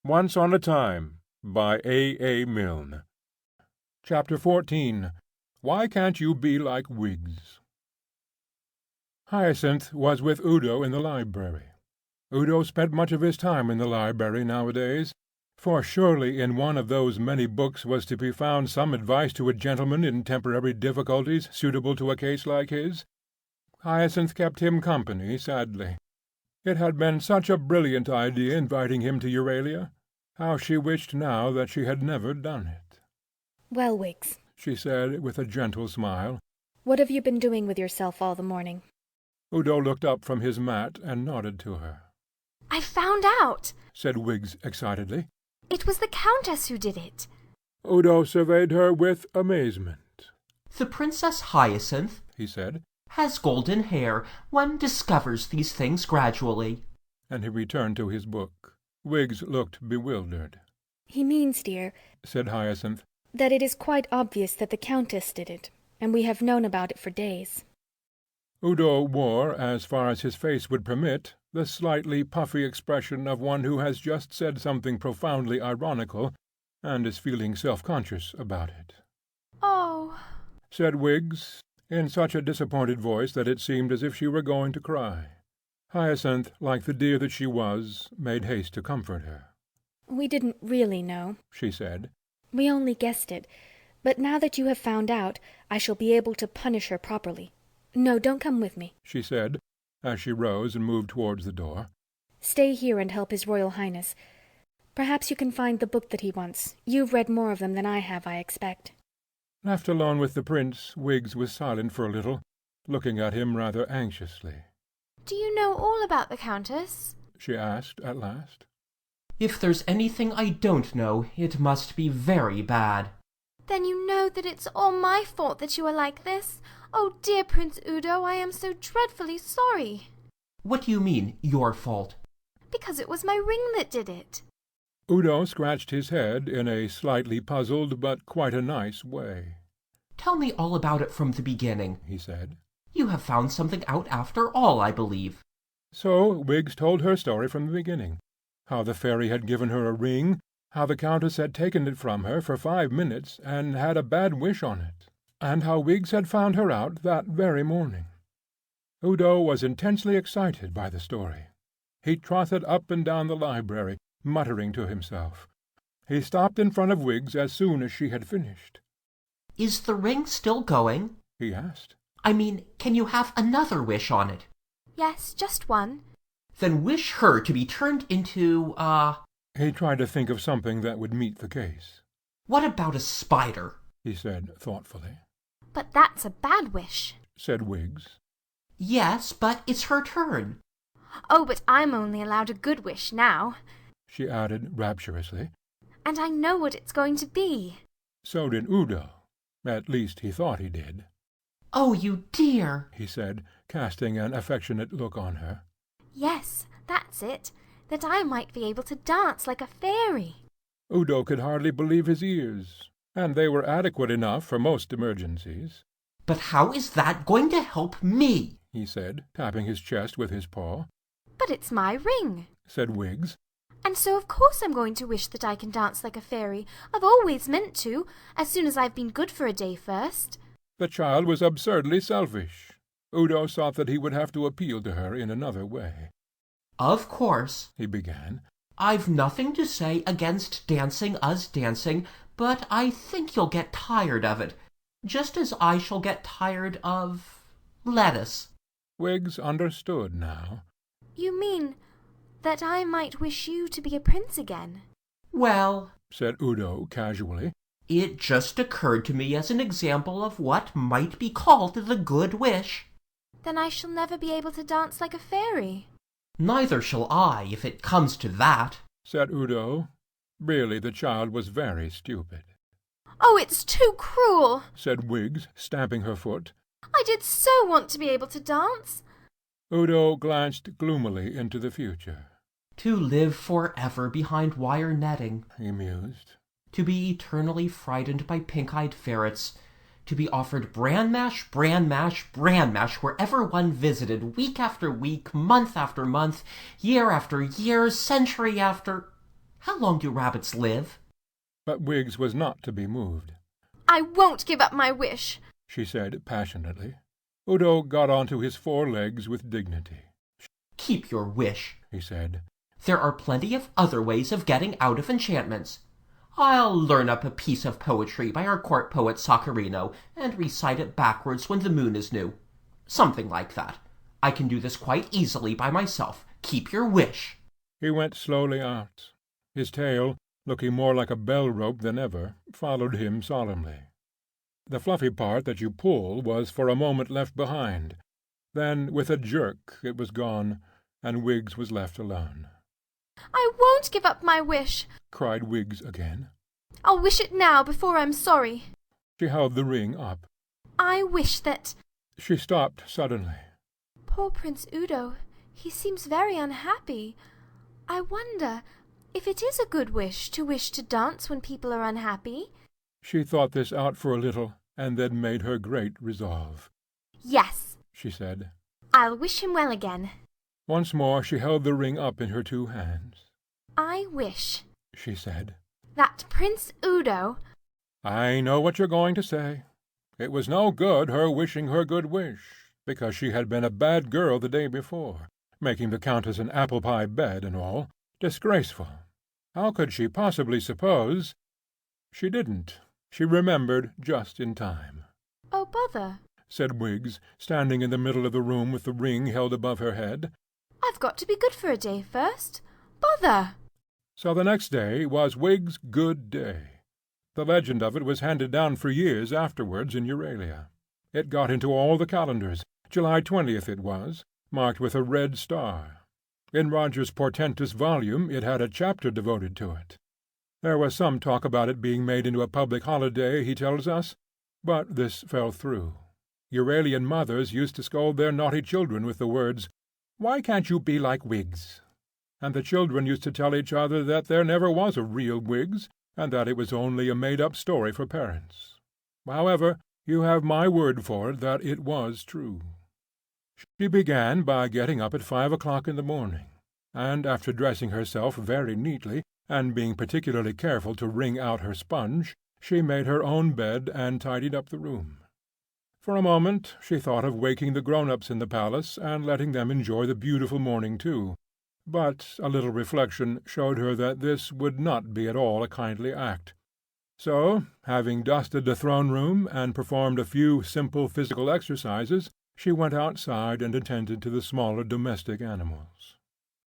Once on a Time, by A. Milne. Chapter 14. Why Can't You Be Like Wiggs? Hyacinth was with Udo in the library. Udo spent much of his time in the library nowadays, for surely in one of those many books was to be found some advice to a gentleman in temporary difficulties suitable to a case like his. Hyacinth kept him company sadly. It had been such a brilliant idea inviting him to Euralia. How she wished now that she had never done it. "Well, Wiggs," she said with a gentle smile, "what have you been doing with yourself all the morning?" Udo looked up from his mat and nodded to her. "I found out," said Wiggs excitedly. "It was the Countess who did it." Udo surveyed her with amazement. "The Princess Hyacinth," he said, "has golden hair. One discovers these things gradually." And he returned to his book. Wiggs looked bewildered. "He means, dear," said Hyacinth, "that it is quite obvious that the Countess did it, and we have known about it for days." Udo wore, as far as his face would permit, the slightly puffy expression of one who has just said something profoundly ironical, and is feeling self-conscious about it. "Oh," said Wiggs, in such a disappointed voice that it seemed as if she were going to cry. Hyacinth, like the dear that she was, made haste to comfort her. "We didn't really know," she said. "We only guessed it. But now that you have found out, I shall be able to punish her properly. No, don't come with me," she said, as she rose and moved towards the door. "Stay here and help His Royal Highness. Perhaps you can find the book that he wants. You've read more of them than I have, I expect." Left alone with the prince, Wiggs was silent for a little, looking at him rather anxiously. "Do you know all about the Countess?" she asked at last. "If there's anything I don't know, it must be very bad." "Then you know that it's all my fault that you are like this? Oh, dear Prince Udo, I am so dreadfully sorry." "What do you mean, your fault?" "Because it was my ring that did it." Udo scratched his head in a slightly puzzled but quite a nice way. "Tell me all about it from the beginning," he said. "You have found something out after all, I believe." So Wiggs told her story from the beginning. How the fairy had given her a ring, how the Countess had taken it from her for 5 minutes and had a bad wish on it, and how Wiggs had found her out that very morning. Udo was intensely excited by the story. He trotted up and down the library, muttering to himself. He stopped in front of Wiggs as soon as she had finished. "Is the ring still going?" he asked. "I mean, can you have another wish on it?" "Yes, just one." "Then wish her to be turned into, He tried to think of something that would meet the case. What about a spider?" he said thoughtfully. "But that's a bad wish." said Wiggs. "Yes, but it's her turn." "Oh, but I'm only allowed a good wish now." she added rapturously. "And I know what it's going to be." So did Udo. At least he thought he did. "Oh, you dear!" he said, casting an affectionate look on her. "Yes, that's it. That I might be able to dance like a fairy." Udo could hardly believe his ears, and they were adequate enough for most emergencies. "But how is that going to help me?" he said, tapping his chest with his paw. "But it's my ring." said Wiggs. "And so of course I'm going to wish that I can dance like a fairy. I've always meant to, as soon as I've been good for a day first." The child was absurdly selfish. Udo thought that he would have to appeal to her in another way. "Of course," he began. "I've nothing to say against us dancing, but I think you'll get tired of it, just as I shall get tired of lettuce." Wiggs understood now. "You mean that I might wish you to be a prince again?" "Well," said Udo casually, "it just occurred to me as an example of what might be called the good wish." "Then I shall never be able to dance like a fairy." "Neither shall I, if it comes to that," said Udo. Really, the child was very stupid. "Oh, it's too cruel," said Wiggs, stamping her foot. "I did so want to be able to dance." Udo glanced gloomily into the future. "To live forever behind wire netting," he mused. "To be eternally frightened by pink-eyed ferrets. To be offered bran mash, bran mash, bran mash wherever one visited, week after week, month after month, year after year, century after—" How long do rabbits live?" But Wiggs was not to be moved. "I won't give up my wish," she said passionately. Udo got onto his 4 legs with dignity. "Keep your wish," he said. "There are plenty of other ways of getting out of enchantments. I'll learn up a piece of poetry by our court poet Saccarino, and recite it backwards when the moon is new. Something like that. I can do this quite easily by myself. Keep your wish." He went slowly out. His tail, looking more like a bell-rope than ever, followed him solemnly. The fluffy part that you pull was for a moment left behind. Then, with a jerk, it was gone, and Wiggs was left alone. "I won't give up my wish," cried Wiggs again. "I'll wish it now before I'm sorry. She held the ring up. I wish that—" She stopped suddenly. "Poor Prince Udo, he seems very unhappy. I wonder if it is a good wish to dance when people are unhappy." She thought this out for a little, and then made her great resolve. "Yes," she said. "I'll wish him well again." Once more she held the ring up in her 2 hands. "I wish," she said, "that Prince Udo—" I know what you're going to say. It was no good her wishing her good wish, because she had been a bad girl the day before, making the Countess an apple-pie bed and all. Disgraceful. How could she possibly suppose— She didn't. She remembered just in time. "Oh, bother," said Wiggs, standing in the middle of the room with the ring held above her head. "I've got to be good for a day first. Bother!" So the next day was Wiggs' good day. The legend of it was handed down for years afterwards in Euralia. It got into all the calendars. July 20th it was, marked with a red star. In Roger's portentous volume it had a chapter devoted to it. There was some talk about it being made into a public holiday, he tells us, but this fell through. Euralian mothers used to scold their naughty children with the words, "Why can't you be like Wiggs?" And the children used to tell each other that there never was a real Wiggs, and that it was only a made-up story for parents. However, you have my word for it that it was true. She began by getting up at 5 o'clock in the morning, and after dressing herself very neatly, and being particularly careful to wring out her sponge, she made her own bed and tidied up the room. For a moment she thought of waking the grown-ups in the palace and letting them enjoy the beautiful morning too, but a little reflection showed her that this would not be at all a kindly act. So, having dusted the throne-room and performed a few simple physical exercises, she went outside and attended to the smaller domestic animals.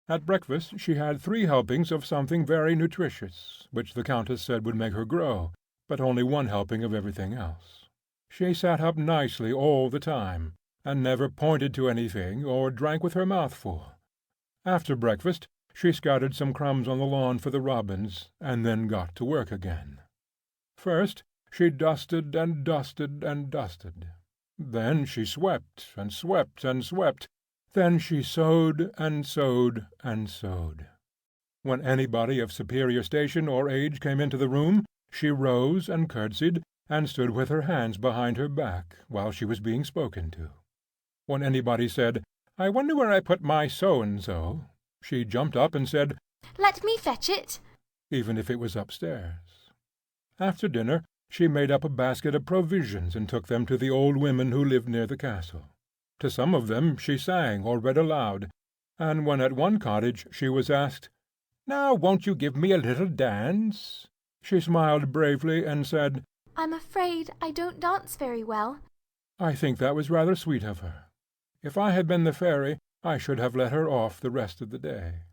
At breakfast she had 3 helpings of something very nutritious, which the Countess said would make her grow, but only 1 helping of everything else. She sat up nicely all the time, and never pointed to anything or drank with her mouth full. After breakfast she scattered some crumbs on the lawn for the robins, and then got to work again. First she dusted and dusted and dusted. Then she swept and swept and swept. Then she sewed and sewed and sewed. When anybody of superior station or age came into the room, she rose and curtsied, and stood with her hands behind her back while she was being spoken to. When anybody said, "I wonder where I put my so-and-so," she jumped up and said, "Let me fetch it," even if it was upstairs. After dinner she made up a basket of provisions and took them to the old women who lived near the castle. To some of them she sang or read aloud, and when at one cottage she was asked, "Now won't you give me a little dance?" she smiled bravely and said, "I'm afraid I don't dance very well." I think that was rather sweet of her. If I had been the fairy, I should have let her off the rest of the day.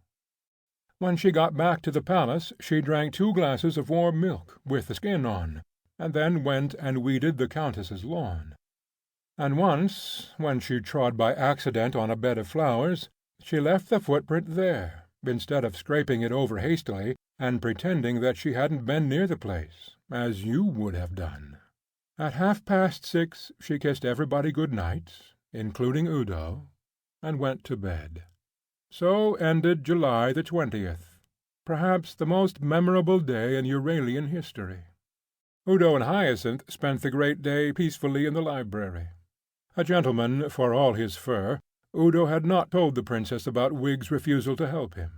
When she got back to the palace she drank 2 glasses of warm milk, with the skin on, and then went and weeded the Countess's lawn. And once, when she trod by accident on a bed of flowers, she left the footprint there, instead of scraping it over hastily and pretending that she hadn't been near the place, as you would have done. At 6:30 she kissed everybody good night, including Udo, and went to bed. So ended July the 20th, perhaps the most memorable day in Euralian history. Udo and Hyacinth spent the great day peacefully in the library. A gentleman, for all his fur, Udo had not told the princess about Wiggs's refusal to help him.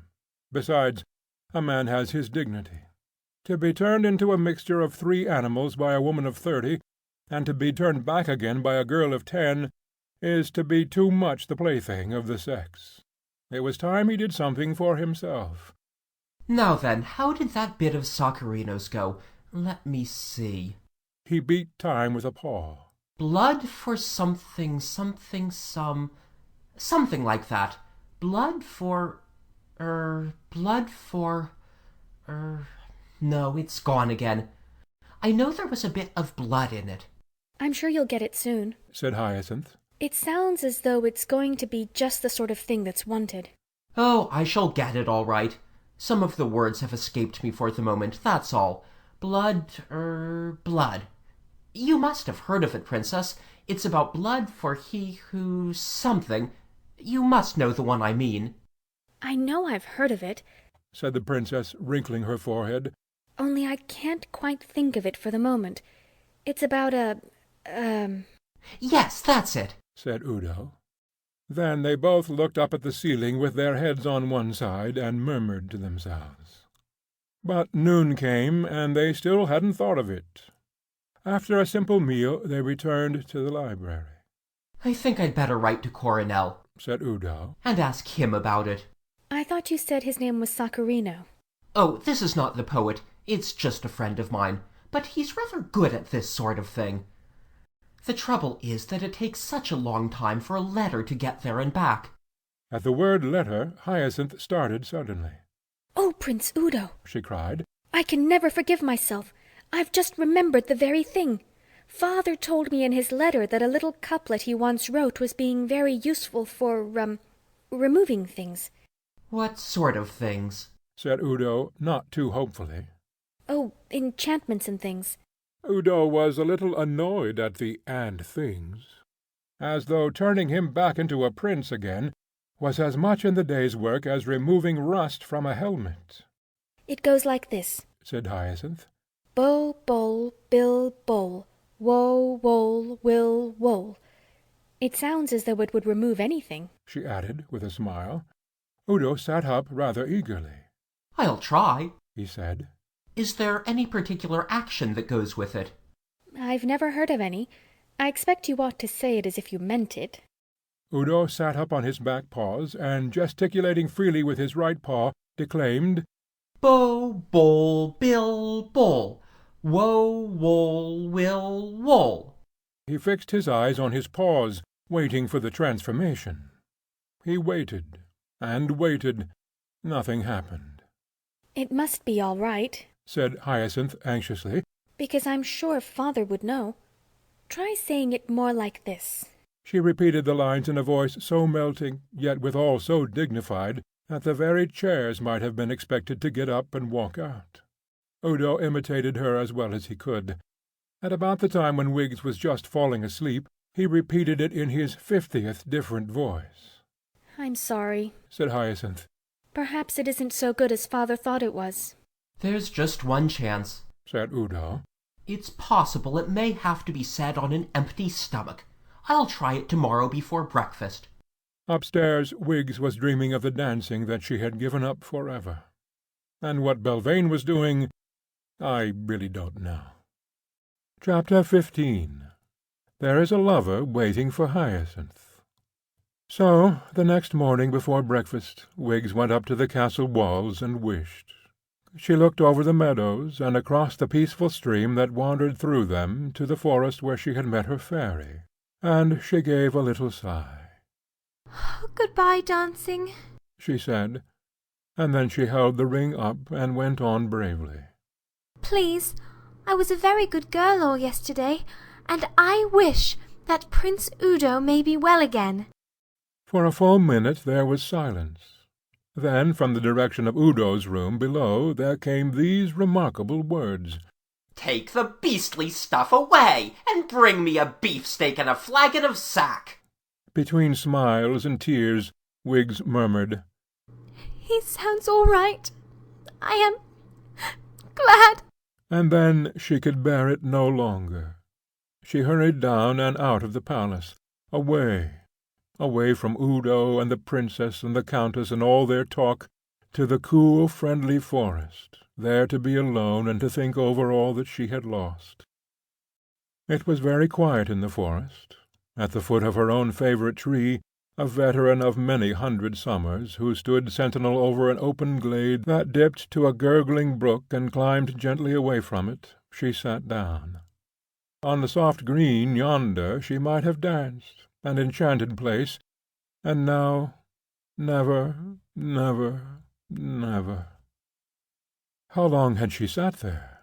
Besides, a man has his dignity. To be turned into a mixture of 3 animals by a woman of 30, and to be turned back again by a girl of 10, is to be too much the plaything of the sex. It was time he did something for himself. Now then, how did that bit of Soccerino's go? Let me see. He beat time with a paw. Blood for something like that. Blood for, no, it's gone again. I know there was a bit of blood in it. I'm sure you'll get it soon, said Hyacinth. It sounds as though it's going to be just the sort of thing that's wanted. Oh, I shall get it all right. Some of the words have escaped me for the moment, that's all. Blood. You must have heard of it, Princess. It's about blood for he who something. You must know the one I mean. I know I've heard of it, said the Princess, wrinkling her forehead. Only I can't quite think of it for the moment. It's about Yes, that's it, said Udo. Then they both looked up at the ceiling with their heads on one side and murmured to themselves. But noon came, and they still hadn't thought of it. After a simple meal they returned to the library. I think I'd better write to Coronel, said Udo, and ask him about it. I thought you said his name was Soccerino. Oh, this is not the poet. It's just a friend of mine. But he's rather good at this sort of thing. The trouble is that it takes such a long time for a letter to get there and back. At the word letter, Hyacinth started suddenly. Oh, Prince Udo, she cried. I can never forgive myself. I've just remembered the very thing. Father told me in his letter that a little couplet he once wrote was being very useful for, removing things. What sort of things? Said Udo, not too hopefully. Oh, enchantments and things. Udo was a little annoyed at the "and things," as though turning him back into a prince again was as much in the day's work as removing rust from a helmet. It goes like this, said Hyacinth. Bo, bol, bill, bol, wo, wol, will, wol. It sounds as though it would remove anything, she added with a smile. Udo sat up rather eagerly. I'll try, he said. Is there any particular action that goes with it? I've never heard of any. I expect you ought to say it as if you meant it. Udo sat up on his back paws, and gesticulating freely with his right paw, declaimed, Bo, bol, bill, bol, wo, wol, will, wol. He fixed his eyes on his paws, waiting for the transformation. He waited, and waited. Nothing happened. It must be all right, said Hyacinth anxiously, because I'm sure Father would know. Try saying it more like this. She repeated the lines in a voice so melting, yet withal so dignified, that the very chairs might have been expected to get up and walk out. Udo imitated her as well as he could. At about the time when Wiggs was just falling asleep, he repeated it in his 50th different voice. I'm sorry, said Hyacinth. Perhaps it isn't so good as Father thought it was. There's just one chance, said Udo. It's possible it may have to be said on an empty stomach. I'll try it tomorrow before breakfast. Upstairs, Wiggs was dreaming of the dancing that she had given up forever. And what Belvane was doing, I really don't know. Chapter 15. There is a lover waiting for Hyacinth. So, the next morning before breakfast, Wiggs went up to the castle walls and wished. She looked over the meadows and across the peaceful stream that wandered through them to the forest where she had met her fairy, and she gave a little sigh. Goodbye, dancing, she said, and then she held the ring up and went on bravely. Please, I was a very good girl all yesterday, and I wish that Prince Udo may be well again. For a full minute there was silence. Then from the direction of Udo's room below there came these remarkable words. Take the beastly stuff away, and bring me a beefsteak and a flagon of sack. Between smiles and tears, Wiggs murmured, He sounds all right. I am glad. And then she could bear it no longer. She hurried down and out of the palace, away from Udo and the princess and the countess and all their talk, to the cool, friendly forest, there to be alone and to think over all that she had lost. It was very quiet in the forest. At the foot of her own favourite tree, a veteran of many hundred summers, who stood sentinel over an open glade that dipped to a gurgling brook and climbed gently away from it, she sat down. On the soft green yonder she might have danced, an enchanted place, and now never, never, never. How long had she sat there?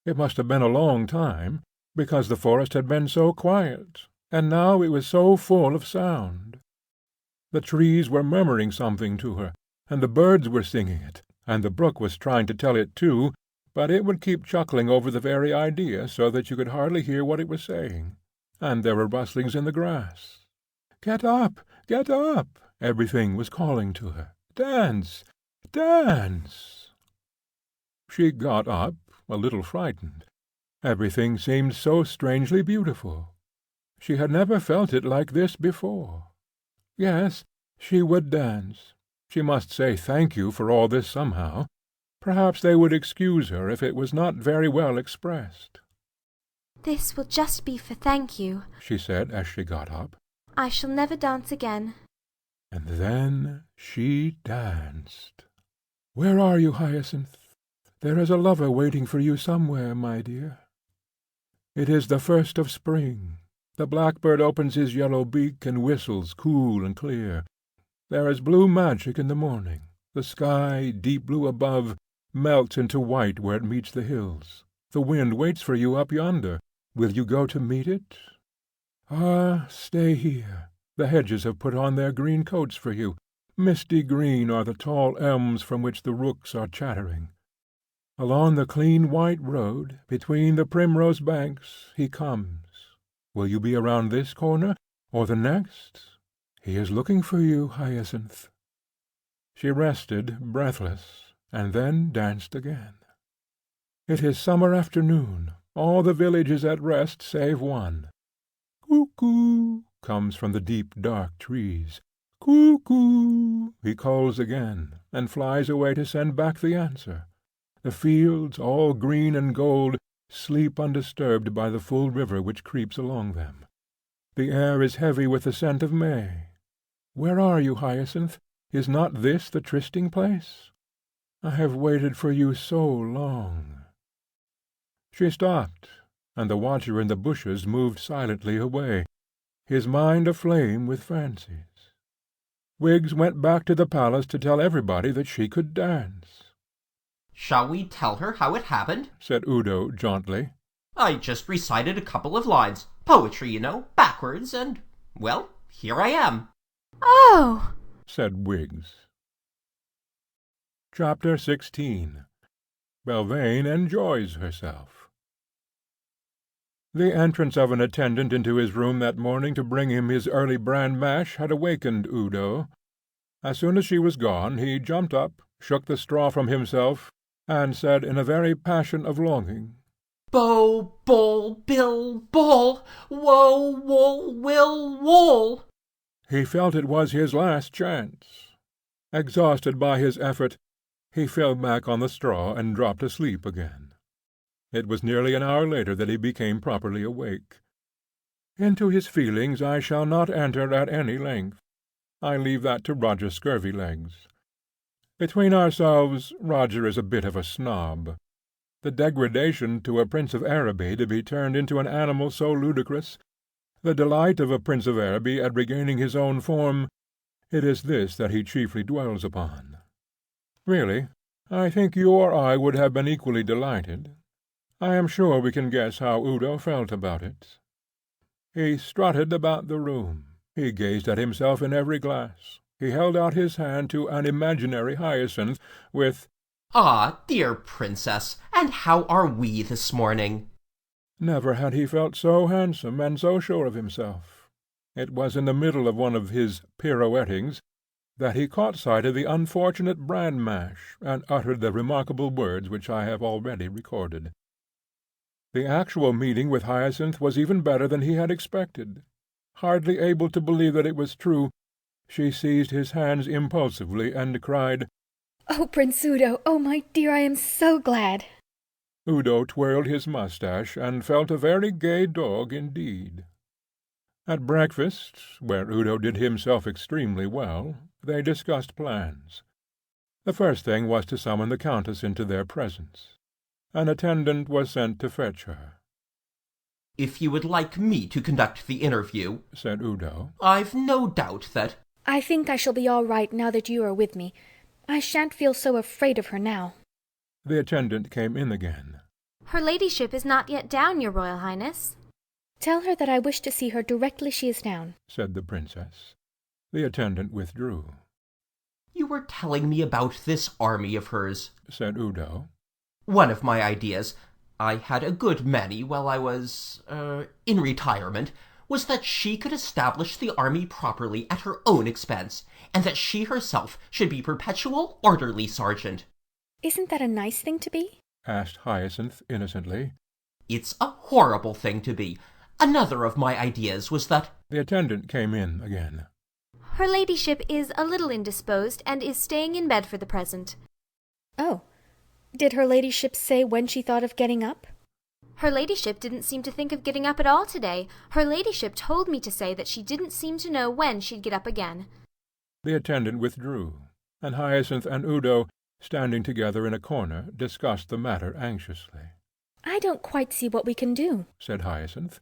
It must have been a long time, because the forest had been so quiet, and now it was so full of sound. The trees were murmuring something to her, and the birds were singing it, and the brook was trying to tell it too, but it would keep chuckling over the very idea so that you could hardly hear what it was saying, and there were rustlings in the grass. "Get up! Get up!" everything was calling to her. "Dance! Dance!" She got up, a little frightened. Everything seemed so strangely beautiful. She had never felt it like this before. Yes, she would dance. She must say thank you for all this somehow. Perhaps they would excuse her if it was not very well expressed. "This will just be for thank you," she said as she got up. "I shall never dance again." And then she danced. "Where are you, Hyacinth? There is a lover waiting for you somewhere, my dear. It is the first of spring. The blackbird opens his yellow beak and whistles cool and clear. There is blue magic in the morning. The sky, deep blue above, melts into white where it meets the hills. The wind waits for you up yonder. Will you go to meet it? Ah, stay here. The hedges have put on their green coats for you. Misty green are the tall elms from which the rooks are chattering. Along the clean white road, between the primrose banks, he comes. Will you be around this corner, or the next? He is looking for you, Hyacinth." She rested, breathless, and then danced again. It is summer afternoon. All the village is at rest save one. "Cuckoo!" comes from the deep dark trees. "Cuckoo!" he calls again, and flies away to send back the answer. The fields, all green and gold, sleep undisturbed by the full river which creeps along them. The air is heavy with the scent of May. Where are you, Hyacinth? Is not this the trysting place? I have waited for you so long." She stopped, and the watcher in the bushes moved silently away, his mind aflame with fancies. Wiggs went back to the palace to tell everybody that she could dance. "Shall we tell her how it happened?" said Udo jauntily. "I just recited a couple of lines. Poetry, you know, backwards, and, well, here I am." "Oh!" said Wiggs. Chapter 16. Belvane Enjoys Herself. The entrance of an attendant into his room that morning to bring him his early bran mash had awakened Udo. As soon as she was gone, he jumped up, shook the straw from himself, and said in a very passion of longing, "Bo, boll, bill, boll, woe, wool, will, wool." He felt it was his last chance. Exhausted by his effort, he fell back on the straw and dropped asleep again. It was nearly an hour later that he became properly awake. Into his feelings I shall not enter at any length. I leave that to Roger Scurvilegs. Between ourselves, Roger is a bit of a snob. The degradation to a Prince of Araby to be turned into an animal so ludicrous, the delight of a Prince of Araby at regaining his own form, it is this that he chiefly dwells upon. Really, I think you or I would have been equally delighted. I am sure we can guess how Udo felt about it. He strutted about the room. He gazed at himself in every glass. He held out his hand to an imaginary hyacinth with, "Ah, dear princess, and how are we this morning?" Never had he felt so handsome and so sure of himself. It was in the middle of one of his pirouettings that he caught sight of the unfortunate bran mash, and uttered the remarkable words which I have already recorded. The actual meeting with Hyacinth was even better than he had expected. Hardly able to believe that it was true, she seized his hands impulsively and cried, Oh, Prince Udo! Oh, my dear, I am so glad!" Udo twirled his moustache, and felt a very gay dog indeed. At breakfast, where Udo did himself extremely well, they discussed plans. The first thing was to summon the Countess into their presence. An attendant was sent to fetch her. "If you would like me to conduct the interview," said Udo, "I've no doubt that—" "I think I shall be all right now that you are with me. I shan't feel so afraid of her now." The attendant came in again. Her ladyship is not yet down, your Royal Highness." "Tell her that I wish to see her directly she is down," said the princess. The attendant withdrew. "You were telling me about this army of hers," said Udo. "One of my ideas, I had a good many while I was, in retirement, was that she could establish the army properly at her own expense, and that she herself should be perpetual orderly sergeant." "Isn't that a nice thing to be?" asked Hyacinth innocently. "It's a horrible thing to be. Another of my ideas was that—" The attendant came in again. "Her ladyship is a little indisposed, and is staying in bed for the present." "Oh. Did her ladyship say when she thought of getting up?" "Her ladyship didn't seem to think of getting up at all today. Her ladyship told me to say that she didn't seem to know when she'd get up again." The attendant withdrew, and Hyacinth and Udo, standing together in a corner, discussed the matter anxiously. "I don't quite see what we can do," said Hyacinth.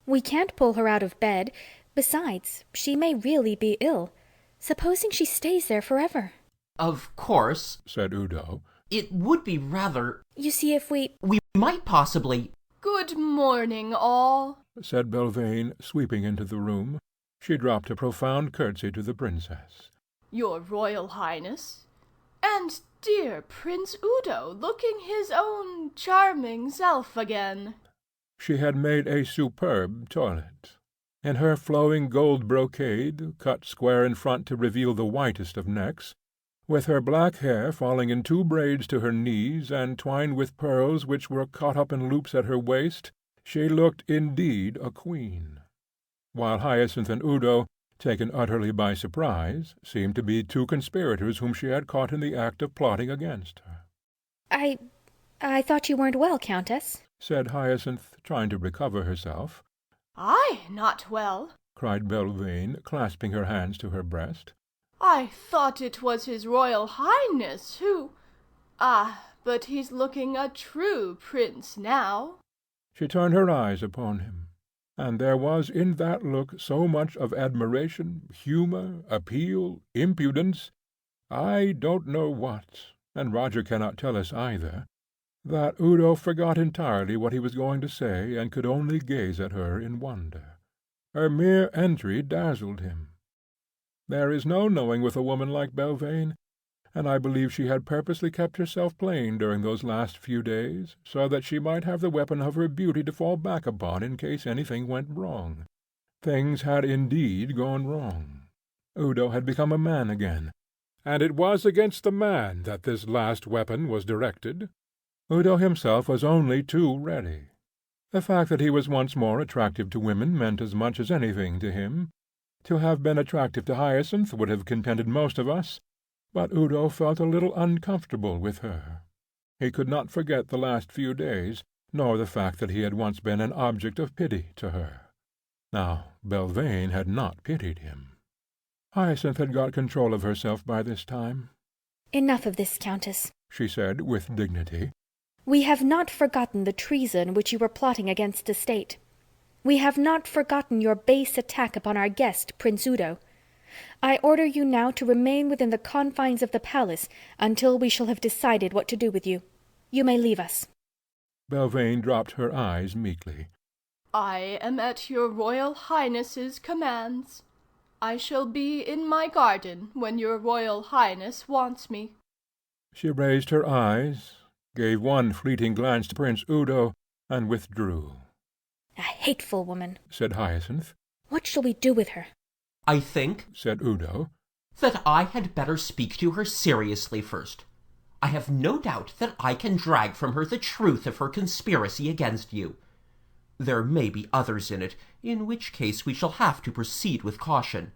"We can't pull her out of bed. Besides, she may really be ill. Supposing she stays there forever?" "Of course," said Udo, "it would be rather— You see, if we might possibly—" "Good morning, all," said Belvane, sweeping into the room. She dropped a profound curtsy to the princess. "Your Royal Highness, and dear Prince Udo, looking his own charming self again." She had made a superb toilet. In her flowing gold brocade, cut square in front to reveal the whitest of necks, with her black hair falling in 2 braids to her knees and twined with pearls which were caught up in loops at her waist, she looked indeed a queen, while Hyacinth and Udo, taken utterly by surprise, seemed to be 2 conspirators whom she had caught in the act of plotting against her. I thought you weren't well, Countess," said Hyacinth, trying to recover herself. "I not well? cried Belvane, clasping her hands to her breast. I thought it was his Royal Highness who— but he's looking a true prince now." She turned her eyes upon him, and there was in that look so much of admiration, humour, appeal, impudence, I don't know what, and Roger cannot tell us either, that Udo forgot entirely what he was going to say, and could only gaze at her in wonder. Her mere entry dazzled him. There is no knowing with a woman like Belvane, and I believe she had purposely kept herself plain during those last few days, so that she might have the weapon of her beauty to fall back upon in case anything went wrong. Things had indeed gone wrong. Udo had become a man again, and it was against the man that this last weapon was directed. Udo himself was only too ready. The fact that he was once more attractive to women meant as much as anything to him. To have been attractive to Hyacinth would have contented most of us, but Udo felt a little uncomfortable with her. He could not forget the last few days, nor the fact that he had once been an object of pity to her. Now Belvane had not pitied him. Hyacinth had got control of herself by this time. "Enough of this, Countess," she said with dignity. "We have not forgotten the treason which you were plotting against the state. We have not forgotten your base attack upon our guest, Prince Udo. I order you now to remain within the confines of the palace until we shall have decided what to do with you. You may leave us." Belvane dropped her eyes meekly. "I am at your Royal Highness's commands. I shall be in my garden when your Royal Highness wants me." She raised her eyes, gave one fleeting glance to Prince Udo, and withdrew. "A hateful woman," said Hyacinth. "What shall we do with her?" "I think," said Udo, "that I had better speak to her seriously first. I have no doubt that I can drag from her the truth of her conspiracy against you. There may be others in it, in which case we shall have to proceed with caution.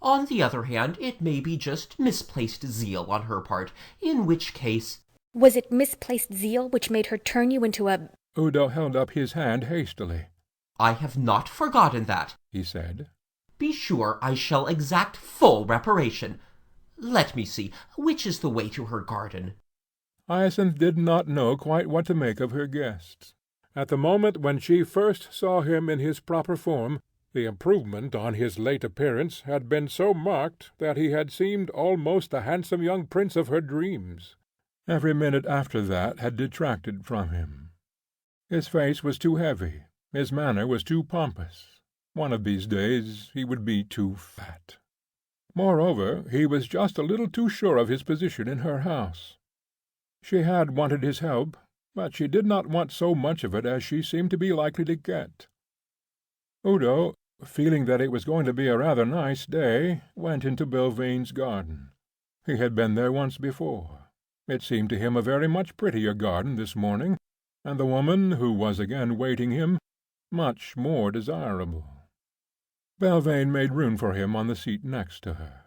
On the other hand, it may be just misplaced zeal on her part, in which case— Was it misplaced zeal which made her turn you into a— Udo held up his hand hastily. I have not forgotten that, he said. Be sure I shall exact full reparation. Let me see, which is the way to her garden? Hyacinth did not know quite what to make of her guest. At the moment when she first saw him in his proper form, the improvement on his late appearance had been so marked that he had seemed almost the handsome young prince of her dreams. Every minute after that had detracted from him. His face was too heavy, his manner was too pompous. One of these days he would be too fat. Moreover, he was just a little too sure of his position in her house. She had wanted his help, but she did not want so much of it as she seemed to be likely to get. Udo, feeling that it was going to be a rather nice day, went into Belvane's garden. He had been there once before. It seemed to him a very much prettier garden this morning, and the woman, who was again waiting him, much more desirable. Belvane made room for him on the seat next to her.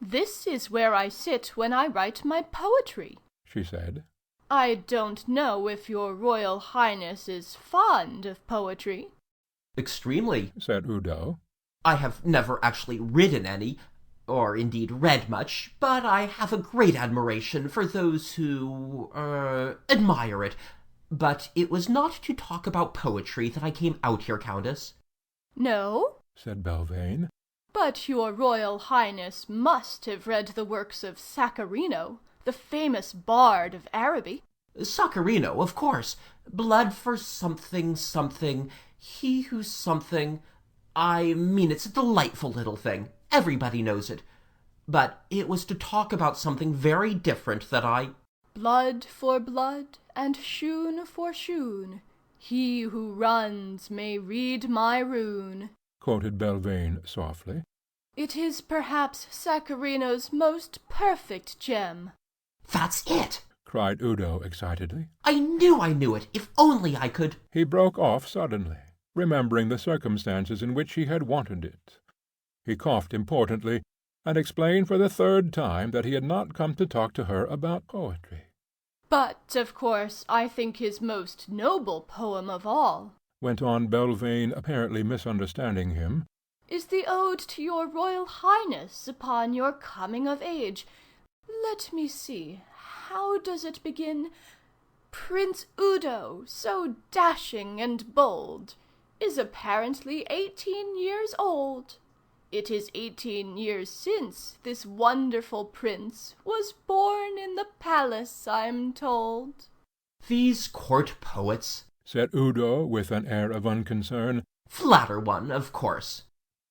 "This is where I sit when I write my poetry," she said. "I don't know if your Royal Highness is fond of poetry." Extremely, said Udo. I have never actually written any, or indeed read much, but I have a great admiration for those who, admire it. But it was not to talk about poetry that I came out here, Countess. "No?" said Belvane. "But your Royal Highness must have read the works of Sacharino, the famous bard of Araby." Sacharino, of course. Blood for something, something, he who's something. I mean, it's a delightful little thing. Everybody knows it. But it was to talk about something very different that I— "Blood for blood, and shoon for shoon. He who runs may read my rune," quoted Belvane softly. "It is perhaps Sacharino's most perfect gem." That's it! cried Udo excitedly. I knew it! If only I could— He broke off suddenly, remembering the circumstances in which he had wanted it. He coughed importantly, and explained for the third time that he had not come to talk to her about poetry. "But, of course, I think his most noble poem of all," went on Belvane, apparently misunderstanding him, "is the ode to your Royal Highness upon your coming of age. Let me see, how does it begin? 'Prince Udo, so dashing and bold, is apparently 18 years old. It is 18 years since this wonderful prince was born in the palace, I'm told.'" These court poets, said Udo with an air of unconcern. Flatter one, of course.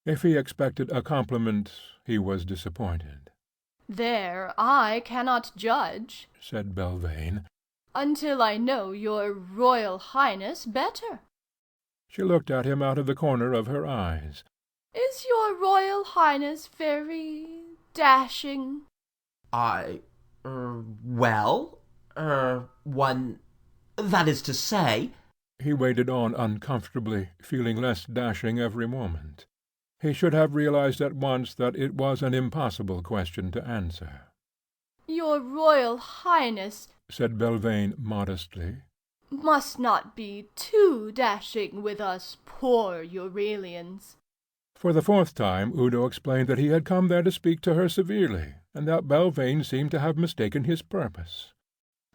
If he expected a compliment, he was disappointed. "There I cannot judge," said Belvane. "until I know your Royal Highness better." She looked at him out of the corner of her eyes. "Is your Royal Highness very dashing?" One, that is to say—" He waited on uncomfortably, feeling less dashing every moment. He should have realized at once that it was an impossible question to answer. "Your Royal Highness," said Belvane modestly, "must not be too dashing with us poor Euralians." For the fourth time Udo explained that he had come there to speak to her severely, and that Belvane seemed to have mistaken his purpose.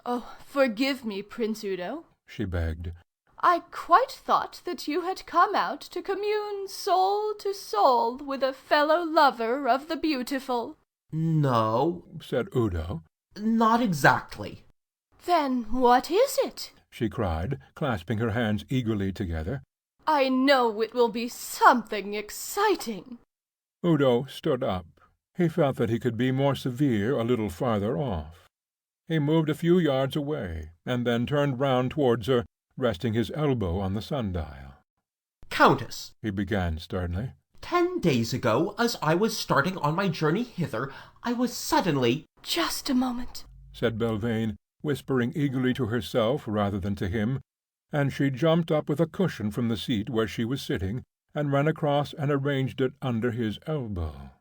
"Oh, forgive me, Prince Udo," she begged. "I quite thought that you had come out to commune soul to soul with a fellow lover of the beautiful." "No," said Udo. "Not exactly." "Then what is it?" she cried, clasping her hands eagerly together. "I know it will be something exciting." Udo stood up. He felt that he could be more severe a little farther off. He moved a few yards away, and then turned round towards her, resting his elbow on the sundial. "Countess," he began sternly, 10 days ago, as I was starting on my journey hither, I was suddenly—" "Just a moment," said Belvane, whispering eagerly to herself rather than to him, and she jumped up with a cushion from the seat where she was sitting, and ran across and arranged it under his elbow.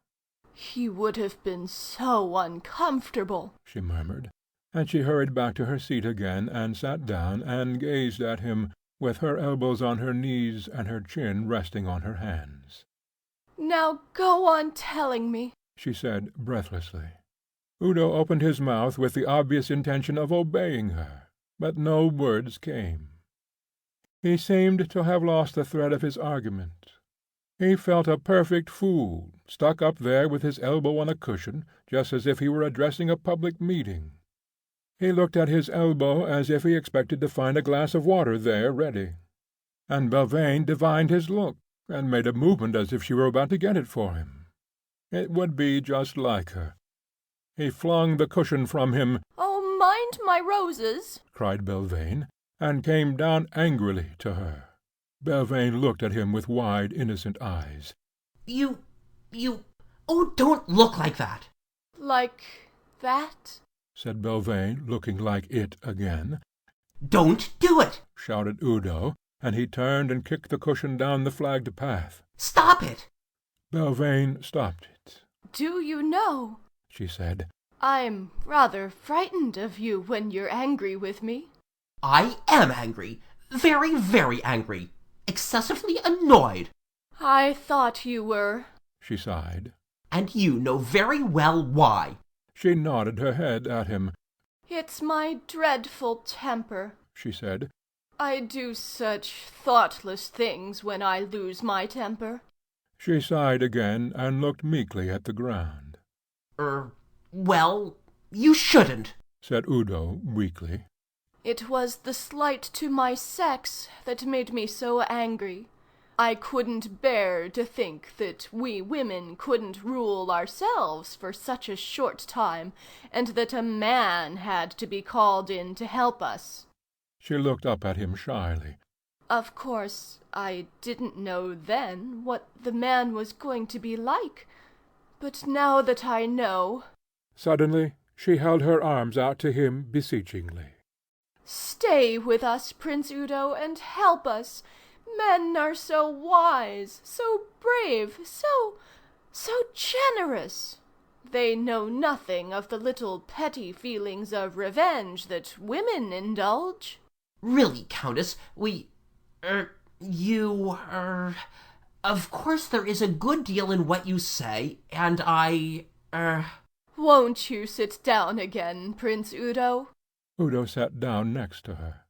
He would have been so uncomfortable, she murmured, and she hurried back to her seat again and sat down and gazed at him, with her elbows on her knees and her chin resting on her hands. "Now go on telling me," she said breathlessly. Udo opened his mouth with the obvious intention of obeying her, but no words came. He seemed to have lost the thread of his argument. He felt a perfect fool, stuck up there with his elbow on a cushion, just as if he were addressing a public meeting. He looked at his elbow as if he expected to find a glass of water there ready, and Belvane divined his look, and made a movement as if she were about to get it for him. It would be just like her. He flung the cushion from him. "Oh, mind my roses!" cried Belvane, and came down angrily to her. Belvane looked at him with wide, innocent eyes. You... Oh, don't look like that!" "Like that?" said Belvane, looking like it again. "Don't do it!" shouted Udo, and he turned and kicked the cushion down the flagged path. "Stop it!" Belvane stopped it. "Do you know," she said, "I'm rather frightened of you when you're angry with me." "I am angry. Very, very angry. Excessively annoyed." "I thought you were," she sighed. "And you know very well why." She nodded her head at him. "It's my dreadful temper," she said. "I do such thoughtless things when I lose my temper." She sighed again and looked meekly at the ground. Well, you shouldn't," said Udo weakly. "It was the slight to my sex that made me so angry. I couldn't bear to think that we women couldn't rule ourselves for such a short time, and that a man had to be called in to help us." She looked up at him shyly. "Of course, I didn't know then what the man was going to be like, but now that I know—" Suddenly she held her arms out to him beseechingly. "Stay with us, Prince Udo, and help us. Men are so wise, so brave, so generous. They know nothing of the little petty feelings of revenge that women indulge." "Really, Countess, of course there is a good deal in what you say, and Won't you sit down again, Prince Udo?" Udo sat down next to her.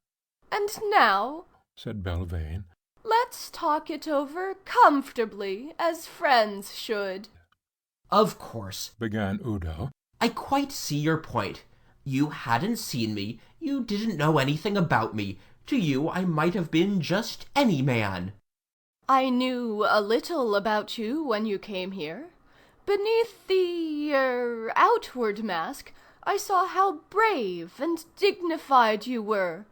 "And now," said Belvane, "let's talk it over comfortably, as friends should." "Of course," began Udo. "I quite see your point. You hadn't seen me. You didn't know anything about me. To you I might have been just any man." "I knew a little about you when you came here. Beneath the outward mask I saw how brave and dignified you were.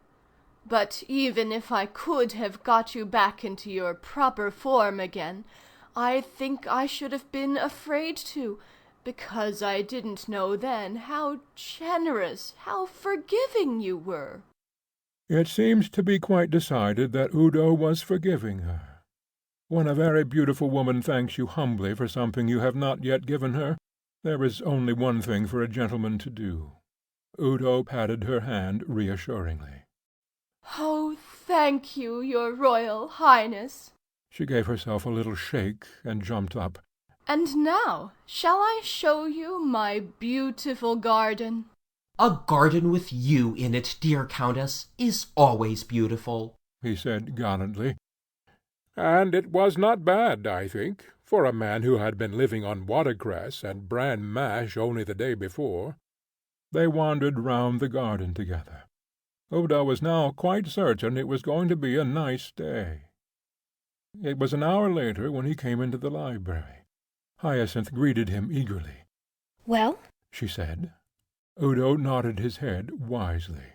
But even if I could have got you back into your proper form again, I think I should have been afraid to, because I didn't know then how generous, how forgiving you were." It seemed to be quite decided that Udo was forgiving her. When a very beautiful woman thanks you humbly for something you have not yet given her, there is only one thing for a gentleman to do. Udo patted her hand reassuringly. "Oh, thank you, your Royal Highness." She gave herself a little shake and jumped up. "And now, shall I show you my beautiful garden?" "A garden with you in it, dear Countess, is always beautiful," he said gallantly. And it was not bad, I think, for a man who had been living on watercress and bran mash only the day before. They wandered round the garden together. Udo was now quite certain it was going to be a nice day. It was an hour later when he came into the library. Hyacinth greeted him eagerly. "Well?" she said. Udo nodded his head wisely.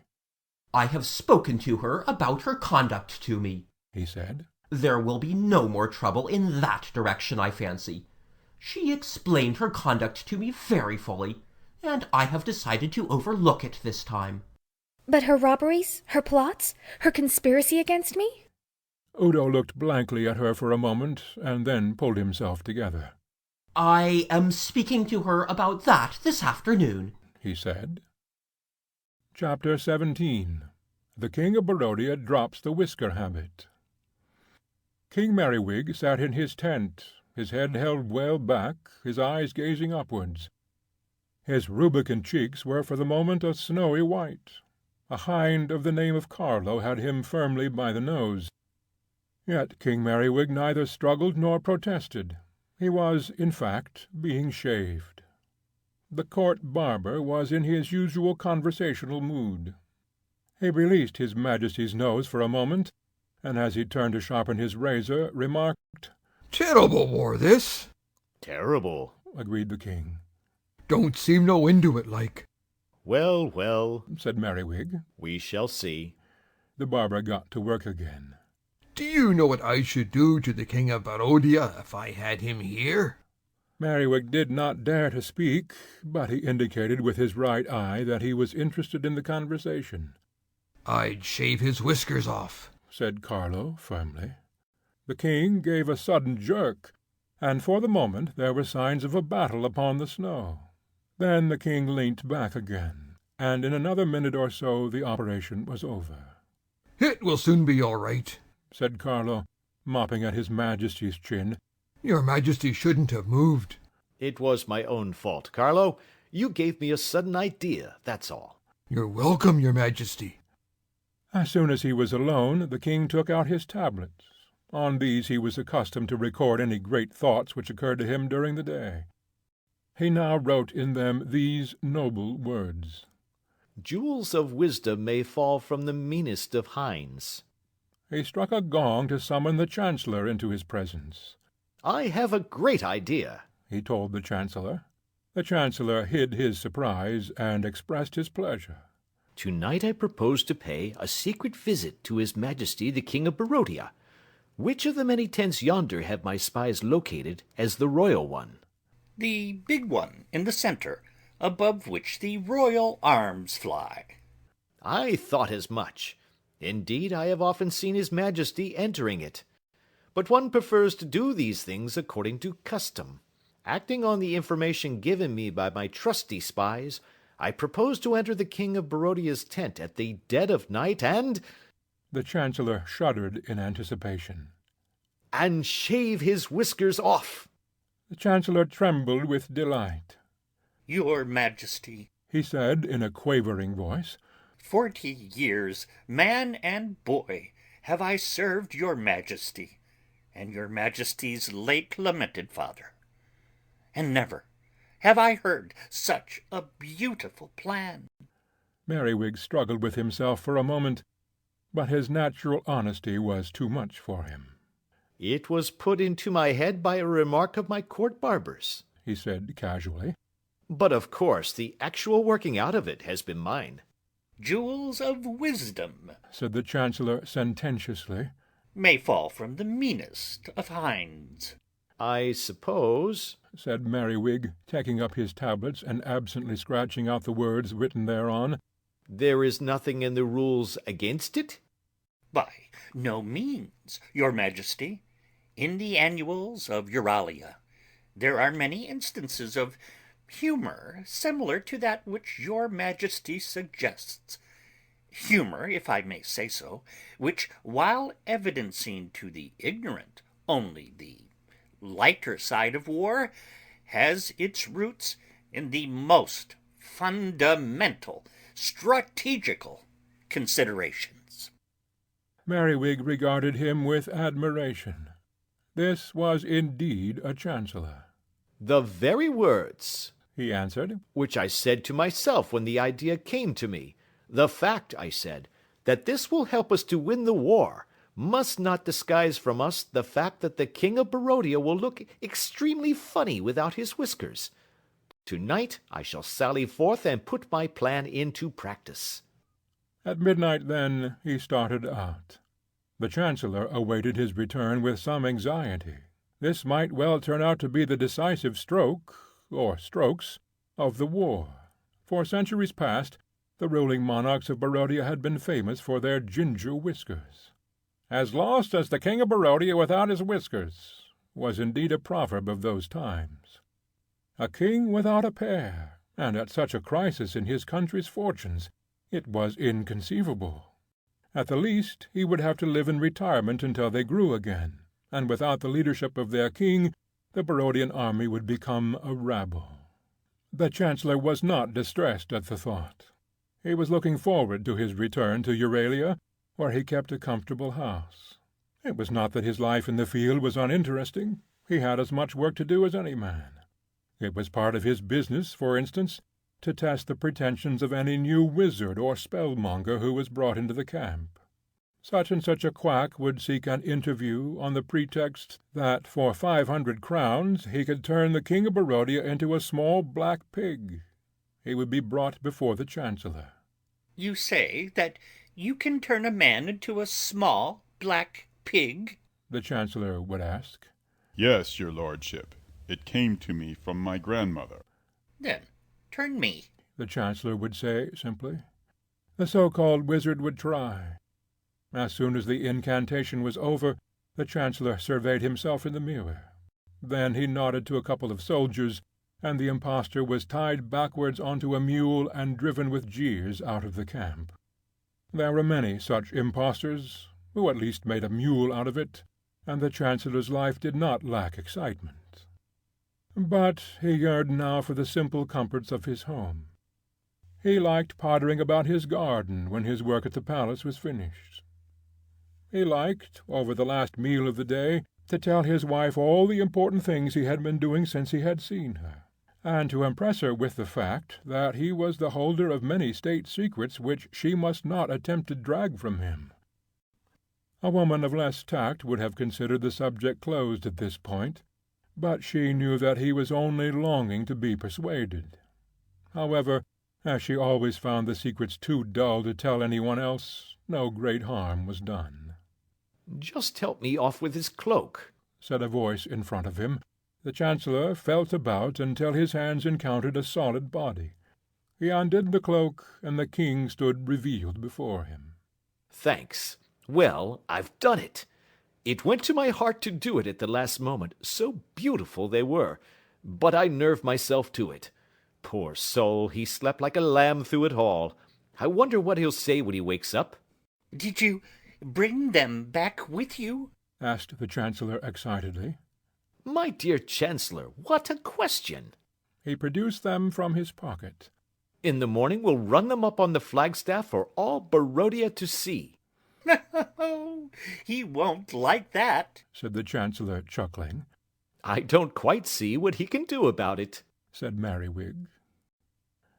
"I have spoken to her about her conduct to me," he said. "There will be no more trouble in that direction, I fancy. She explained her conduct to me very fully, and I have decided to overlook it this time." "But her robberies, her plots, her conspiracy against me?" Udo looked blankly at her for a moment, and then pulled himself together. I am speaking to her about that this afternoon, he said. Chapter 17. The King of Barodia drops the whisker habit. King Merriwig sat in his tent, his head held well back, his eyes gazing upwards. His rubicund cheeks were for the moment a snowy white. A hind of the name of Carlo had him firmly by the nose. Yet King Merriwig neither struggled nor protested. He was, in fact, being shaved. The court barber was in his usual conversational mood. He released his Majesty's nose for a moment, and as he turned to sharpen his razor, remarked, "Terrible war, this." "Terrible," agreed the king. "Don't seem no end to it, like." "Well, well," said Merriwig. "we shall see." The barber got to work again. "Do you know what I should do to the King of Barodia if I had him here?" Merriwig did not dare to speak, but he indicated with his right eye that he was interested in the conversation. "I'd shave his whiskers off," said Carlo firmly. The king gave a sudden jerk, and for the moment there were signs of a battle upon the snow. Then the king leant back again, and in another minute or so the operation was over. "It will soon be all right," said Carlo, mopping at his Majesty's chin. "Your Majesty shouldn't have moved." "It was my own fault, Carlo. You gave me a sudden idea, that's all." "You're welcome, Your Majesty." As soon as he was alone, the king took out his tablets. On these he was accustomed to record any great thoughts which occurred to him during the day. He now wrote in them these noble words: "Jewels of wisdom may fall from the meanest of hinds." He struck a gong to summon the Chancellor into his presence. "I have a great idea," he told the Chancellor. The Chancellor hid his surprise and expressed his pleasure. "Tonight I propose to pay a secret visit to His Majesty the King of Barodia. Which of the many tents yonder have my spies located as the royal one?" "The big one in the centre, above which the royal arms fly." "I thought as much. Indeed, I have often seen His Majesty entering it. But one prefers to do these things according to custom. Acting on the information given me by my trusty spies, I propose to enter the King of Barodia's tent at the dead of night and—" The Chancellor shuddered in anticipation. "And shave his whiskers off." The Chancellor trembled with delight. "Your Majesty," he said in a quavering voice, 40 years, man and boy, have I served your Majesty, and your Majesty's late lamented father, and never have I heard such a beautiful plan." Merriwig struggled with himself for a moment, but his natural honesty was too much for him. "It was put into my head by a remark of my court barber's," he said casually. "But of course the actual working out of it has been mine." "Jewels of wisdom," said the Chancellor sententiously, "may fall from the meanest of hinds." "I suppose," said Merriwig, taking up his tablets and absently scratching out the words written thereon, "there is nothing in the rules against it?" "By no means, your Majesty. In the annuals of Euralia there are many instances of humour similar to that which your Majesty suggests. Humour, if I may say so, which, while evidencing to the ignorant only the lighter side of war, has its roots in the most fundamental strategical considerations." Merriwig regarded him with admiration. This was indeed a Chancellor. "The very words," he answered, "which I said to myself when the idea came to me. The fact, I said, that this will help us to win the war must not disguise from us the fact that the King of Barodia will look extremely funny without his whiskers. Tonight I shall sally forth and put my plan into practice." At midnight, then, he started out. The Chancellor awaited his return with some anxiety. This might well turn out to be the decisive stroke, or strokes, of the war. For centuries past, the ruling monarchs of Barodia had been famous for their ginger whiskers. "As lost as the King of Barodia without his whiskers," was indeed a proverb of those times. A king without a pair, and at such a crisis in his country's fortunes, it was inconceivable. At the least, he would have to live in retirement until they grew again, and without the leadership of their king, the Barodian army would become a rabble. The Chancellor was not distressed at the thought. He was looking forward to his return to Euralia, where he kept a comfortable house. It was not that his life in the field was uninteresting. He had as much work to do as any man. It was part of his business, for instance, to test the pretensions of any new wizard or spellmonger who was brought into the camp. Such and such a quack would seek an interview on the pretext that for 500 crowns he could turn the King of Barodia into a small black pig. He would be brought before the Chancellor. You say that you can turn a man into a small black pig? The Chancellor would ask. Yes, your lordship. It came to me from my grandmother. Then turn me, the Chancellor would say simply. The so-called wizard would try. As soon as the incantation was over, the Chancellor surveyed himself in the mirror. Then he nodded to a couple of soldiers, and the impostor was tied backwards onto a mule and driven with jeers out of the camp. There were many such impostors, who at least made a mule out of it, and the Chancellor's life did not lack excitement. But he yearned now for the simple comforts of his home. He liked pottering about his garden when his work at the palace was finished. He liked, over the last meal of the day, to tell his wife all the important things he had been doing since he had seen her, and to impress her with the fact that he was the holder of many state secrets which she must not attempt to drag from him. A woman of less tact would have considered the subject closed at this point, but she knew that he was only longing to be persuaded. However, as she always found the secrets too dull to tell anyone else, no great harm was done. "Just help me off with his cloak," said a voice in front of him. The Chancellor felt about until his hands encountered a solid body. He undid the cloak, and the king stood revealed before him. "Thanks. Well, I've done it. It went to my heart to do it at the last moment, so beautiful they were, but I nerved myself to it. Poor soul, he slept like a lamb through it all. I wonder what he'll say when he wakes up." Did you bring them back with you? asked the Chancellor excitedly. "My dear Chancellor, what a question!" He produced them from his pocket. "In the morning we'll run them up on the flagstaff for all Barodia to see." He won't like that, said the Chancellor, chuckling. "I don't quite see what he can do about it," said Merriwig.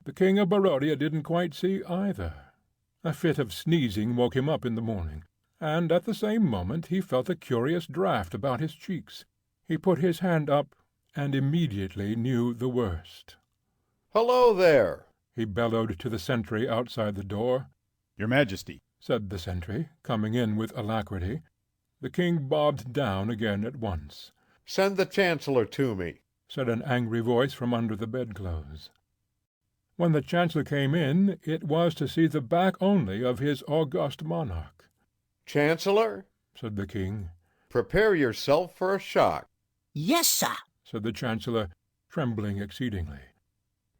The King of Barodia didn't quite see either. A fit of sneezing woke him up in the morning, and at the same moment he felt a curious draught about his cheeks. He put his hand up, and immediately knew the worst. "Hello there!" he bellowed to the sentry outside the door. Your Majesty, said the sentry, coming in with alacrity. The king bobbed down again at once. "Send the Chancellor to me," said an angry voice from under the bedclothes. When the Chancellor came in, it was to see the back only of his august monarch. "Chancellor," said the king. "prepare yourself for a shock." "Yes, sir," said the Chancellor, trembling exceedingly.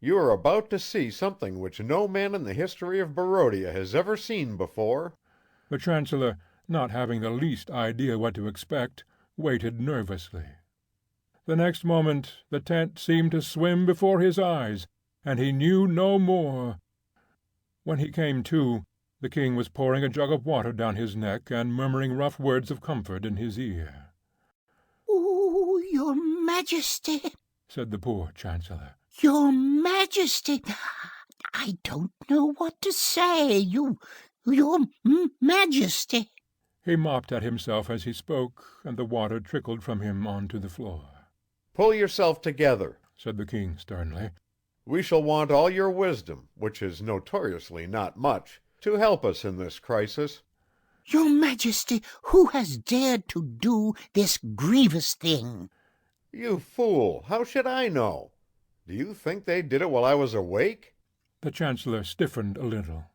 "You are about to see something which no man in the history of Barodia has ever seen before." The Chancellor, not having the least idea what to expect, waited nervously. The next moment the tent seemed to swim before his eyes, and he knew no more. When he came to, the king was pouring a jug of water down his neck and murmuring rough words of comfort in his ear. "Oh, your Majesty," said the poor Chancellor. "Your Majesty, I don't know what to say. Your Majesty." He mopped at himself as he spoke, and the water trickled from him onto the floor. "Pull yourself together," said the king sternly. "We shall want all your wisdom, which is notoriously not much, to help us in this crisis." "Your Majesty, who has dared to do this grievous thing?" "You fool! How should I know? Do you think they did it while I was awake?" The Chancellor stiffened a little.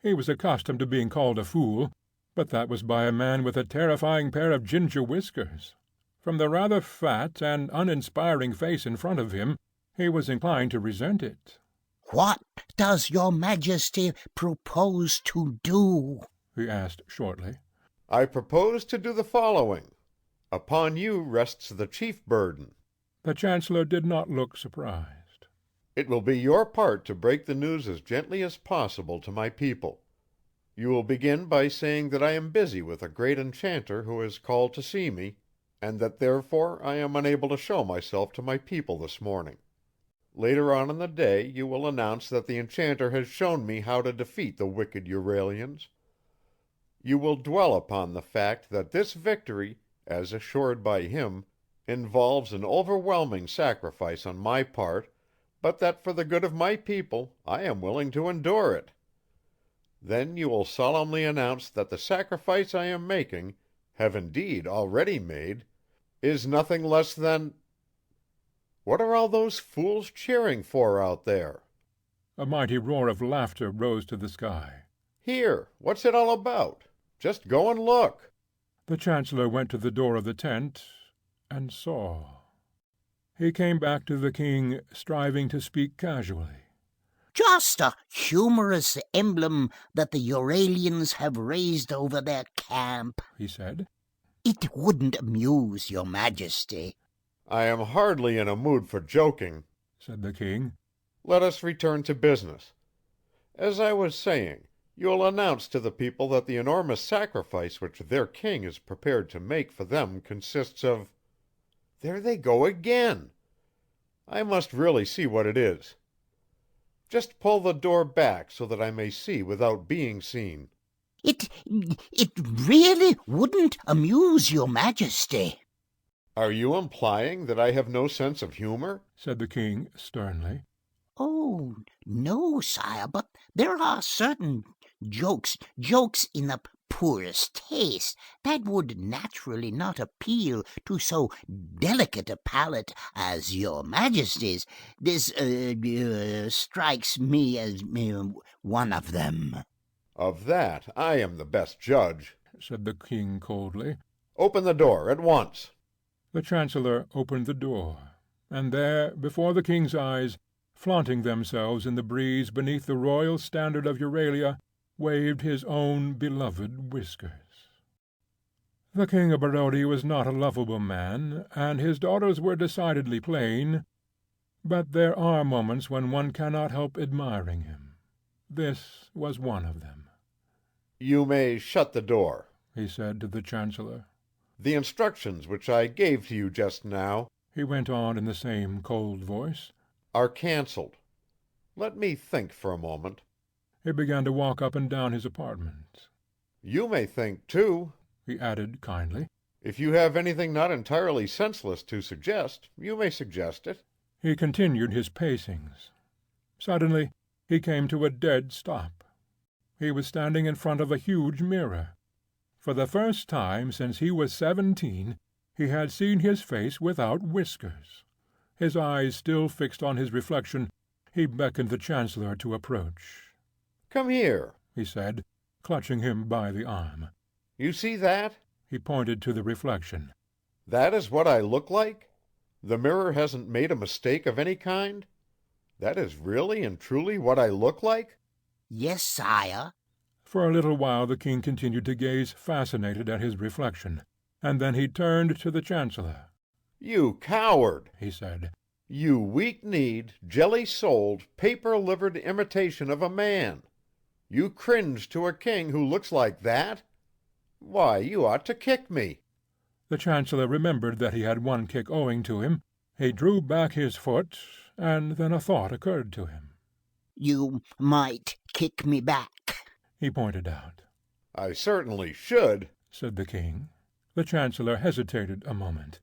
He was accustomed to being called a fool, but that was by a man with a terrifying pair of ginger whiskers. From the rather fat and uninspiring face in front of him, He was inclined to resent it. What does your Majesty propose to do? He asked shortly. I propose to do the following. Upon you rests the chief burden. The Chancellor did not look surprised. It will be your part to break the news as gently as possible to my people. You will begin by saying that I am busy with a great enchanter who has called to see me, and that therefore I am unable to show myself to my people this morning. Later on in the day you will announce that the enchanter has shown me how to defeat the wicked Euralians. You will dwell upon the fact that this victory, as assured by him, involves an overwhelming sacrifice on my part, but that for the good of my people I am willing to endure it. Then you will solemnly announce that the sacrifice I am making, have indeed already made, is nothing less than— What are all those fools cheering for out there? A mighty roar of laughter rose to the sky. Here, what's it all about? Just go and look. The Chancellor went to the door of the tent and saw. He came back to the king, striving to speak casually. Just a humorous emblem that the Euralians have raised over their camp, he said. It wouldn't amuse your Majesty. I am hardly in a mood for joking, said the king. Let us return to business. As I was saying, you will announce to the people that the enormous sacrifice which their king is prepared to make for them consists of— There they go again! I must really see what it is. Just pull the door back so that I may see without being seen. It really wouldn't amuse your Majesty. Are you implying that I have no sense of humor? Said the king sternly. Oh, no, sire, but there are certain jokes in the poorest taste, that would naturally not appeal to so delicate a palate as your Majesty's. This strikes me as one of them. Of that I am the best judge, said the king coldly. Open the door at once. The Chancellor opened the door, and there, before the king's eyes, flaunting themselves in the breeze beneath the royal standard of Euralia, waved his own beloved whiskers. The King of Barodia was not a lovable man, and his daughters were decidedly plain, but there are moments when one cannot help admiring him. This was one of them. You may shut the door, he said to the Chancellor. The instructions which I gave to you just now, he went on in the same cold voice, are cancelled. Let me think for a moment. He began to walk up and down his apartment. You may think, too, he added kindly. If you have anything not entirely senseless to suggest, you may suggest it. He continued his pacings. Suddenly he came to a dead stop. He was standing in front of a huge mirror. For the first time since he was 17, he had seen his face without whiskers. His eyes still fixed on his reflection, he beckoned the Chancellor to approach. Come here, he said, clutching him by the arm. You see that? He pointed to the reflection. That is what I look like? The mirror hasn't made a mistake of any kind? That is really and truly what I look like? Yes, sire. For a little while the king continued to gaze fascinated at his reflection, and then he turned to the Chancellor. You coward, he said. You weak-kneed, jelly-souled, paper-livered imitation of a man. You cringe to a king who looks like that? Why, you ought to kick me. The Chancellor remembered that he had one kick owing to him. He drew back his foot, and then a thought occurred to him. You might kick me back, he pointed out. I certainly should, said the king. The Chancellor hesitated a moment.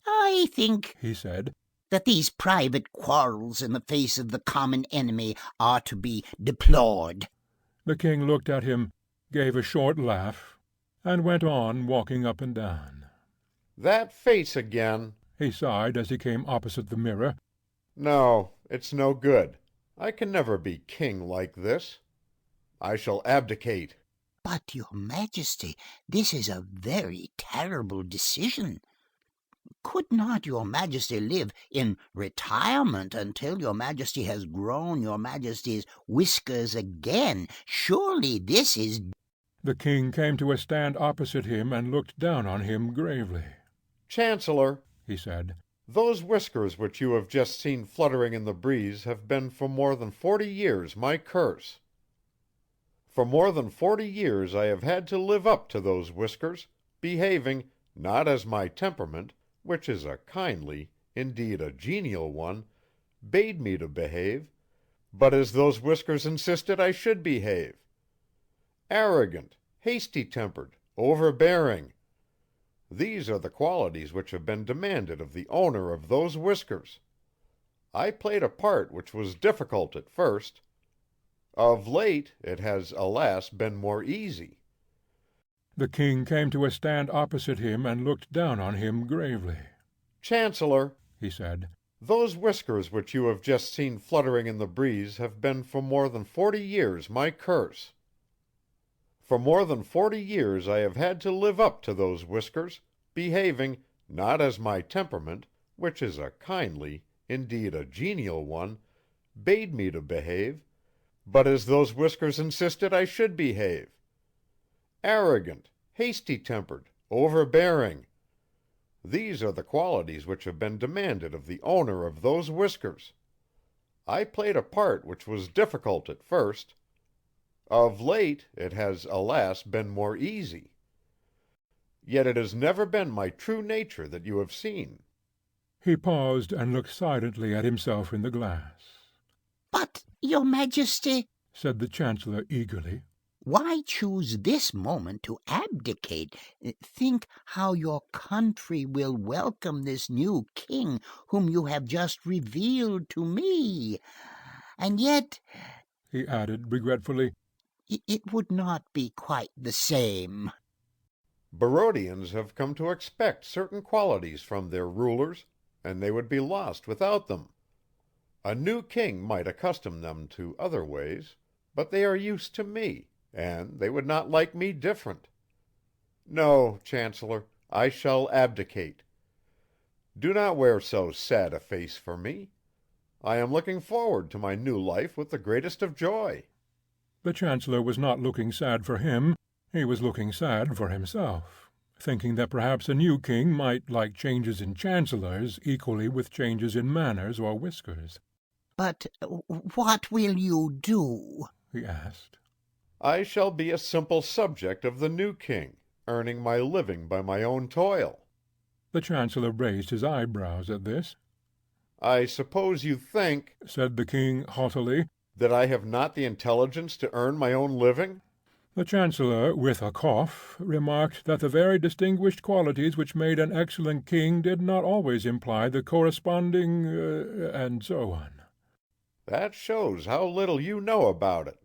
I think, he said, that these private quarrels in the face of the common enemy are to be deplored. The king looked at him, gave a short laugh, and went on walking up and down. That face again, he sighed as he came opposite the mirror. No, it's no good. I can never be king like this. I shall abdicate. But, your Majesty, this is a very terrible decision. Could not your Majesty live in retirement until your Majesty has grown your Majesty's whiskers again? Surely this is... The king came to a stand opposite him and looked down on him gravely. "Chancellor," he said, "those whiskers which you have just seen fluttering in the breeze have been for more than 40 years my curse. For more than 40 years I have had to live up to those whiskers, behaving, not as my temperament, which is a kindly, indeed a genial one, bade me to behave, but as those whiskers insisted I should behave. Arrogant, hasty-tempered, overbearing. These are the qualities which have been demanded of the owner of those whiskers. I played a part which was difficult at first. Of late it has, alas, been more easy." The king came to a stand opposite him and looked down on him gravely. "Chancellor," he said, "those whiskers which you have just seen fluttering in the breeze have been for more than 40 years my curse. For more than 40 years I have had to live up to those whiskers, behaving, not as my temperament, which is a kindly, indeed a genial one, bade me to behave, but as those whiskers insisted I should behave. Arrogant, hasty-tempered, overbearing. These are the qualities which have been demanded of the owner of those whiskers. I played a part which was difficult at first. Of late it has, alas, been more easy. Yet it has never been my true nature that you have seen." He paused and looked silently at himself in the glass. "But, your Majesty," said the Chancellor eagerly, "why choose this moment to abdicate? Think how your country will welcome this new king whom you have just revealed to me. And yet," he added regretfully, "it would not be quite the same." "Barodians have come to expect certain qualities from their rulers, and they would be lost without them. A new king might accustom them to other ways, but they are used to me, and they would not like me different. No, Chancellor, I shall abdicate. Do not wear so sad a face for me. I am looking forward to my new life with the greatest of joy." The Chancellor was not looking sad for him, he was looking sad for himself, thinking that perhaps a new king might like changes in chancellors equally with changes in manners or whiskers. "But what will you do?" he asked. "I shall be a simple subject of the new king, earning my living by my own toil." The Chancellor raised his eyebrows at this. "I suppose you think," said the king haughtily, "that I have not the intelligence to earn my own living?" The Chancellor, with a cough, remarked that the very distinguished qualities which made an excellent king did not always imply the corresponding and so on. "That shows how little you know about it.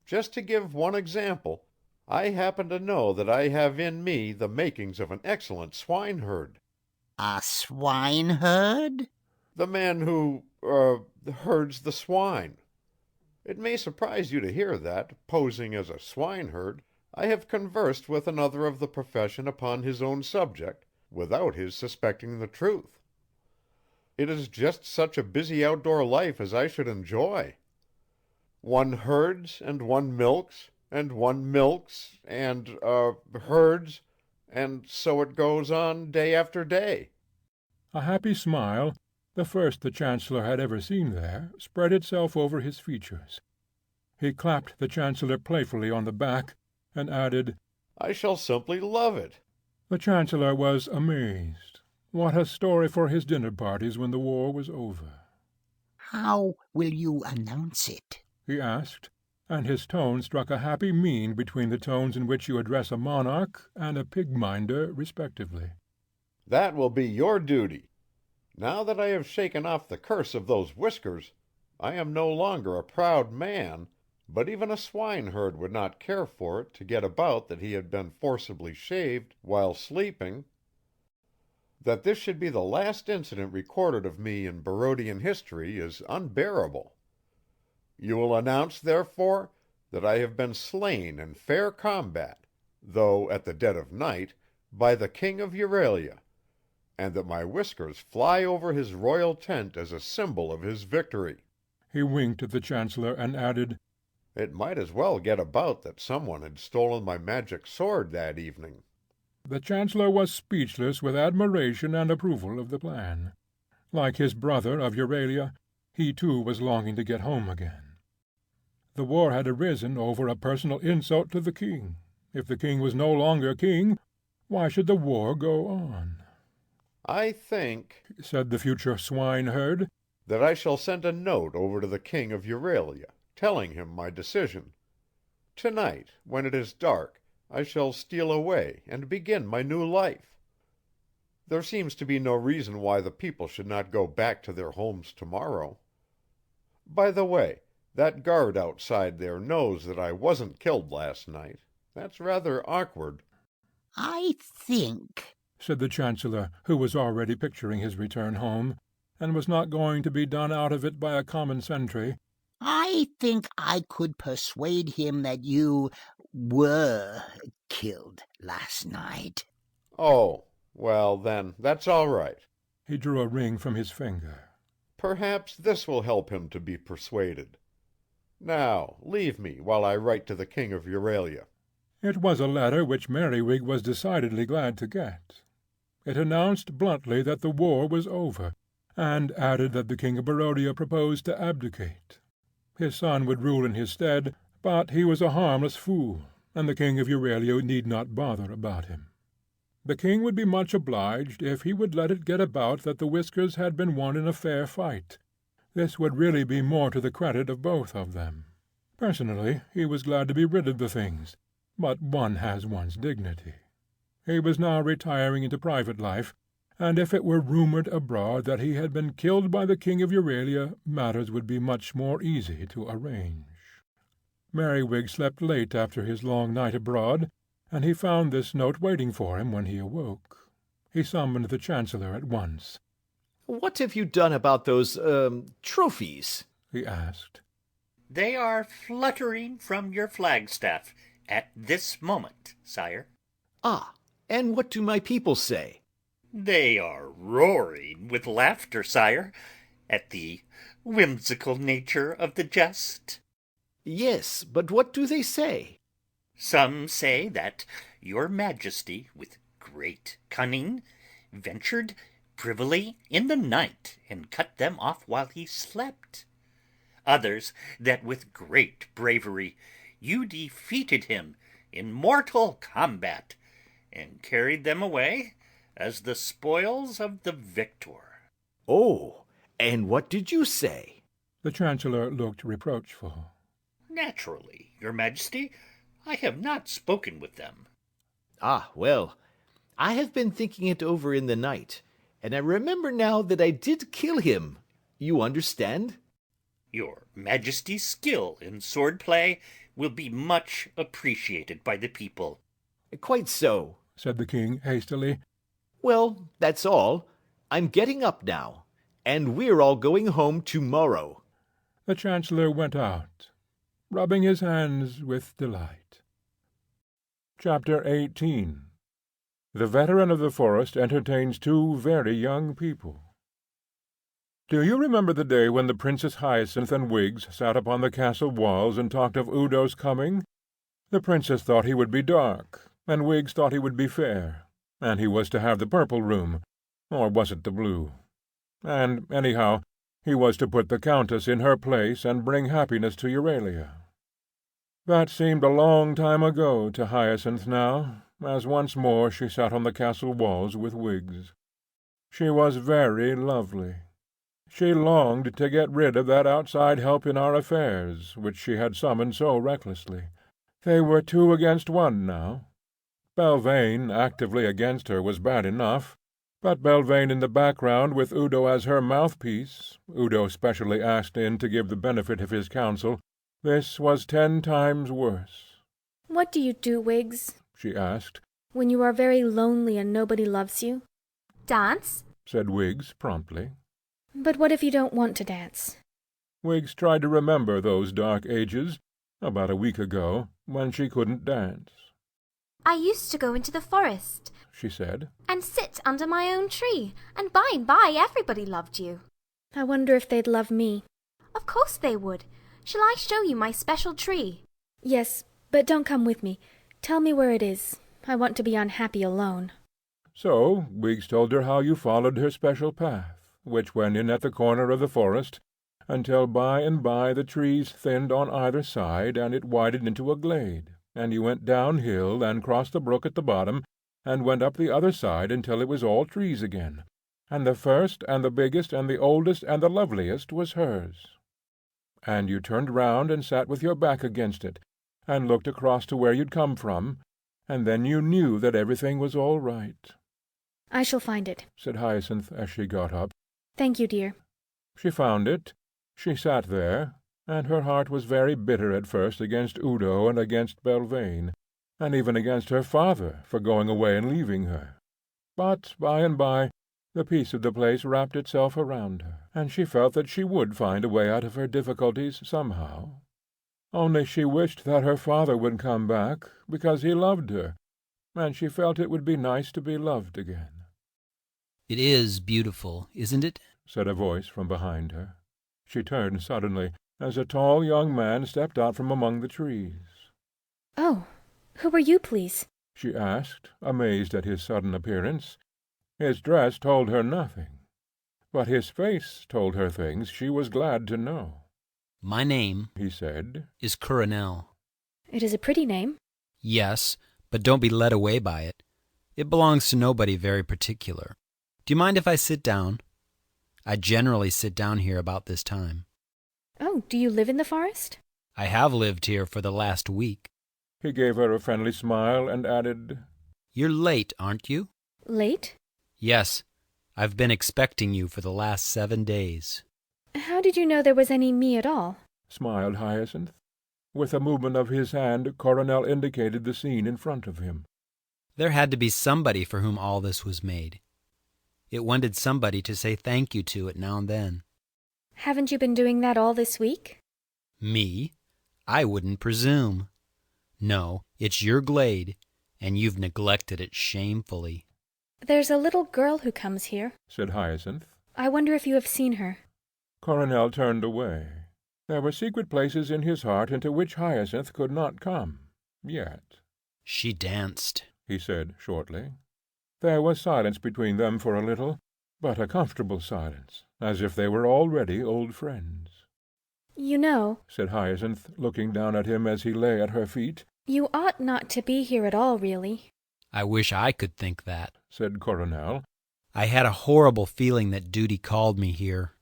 Just to give one example, I happen to know that I have in me the makings of an excellent swineherd." "A swineherd?" "The man who herds the swine. It may surprise you to hear that, posing as a swineherd, I have conversed with another of the profession upon his own subject, without his suspecting the truth. It is just such a busy outdoor life as I should enjoy. One herds, and one milks, and one milks, and herds, and so it goes on day after day." A happy smile, the first the Chancellor had ever seen there, spread itself over his features. He clapped the Chancellor playfully on the back, and added, "I shall simply love it." The Chancellor was amazed. What a story for his dinner parties when the war was over! "How will you announce it?" he asked, and his tone struck a happy mean between the tones in which you address a monarch and a pig-minder, respectively. "That will be your duty. Now that I have shaken off the curse of those whiskers, I am no longer a proud man, but even a swineherd would not care for it to get about that he had been forcibly shaved while sleeping. That this should be the last incident recorded of me in Barodian history is unbearable. You will announce, therefore, that I have been slain in fair combat, though at the dead of night, by the king of Euralia, and that my whiskers fly over his royal tent as a symbol of his victory." He winked at the Chancellor and added, "It might as well get about that someone had stolen my magic sword that evening." The Chancellor was speechless with admiration and approval of the plan. Like his brother of Euralia, he too was longing to get home again. The war had arisen over a personal insult to the king. If the king was no longer king, why should the war go on? "I think," said the future swineherd, "that I shall send a note over to the king of Euralia, telling him my decision. Tonight, when it is dark, I shall steal away and begin my new life. There seems to be no reason why the people should not go back to their homes tomorrow. By the way, that guard outside there knows that I wasn't killed last night. That's rather awkward." "I think," said the Chancellor, who was already picturing his return home, and was not going to be done out of it by a common sentry, "I think I could persuade him that you were killed last night." "Oh, well then, that's all right." He drew a ring from his finger. "Perhaps this will help him to be persuaded. Now, leave me while I write to the king of Euralia." It was a letter which Merriwig was decidedly glad to get. It announced bluntly that the war was over, and added that the king of Barodia proposed to abdicate. His son would rule in his stead, but he was a harmless fool, and the king of Euralia need not bother about him. The king would be much obliged if he would let it get about that the whiskers had been won in a fair fight. This would really be more to the credit of both of them. Personally, he was glad to be rid of the things, but one has one's dignity. He was now retiring into private life, and if it were rumoured abroad that he had been killed by the king of Euralia, matters would be much more easy to arrange. Merriwig slept late after his long night abroad, and he found this note waiting for him when he awoke. He summoned the Chancellor at once. "What have you done about those, trophies?" he asked. "They are fluttering from your flagstaff at this moment, sire." "Ah, and what do my people say?" "They are roaring with laughter, sire, at the whimsical nature of the jest." "Yes, but what do they say?" "Some say that your Majesty, with great cunning, ventured privily in the night and cut them off while he slept. Others, that with great bravery you defeated him in mortal combat, and carried them away as the spoils of the victor." "Oh, and what did you say?" The Chancellor looked reproachful. "Naturally, your Majesty, I have not spoken with them." "Ah, well, I have been thinking it over in the night, and I remember now that I did kill him. You understand?" "Your Majesty's skill in sword play will be much appreciated by the people." "Quite so," said the king hastily. "Well, that's all. I'm getting up now, and we're all going home tomorrow." The Chancellor went out, rubbing his hands with delight. Chapter 18. The Veteran of the Forest entertains two very young people. Do you remember the day when the Princess Hyacinth and Wiggs sat upon the castle walls and talked of Udo's coming? The Princess thought he would be dark, and Wiggs thought he would be fair, and he was to have the purple room, or was it the blue? And, anyhow, he was to put the Countess in her place and bring happiness to Euralia. That seemed a long time ago to Hyacinth now, as once more she sat on the castle walls with Wiggs. She was very lovely. She longed to get rid of that outside help in our affairs, which she had summoned so recklessly. They were 2 against 1 now. Belvane actively against her was bad enough, but Belvane in the background with Udo as her mouthpiece, Udo specially asked in to give the benefit of his counsel, this was 10 times worse. "What do you do, Wiggs?" she asked. "When you are very lonely and nobody loves you?" "Dance?" said Wiggs promptly. "But what if you don't want to dance?" Wiggs tried to remember those dark ages, about a week ago, when she couldn't dance. I used to go into the forest, she said, and sit under my own tree, and by and by everybody loved you. I wonder if they'd love me. Of course they would. Shall I show you my special tree? Yes, but don't come with me. Tell me where it is. I want to be unhappy alone. So Wiggs told her how you followed her special path, which went in at the corner of the forest, until by and by the trees thinned on either side, and it widened into a glade, and you went downhill and crossed the brook at the bottom, and went up the other side until it was all trees again, and the first and the biggest and the oldest and the loveliest was hers. And you turned round and sat with your back against it, and looked across to where you'd come from, and then you knew that everything was all right. I shall find it, said Hyacinth as she got up. Thank you, dear. She found it. She sat there, and her heart was very bitter at first against Udo and against Belvane, and even against her father for going away and leaving her. But by and by the peace of the place wrapped itself around her, and she felt that she would find a way out of her difficulties somehow. Only she wished that her father would come back, because he loved her, and she felt it would be nice to be loved again. "It is beautiful, isn't it?" said a voice from behind her. She turned suddenly, as a tall young man stepped out from among the trees. "Oh, who are you, please?" she asked, amazed at his sudden appearance. His dress told her nothing, but his face told her things she was glad to know. "My name," he said, "is Coronel." "It is a pretty name." "Yes, but don't be led away by it. It belongs to nobody very particular. Do you mind if I sit down? I generally sit down here about this time." "Oh, do you live in the forest?" "I have lived here for the last week." He gave her a friendly smile and added, "You're late, aren't you?" "Late?" "Yes. I've been expecting you for the last 7 days." "How did you know there was any me at all?" smiled Hyacinth. With a movement of his hand, Coronel indicated the scene in front of him. There had to be somebody for whom all this was made. It wanted somebody to say thank you to it now and then. "Haven't you been doing that all this week?" "Me? I wouldn't presume. No, it's your glade, and you've neglected it shamefully." "There's a little girl who comes here," said Hyacinth. "I wonder if you have seen her." Coronel turned away. There were secret places in his heart into which Hyacinth could not come, yet. "She danced," he said shortly. There was silence between them for a little, but a comfortable silence, as if they were already old friends. "You know," said Hyacinth, looking down at him as he lay at her feet, "you ought not to be here at all, really." "I wish I could think that," said Coronel. "I had a horrible feeling that duty called me here.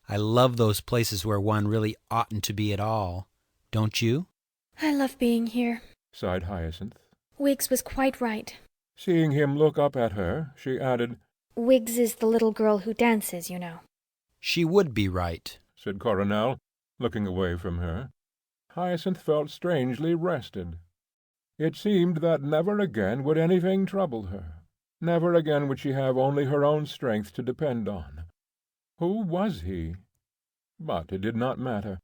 I love those places where one really oughtn't to be at all. Don't you?" "I love being here," sighed Hyacinth. "Wiggs was quite right." Seeing him look up at her, she added, "Wiggs is the little girl who dances, you know." "She would be right," said Coronel, looking away from her. Hyacinth felt strangely rested. It seemed that never again would anything trouble her. Never again would she have only her own strength to depend on. Who was he? But it did not matter.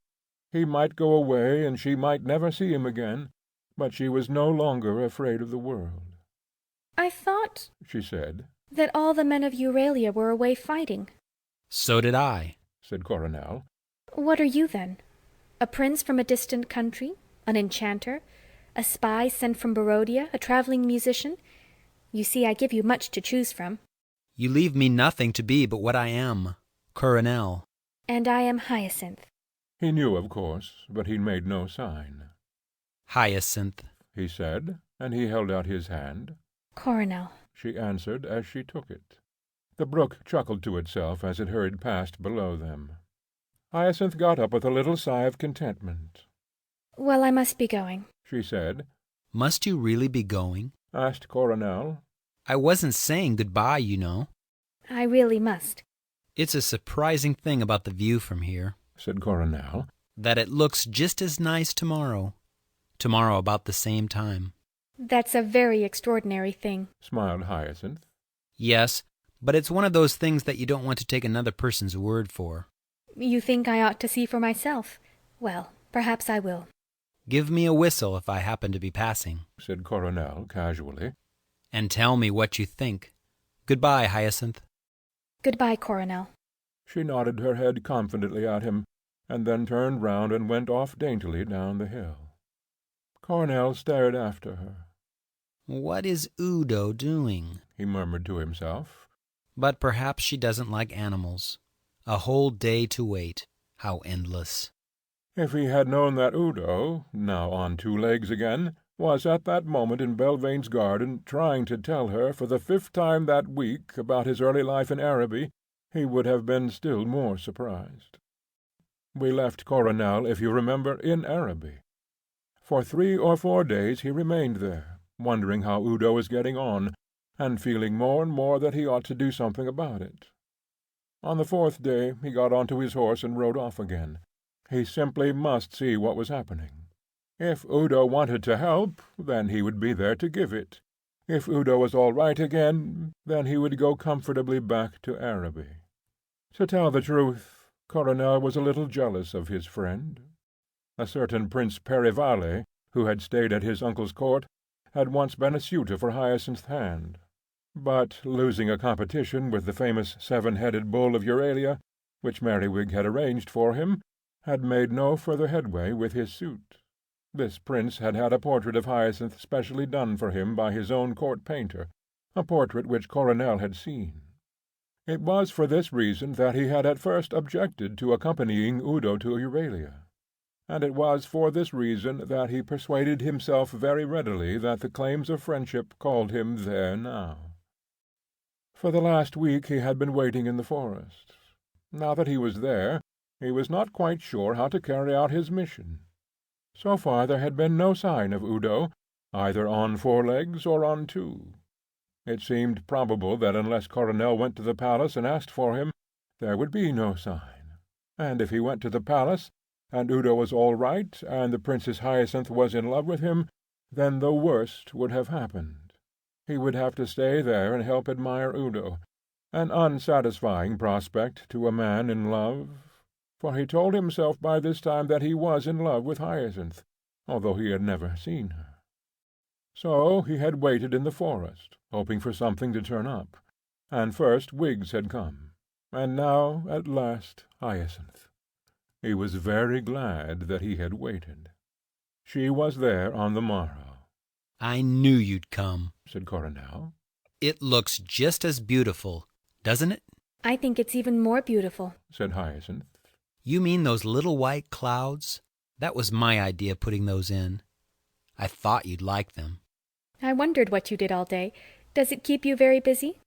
He might go away, and she might never see him again, but she was no longer afraid of the world. "I thought," she said, "that all the men of Euralia were away fighting." "So did I," said Coronel. "What are you, then? A prince from a distant country? An enchanter? A spy sent from Barodia? A travelling musician? You see, I give you much to choose from." "You leave me nothing to be but what I am, Coronel." "And I am Hyacinth." He knew, of course, but he made no sign. "Hyacinth," he said, and he held out his hand. "Coronel," she answered as she took it. The brook chuckled to itself as it hurried past below them. Hyacinth got up with a little sigh of contentment. "Well, I must be going," she said. "Must you really be going?" asked Coronel. "I wasn't saying good-bye, you know." "I really must." "It's a surprising thing about the view from here," said Coronel, "that it looks just as nice tomorrow. Tomorrow about the same time." "That's a very extraordinary thing," smiled Hyacinth. "Yes, but it's one of those things that you don't want to take another person's word for." "You think I ought to see for myself? Well, perhaps I will." Give me a whistle if I happen to be passing, said Coronel casually. and tell me what you think. Goodbye, Hyacinth. Goodbye, Coronel. She nodded her head confidently at him, and then turned round and went off daintily down the hill. Coronel stared after her. What is Udo doing? He murmured to himself. But perhaps she doesn't like animals. A whole day to wait. How endless. If he had known that Udo, now on 2 legs again, was at that moment in Belvane's garden trying to tell her for the 5th time that week about his early life in Araby, he would have been still more surprised. We left Coronel, if you remember, in Araby. For 3 or 4 days he remained there, wondering how Udo was getting on, and feeling more and more that he ought to do something about it. On the 4th day he got onto his horse and rode off again. He simply must see what was happening. If Udo wanted to help, then he would be there to give it. If Udo was all right again, then he would go comfortably back to Araby. To tell the truth, Coronel was a little jealous of his friend. A certain Prince Perivale, who had stayed at his uncle's court, had once been a suitor for Hyacinth's hand, but, losing a competition with the famous 7-headed bull of Euralia, which Merriwig had arranged for him, had made no further headway with his suit. This prince had had a portrait of Hyacinth specially done for him by his own court painter, a portrait which Coronel had seen. It was for this reason that he had at first objected to accompanying Udo to Euralia, and it was for this reason that he persuaded himself very readily that the claims of friendship called him there now. For the last week he had been waiting in the forest. Now that he was there, he was not quite sure how to carry out his mission. So far there had been no sign of Udo, either on 4 legs or on 2. It seemed probable that unless Coronel went to the palace and asked for him, there would be no sign. And if he went to the palace, and Udo was all right, and the Princess Hyacinth was in love with him, then the worst would have happened. He would have to stay there and help admire Udo, an unsatisfying prospect to a man in love, for he told himself by this time that he was in love with Hyacinth, although he had never seen her. So he had waited in the forest, hoping for something to turn up, and first Wiggs had come, and now, at last, Hyacinth. He was very glad that he had waited. She was there on the morrow. I knew you'd come, said Coronel. It looks just as beautiful, doesn't it? I think it's even more beautiful, said Hyacinth. You mean those little white clouds? That was my idea, putting those in. I thought you'd like them. I wondered what you did all day. Does it keep you very busy?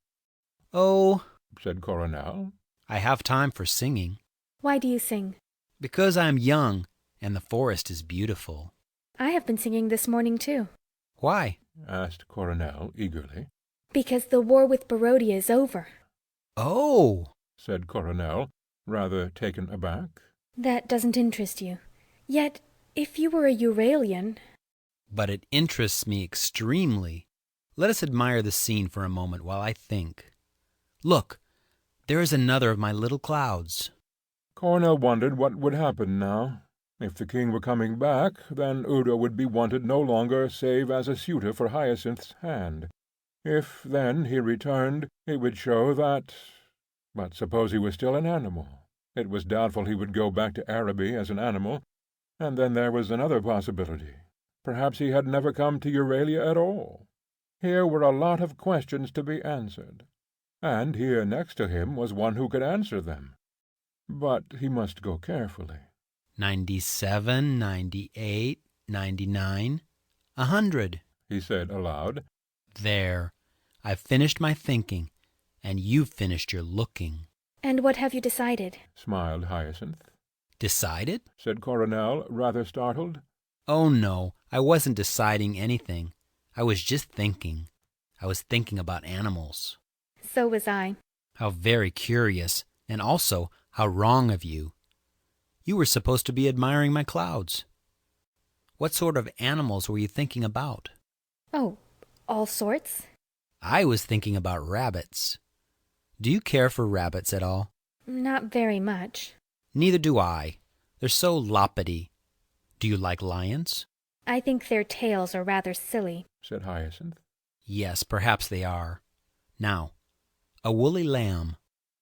Oh, said Coronel, I have time for singing. Why do you sing? Because I'm young, and the forest is beautiful. I have been singing this morning, too. Why? asked Coronel eagerly. Because the war with Barodia is over. Oh, said Coronel, rather taken aback. That doesn't interest you. Yet, if you were a Euralian... But it interests me extremely. Let us admire the scene for a moment while I think. Look, there is another of my little clouds. Coronel wondered what would happen now. If the king were coming back, then Udo would be wanted no longer save as a suitor for Hyacinth's hand. If, then, he returned, it would show that... But suppose he was still an animal? It was doubtful he would go back to Araby as an animal, and then there was another possibility. Perhaps he had never come to Euralia at all. Here were a lot of questions to be answered, and here next to him was one who could answer them. But he must go carefully. 97, 98, 99, 100, he said aloud. There, I've finished my thinking, and you've finished your looking. And what have you decided? Smiled Hyacinth. Decided? Said Coronel, rather startled. Oh, no, I wasn't deciding anything. I was just thinking. I was thinking about animals. So was I. How very curious, and also how wrong of you. You were supposed to be admiring my clouds. What sort of animals were you thinking about? Oh, all sorts. I was thinking about rabbits. Do you care for rabbits at all? Not very much. Neither do I. They're so loppity. Do you like lions? I think their tales are rather silly, said Hyacinth. Yes, perhaps they are. Now, a woolly lamb.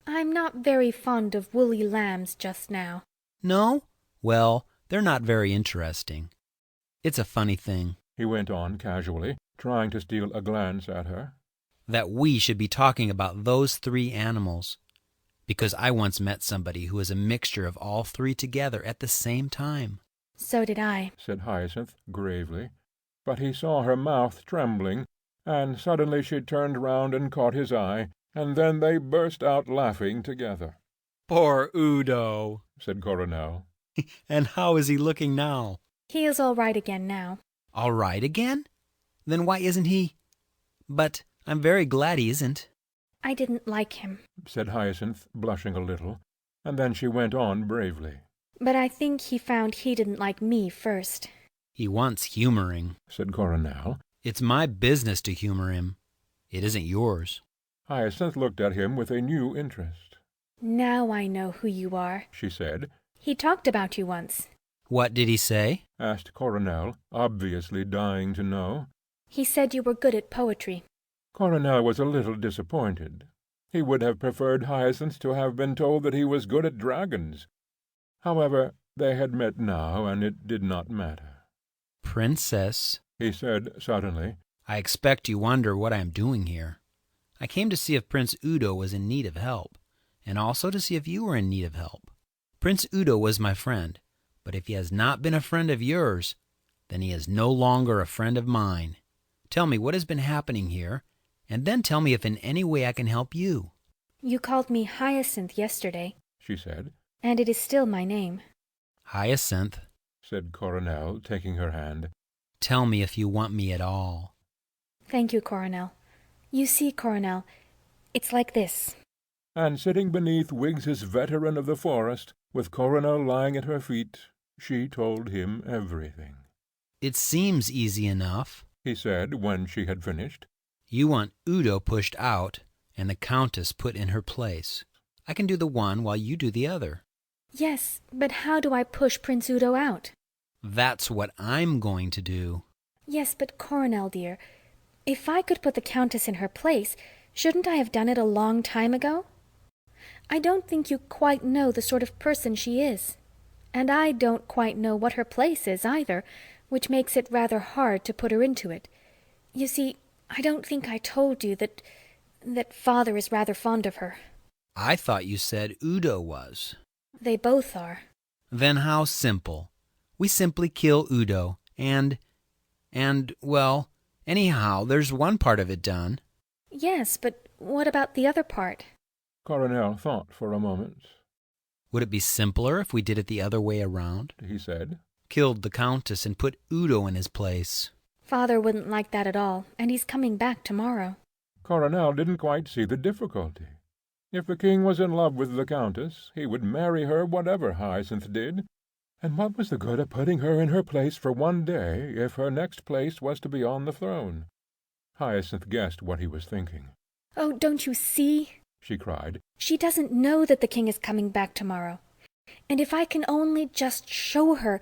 I'm not very fond of woolly lambs just now. No? Well, they're not very interesting. It's a funny thing, he went on casually, trying to steal a glance at her, that we should be talking about those 3 animals, because I once met somebody who was a mixture of all 3 together at the same time. So did I, said Hyacinth gravely, but he saw her mouth trembling, and suddenly she turned round and caught his eye, and then they burst out laughing together. Poor Udo, said Coronel. And how is he looking now? He is all right again now. All right again? Then why isn't he? But I'm very glad he isn't. I didn't like him, said Hyacinth, blushing a little, and then she went on bravely. But I think he found he didn't like me first. He wants humoring, said Coronel. It's my business to humor him. It isn't yours. Hyacinth looked at him with a new interest. Now I know who you are, she said. He talked about you once. What did he say? Asked Coronel, obviously dying to know. He said you were good at poetry. Coronel was a little disappointed. He would have preferred Hyacinth to have been told that he was good at dragons. However, they had met now, and it did not matter. Princess, he said suddenly, I expect you wonder what I am doing here. I came to see if Prince Udo was in need of help, and also to see if you were in need of help. Prince Udo was my friend, but if he has not been a friend of yours, then he is no longer a friend of mine. Tell me what has been happening here, and then tell me if in any way I can help you. You called me Hyacinth yesterday, she said. And it is still my name. Hyacinth, said Coronel, taking her hand. Tell me if you want me at all. Thank you, Coronel. You see, Coronel, it's like this. And sitting beneath Wiggs's veteran of the forest, with Coronel lying at her feet, she told him everything. It seems easy enough, he said when she had finished. You want Udo pushed out and the Countess put in her place. I can do the one while you do the other. Yes, but how do I push Prince Udo out? That's what I'm going to do. Yes, but Coronel, dear, if I could put the Countess in her place, shouldn't I have done it a long time ago? I don't think you quite know the sort of person she is. And I don't quite know what her place is either, which makes it rather hard to put her into it. You see, I don't think I told you that Father is rather fond of her. I thought you said Udo was. They both are. Then how simple. We simply kill Udo, and, well, anyhow, there's one part of it done. Yes, but what about the other part? Coronel thought for a moment. Would it be simpler if we did it the other way around? He said. Killed the Countess and put Udo in his place. Father wouldn't like that at all, and he's coming back tomorrow. Coronel didn't quite see the difficulty. If the king was in love with the Countess, he would marry her whatever Hyacinth did. And what was the good of putting her in her place for one day, if her next place was to be on the throne? Hyacinth guessed what he was thinking. Oh, don't you see? She cried. She doesn't know that the king is coming back tomorrow. And if I can only just show her,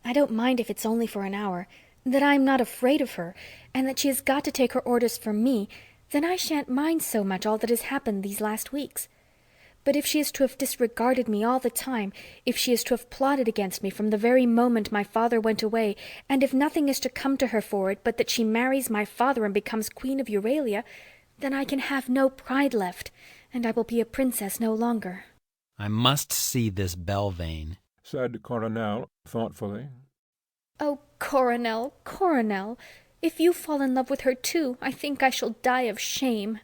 I don't mind if it's only for an hour, that I'm not afraid of her, and that she has got to take her orders from me, then I shan't mind so much all that has happened these last weeks. But if she is to have disregarded me all the time, if she is to have plotted against me from the very moment my father went away, and if nothing is to come to her for it but that she marries my father and becomes Queen of Euralia, then I can have no pride left, and I will be a princess no longer. I must see this Belvane, said Coronel thoughtfully. Oh, Coronel, Coronel, if you fall in love with her too, I think I shall die of shame.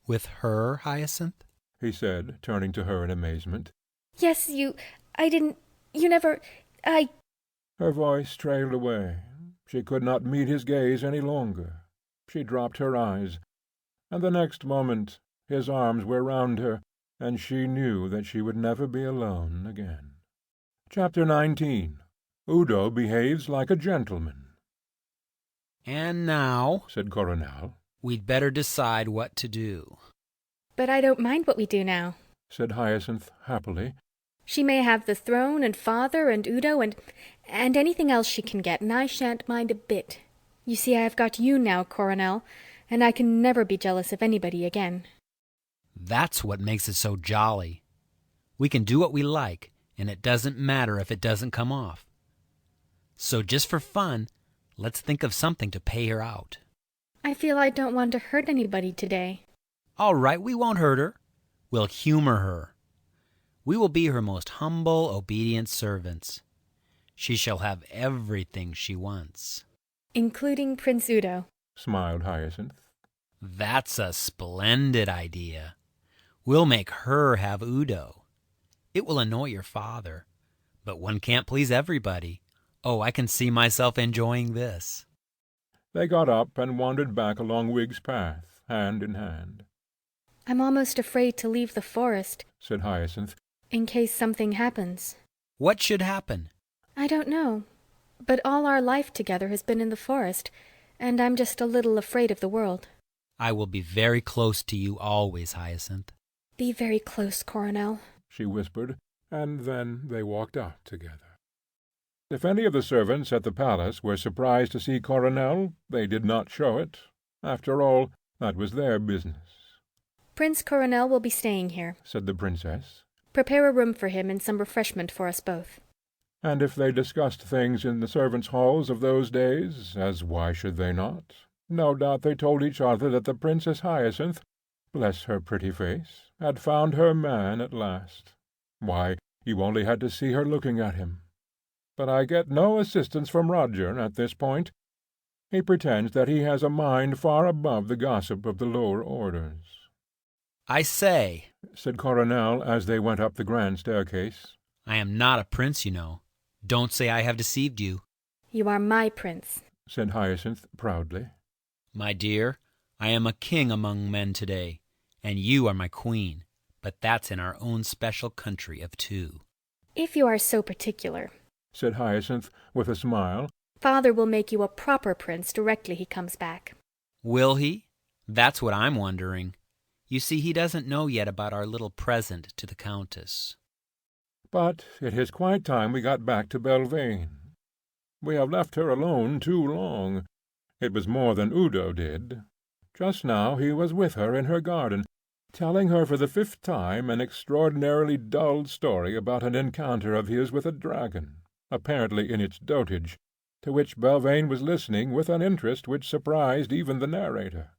With her, Hyacinth? He said, turning to her in amazement. Yes, you never. Her voice trailed away. She could not meet his gaze any longer. She dropped her eyes, and the next moment his arms were round her, and she knew that she would never be alone again. Chapter 19. Udo behaves like a gentleman. And now, said Coronel, we'd better decide what to do. But I don't mind what we do now, said Hyacinth happily. She may have the throne and father and Udo and anything else she can get, and I shan't mind a bit. You see, I have got you now, Coronel, and I can never be jealous of anybody again." That's what makes it so jolly. We can do what we like, and it doesn't matter if it doesn't come off. So just for fun, let's think of something to pay her out. I feel I don't want to hurt anybody today. All right, we won't hurt her. We'll humor her. We will be her most humble, obedient servants. She shall have everything she wants. Including Prince Udo, smiled Hyacinth. That's a splendid idea. We'll make her have Udo. It will annoy your father, but one can't please everybody. Oh, I can see myself enjoying this. They got up and wandered back along Wig's path, hand in hand. "I'm almost afraid to leave the forest," said Hyacinth, "in case something happens." What should happen? "I don't know, but all our life together has been in the forest, and I'm just a little afraid of the world." I will be very close to you always, Hyacinth. "Be very close, Coronel," she whispered, and then they walked out together. If any of the servants at the palace were surprised to see Coronel, they did not show it. After all, that was their business. "Prince Coronel will be staying here," said the princess. "Prepare a room for him and some refreshment for us both." And if they discussed things in the servants' halls of those days, as why should they not? No doubt they told each other that the Princess Hyacinth, bless her pretty face, had found her man at last. Why, you only had to see her looking at him. But I get no assistance from Roger at this point. He pretends that he has a mind far above the gossip of the lower orders. "I say," said Coronel as they went up the grand staircase, "I am not a prince, you know. Don't say I have deceived you." "You are my prince," said Hyacinth proudly. "My dear, I am a king among men today, and you are my queen, but that's in our own special country of two." "If you are so particular," said Hyacinth with a smile, "Father will make you a proper prince directly he comes back." Will he? That's what I'm wondering. You see, he doesn't know yet about our little present to the Countess. But it is quite time we got back to Belvane. We have left her alone too long. It was more than Udo did. Just now he was with her in her garden, telling her for the 5th time an extraordinarily dull story about an encounter of his with a dragon, apparently in its dotage, to which Belvane was listening with an interest which surprised even the narrator.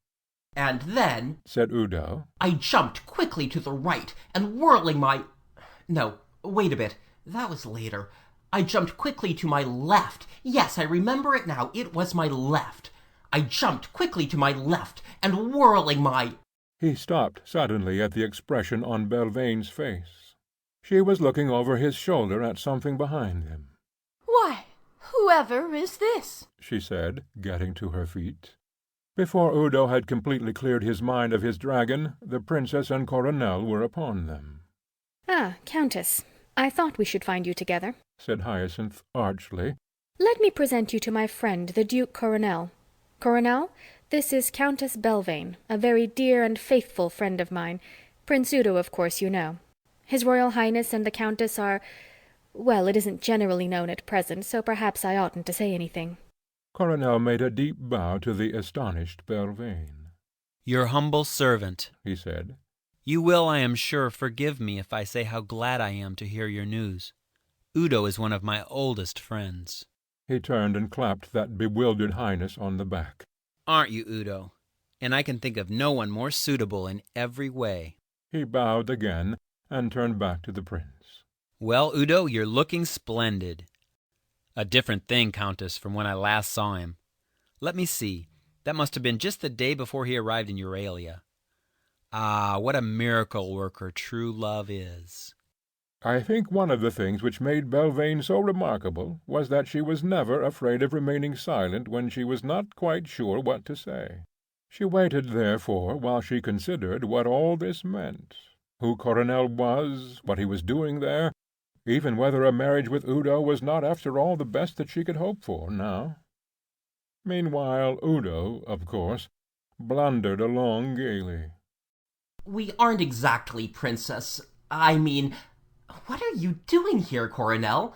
"And then," said Udo, "I jumped quickly to the right, and whirling my... No, wait a bit, that was later. I jumped quickly to my left. Yes, I remember it now, it was my left. I jumped quickly to my left, and whirling my..." He stopped suddenly at the expression on Belvane's face. She was looking over his shoulder at something behind him. "Why, whoever is this?" she said, getting to her feet. Before Udo had completely cleared his mind of his dragon, the princess and Coronel were upon them. "Ah, Countess, I thought we should find you together," said Hyacinth archly. "Let me present you to my friend, the Duke Coronel. Coronel, this is Countess Belvane, a very dear and faithful friend of mine. Prince Udo, of course, you know. His Royal Highness and the Countess are... well, it isn't generally known at present, so perhaps I oughtn't to say anything." Coronel made a deep bow to the astonished Belvane. "Your humble servant," he said. "You will, I am sure, forgive me if I say how glad I am to hear your news. Udo is one of my oldest friends." He turned and clapped that bewildered Highness on the back. "Aren't you, Udo? And I can think of no one more suitable in every way." He bowed again and turned back to the prince. "Well, Udo, you're looking splendid. A different thing, Countess, from when I last saw him. Let me see. That must have been just the day before he arrived in Euralia. Ah, what a miracle worker true love is." I think one of the things which made Belvane so remarkable was that she was never afraid of remaining silent when she was not quite sure what to say. She waited, therefore, while she considered what all this meant, who Coronel was, what he was doing there, even whether a marriage with Udo was not after all the best that she could hope for now. Meanwhile Udo, of course, blundered along gaily. "We aren't exactly, Princess. I mean, what are you doing here, Coronel?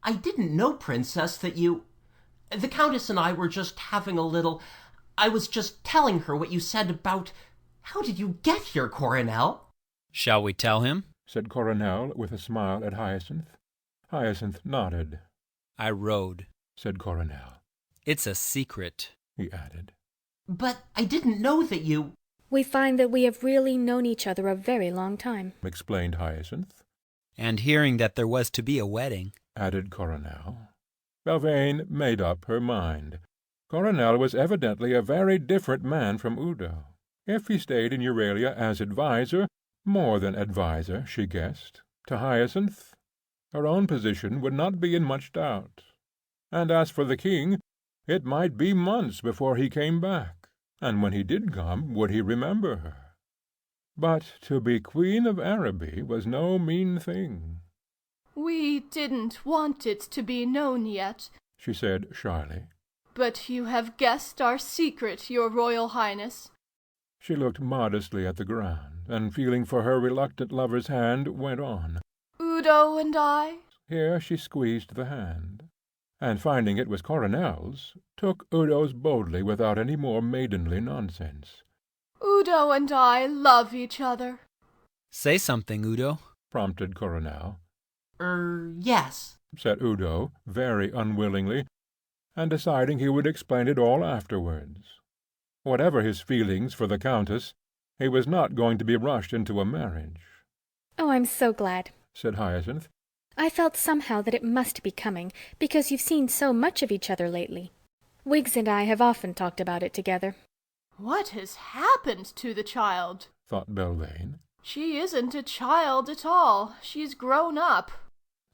I didn't know, Princess, that you... The Countess and I were just having a little... I was just telling her what you said about... How did you get here, Coronel? Shall we tell him? Said Coronel with a smile at Hyacinth. Hyacinth nodded. I rode, said Coronel. It's a secret, he added. But I didn't know that you... We find that we have really known each other a very long time, explained Hyacinth. And hearing that there was to be a wedding, added Coronel. Belvane made up her mind. Coronel was evidently a very different man from Udo. If he stayed in Euralia as adviser, more than adviser, she guessed, to Hyacinth, her own position would not be in much doubt. And as for the king, it might be months before he came back, and when he did come, would he remember her? But to be Queen of Araby was no mean thing. We didn't want it to be known yet, she said shyly. But you have guessed our secret, your Royal Highness. She looked modestly at the ground, and feeling for her reluctant lover's hand, went on. Udo and I... Here she squeezed the hand, and finding it was Coronel's, took Udo's boldly without any more maidenly nonsense. Udo and I love each other. Say something, Udo, prompted Coronel. Yes, said Udo, very unwillingly, and deciding he would explain it all afterwards. Whatever his feelings for the Countess, he was not going to be rushed into a marriage. Oh, I'm so glad, said Hyacinth. I felt somehow that it must be coming, because you've seen so much of each other lately. Wiggs and I have often talked about it together. What has happened to the child? Thought Belvane. She isn't a child at all. She's grown up.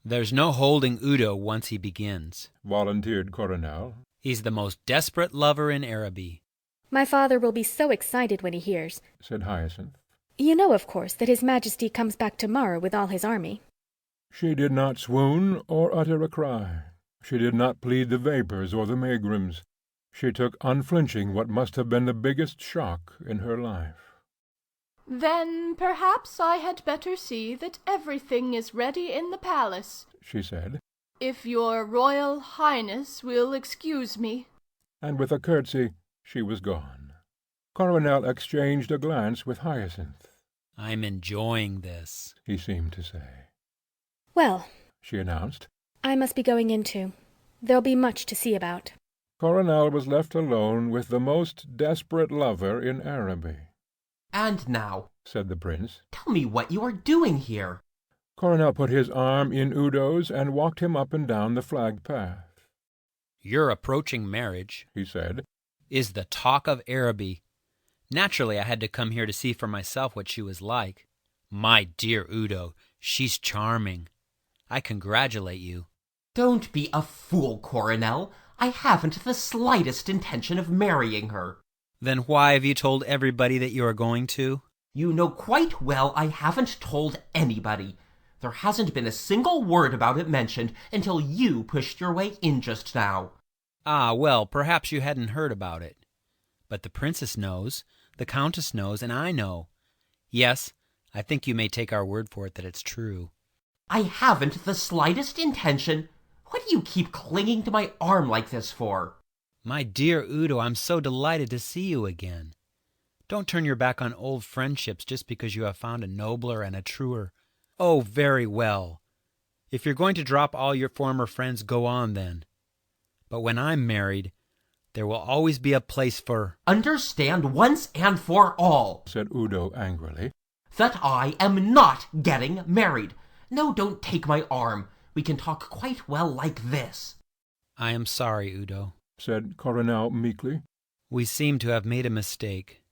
There's no holding Udo once he begins, volunteered Coronel. He's the most desperate lover in Araby. My father will be so excited when he hears, said Hyacinth. You know, of course, that His Majesty comes back tomorrow with all his army. She did not swoon or utter a cry. She did not plead the vapours or the megrims. She took unflinching what must have been the biggest shock in her life. Then perhaps I had better see that everything is ready in the palace, she said. If your Royal Highness will excuse me. And with a curtsy she was gone. Coronel exchanged a glance with Hyacinth. I'm enjoying this, he seemed to say. Well, she announced, I must be going in too. There'll be much to see about. Coronel was left alone with the most desperate lover in Araby. And now, said the prince, tell me what you are doing here. Coronel put his arm in Udo's and walked him up and down the flagged path. Your approaching marriage, he said, is the talk of Araby. Naturally, I had to come here to see for myself what she was like. My dear Udo, she's charming. I congratulate you. Don't be a fool, Coronel. I haven't the slightest intention of marrying her. Then why have you told everybody that you are going to? You know quite well I haven't told anybody. There hasn't been a single word about it mentioned until you pushed your way in just now. Ah, well, perhaps you hadn't heard about it. But the princess knows, the countess knows, and I know. Yes, I think you may take our word for it that it's true. I haven't the slightest intention. What do you keep clinging to my arm like this for? My dear Udo, I'm so delighted to see you again. Don't turn your back on old friendships just because you have found a nobler and a truer. Oh, very well. If you're going to drop all your former friends, go on then. But when I'm married, there will always be a place for... Understand once and for all, said Udo angrily, that I am not getting married. No, don't take my arm. We can talk quite well like this. I am sorry, Udo, said Coronel meekly. We seem to have made a mistake,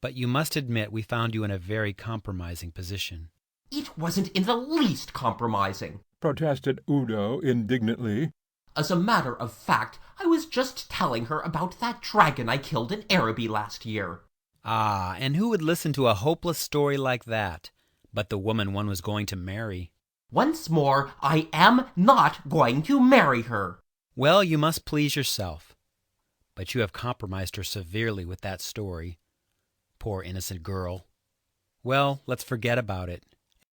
but you must admit we found you in a very compromising position. It wasn't in the least compromising, protested Udo indignantly. As a matter of fact, I was just telling her about that dragon I killed in Araby last year. Ah, and who would listen to a hopeless story like that, but the woman one was going to marry? Once more, I am not going to marry her. Well, you must please yourself. But you have compromised her severely with that story. Poor innocent girl. Well, let's forget about it.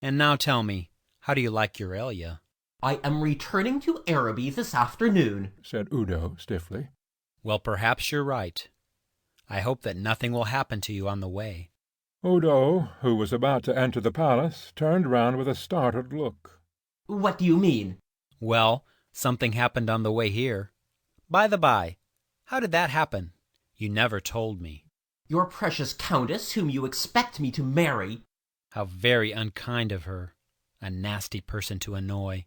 And now tell me, how do you like Euralia? I am returning to Araby this afternoon, said Udo stiffly. Well, perhaps you're right. I hope that nothing will happen to you on the way. Udo, who was about to enter the palace, turned round with a startled look. What do you mean? Well, something happened on the way here. By the by, how did that happen? You never told me. Your precious countess, whom you expect me to marry. How very unkind of her. A nasty person to annoy.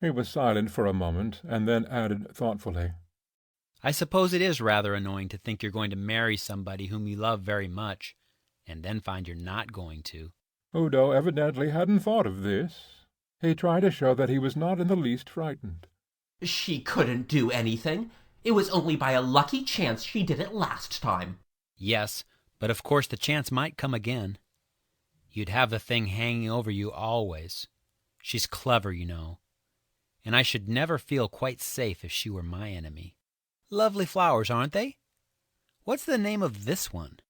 He was silent for a moment, and then added thoughtfully, I suppose it is rather annoying to think you're going to marry somebody whom you love very much, and then find you're not going to. Udo evidently hadn't thought of this. He tried to show that he was not in the least frightened. She couldn't do anything. It was only by a lucky chance she did it last time. Yes, but of course the chance might come again. You'd have the thing hanging over you always. She's clever, you know. And I should never feel quite safe if she were my enemy. Lovely flowers, aren't they? What's the name of this one?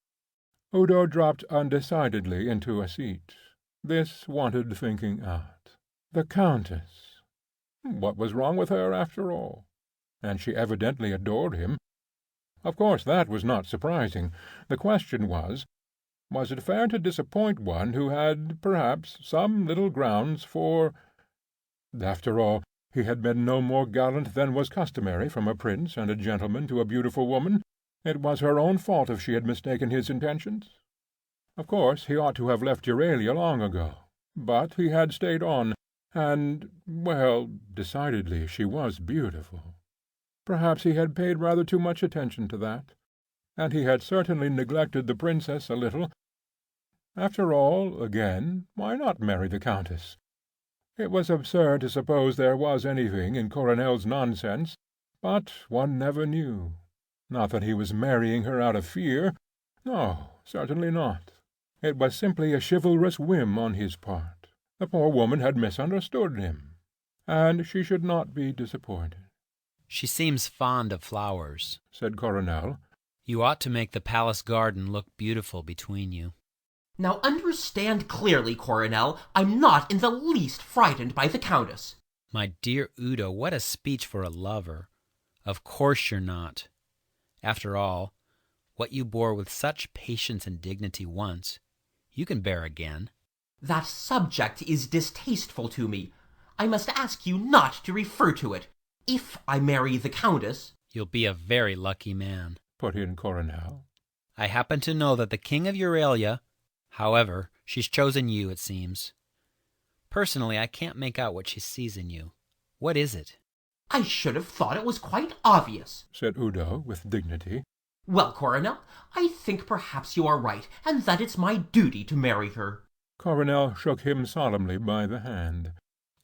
Udo dropped undecidedly into a seat. This wanted thinking out. The Countess. What was wrong with her, after all? And she evidently adored him. Of course, that was not surprising. The question was it fair to disappoint one who had, perhaps, some little grounds for... After all, he had been no more gallant than was customary from a prince and a gentleman to a beautiful woman. It was her own fault if she had mistaken his intentions. Of course, he ought to have left Euralia long ago, but he had stayed on, and, well, decidedly she was beautiful. Perhaps he had paid rather too much attention to that, and he had certainly neglected the princess a little. After all, again, why not marry the Countess? It was absurd to suppose there was anything in Coronel's nonsense, but one never knew. Not that he was marrying her out of fear. No, certainly not. It was simply a chivalrous whim on his part. The poor woman had misunderstood him, and she should not be disappointed. She seems fond of flowers, said Coronel. You ought to make the palace garden look beautiful between you. Now understand clearly, Coronel, I'm not in the least frightened by the Countess. My dear Udo, what a speech for a lover. Of course you're not. After all, what you bore with such patience and dignity once, you can bear again. That subject is distasteful to me. I must ask you not to refer to it. If I marry the Countess... You'll be a very lucky man, put in Coronel. I happen to know that the King of Euralia... However, she's chosen you, it seems. Personally, I can't make out what she sees in you. What is it? I should have thought it was quite obvious, said Udo with dignity. Well, Coronel, I think perhaps you are right, and that it's my duty to marry her. Coronel shook him solemnly by the hand.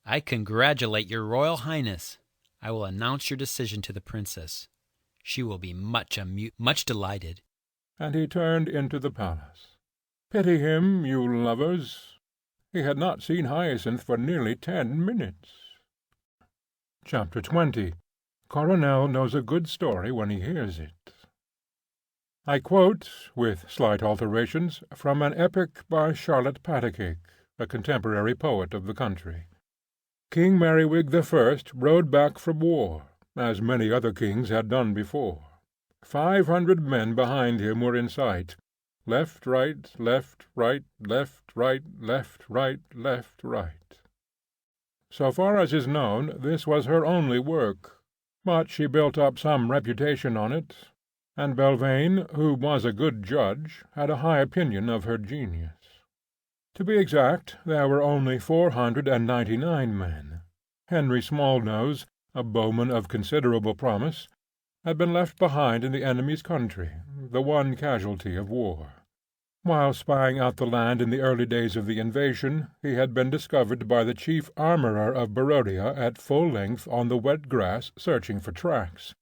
I congratulate your Royal Highness. I will announce your decision to the princess. She will be much delighted. And he turned into the palace. Pity him, you lovers. He had not seen Hyacinth for nearly 10 minutes. Chapter 20. Coronel knows a good story when he hears it. I quote, with slight alterations, from an epic by Charlotte Patacake, a contemporary poet of the country. King Merriwig I rode back from war, as many other kings had done before. 500 men behind him were in sight. Left, right, left, right, left, right, left, right, left, right. So far as is known, this was her only work, but she built up some reputation on it, and Belvane, who was a good judge, had a high opinion of her genius. To be exact, there were only 499 men. Henry Smallnose, a bowman of considerable promise, had been left behind in the enemy's country, the one casualty of war. While spying out the land in the early days of the invasion, he had been discovered by the chief armourer of Barodia at full length on the wet grass searching for tracks.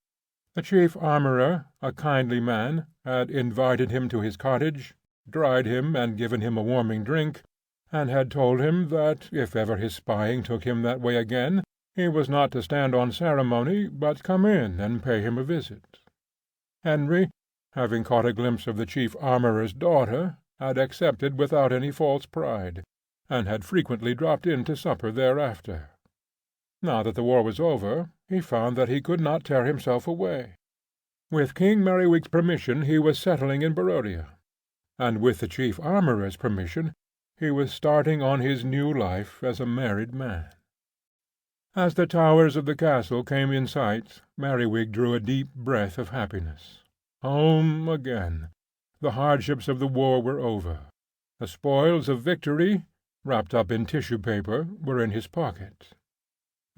The chief armourer, a kindly man, had invited him to his cottage, dried him and given him a warming drink, and had told him that if ever his spying took him that way again, he was not to stand on ceremony, but come in and pay him a visit. Henry, having caught a glimpse of the chief armourer's daughter, had accepted without any false pride, and had frequently dropped in to supper thereafter. Now that the war was over, he found that he could not tear himself away. With King Merriwig's permission he was settling in Barodia, and with the chief armourer's permission he was starting on his new life as a married man. As the towers of the castle came in sight, Merriwig drew a deep breath of happiness. Home again. The hardships of the war were over. The spoils of victory, wrapped up in tissue paper, were in his pocket.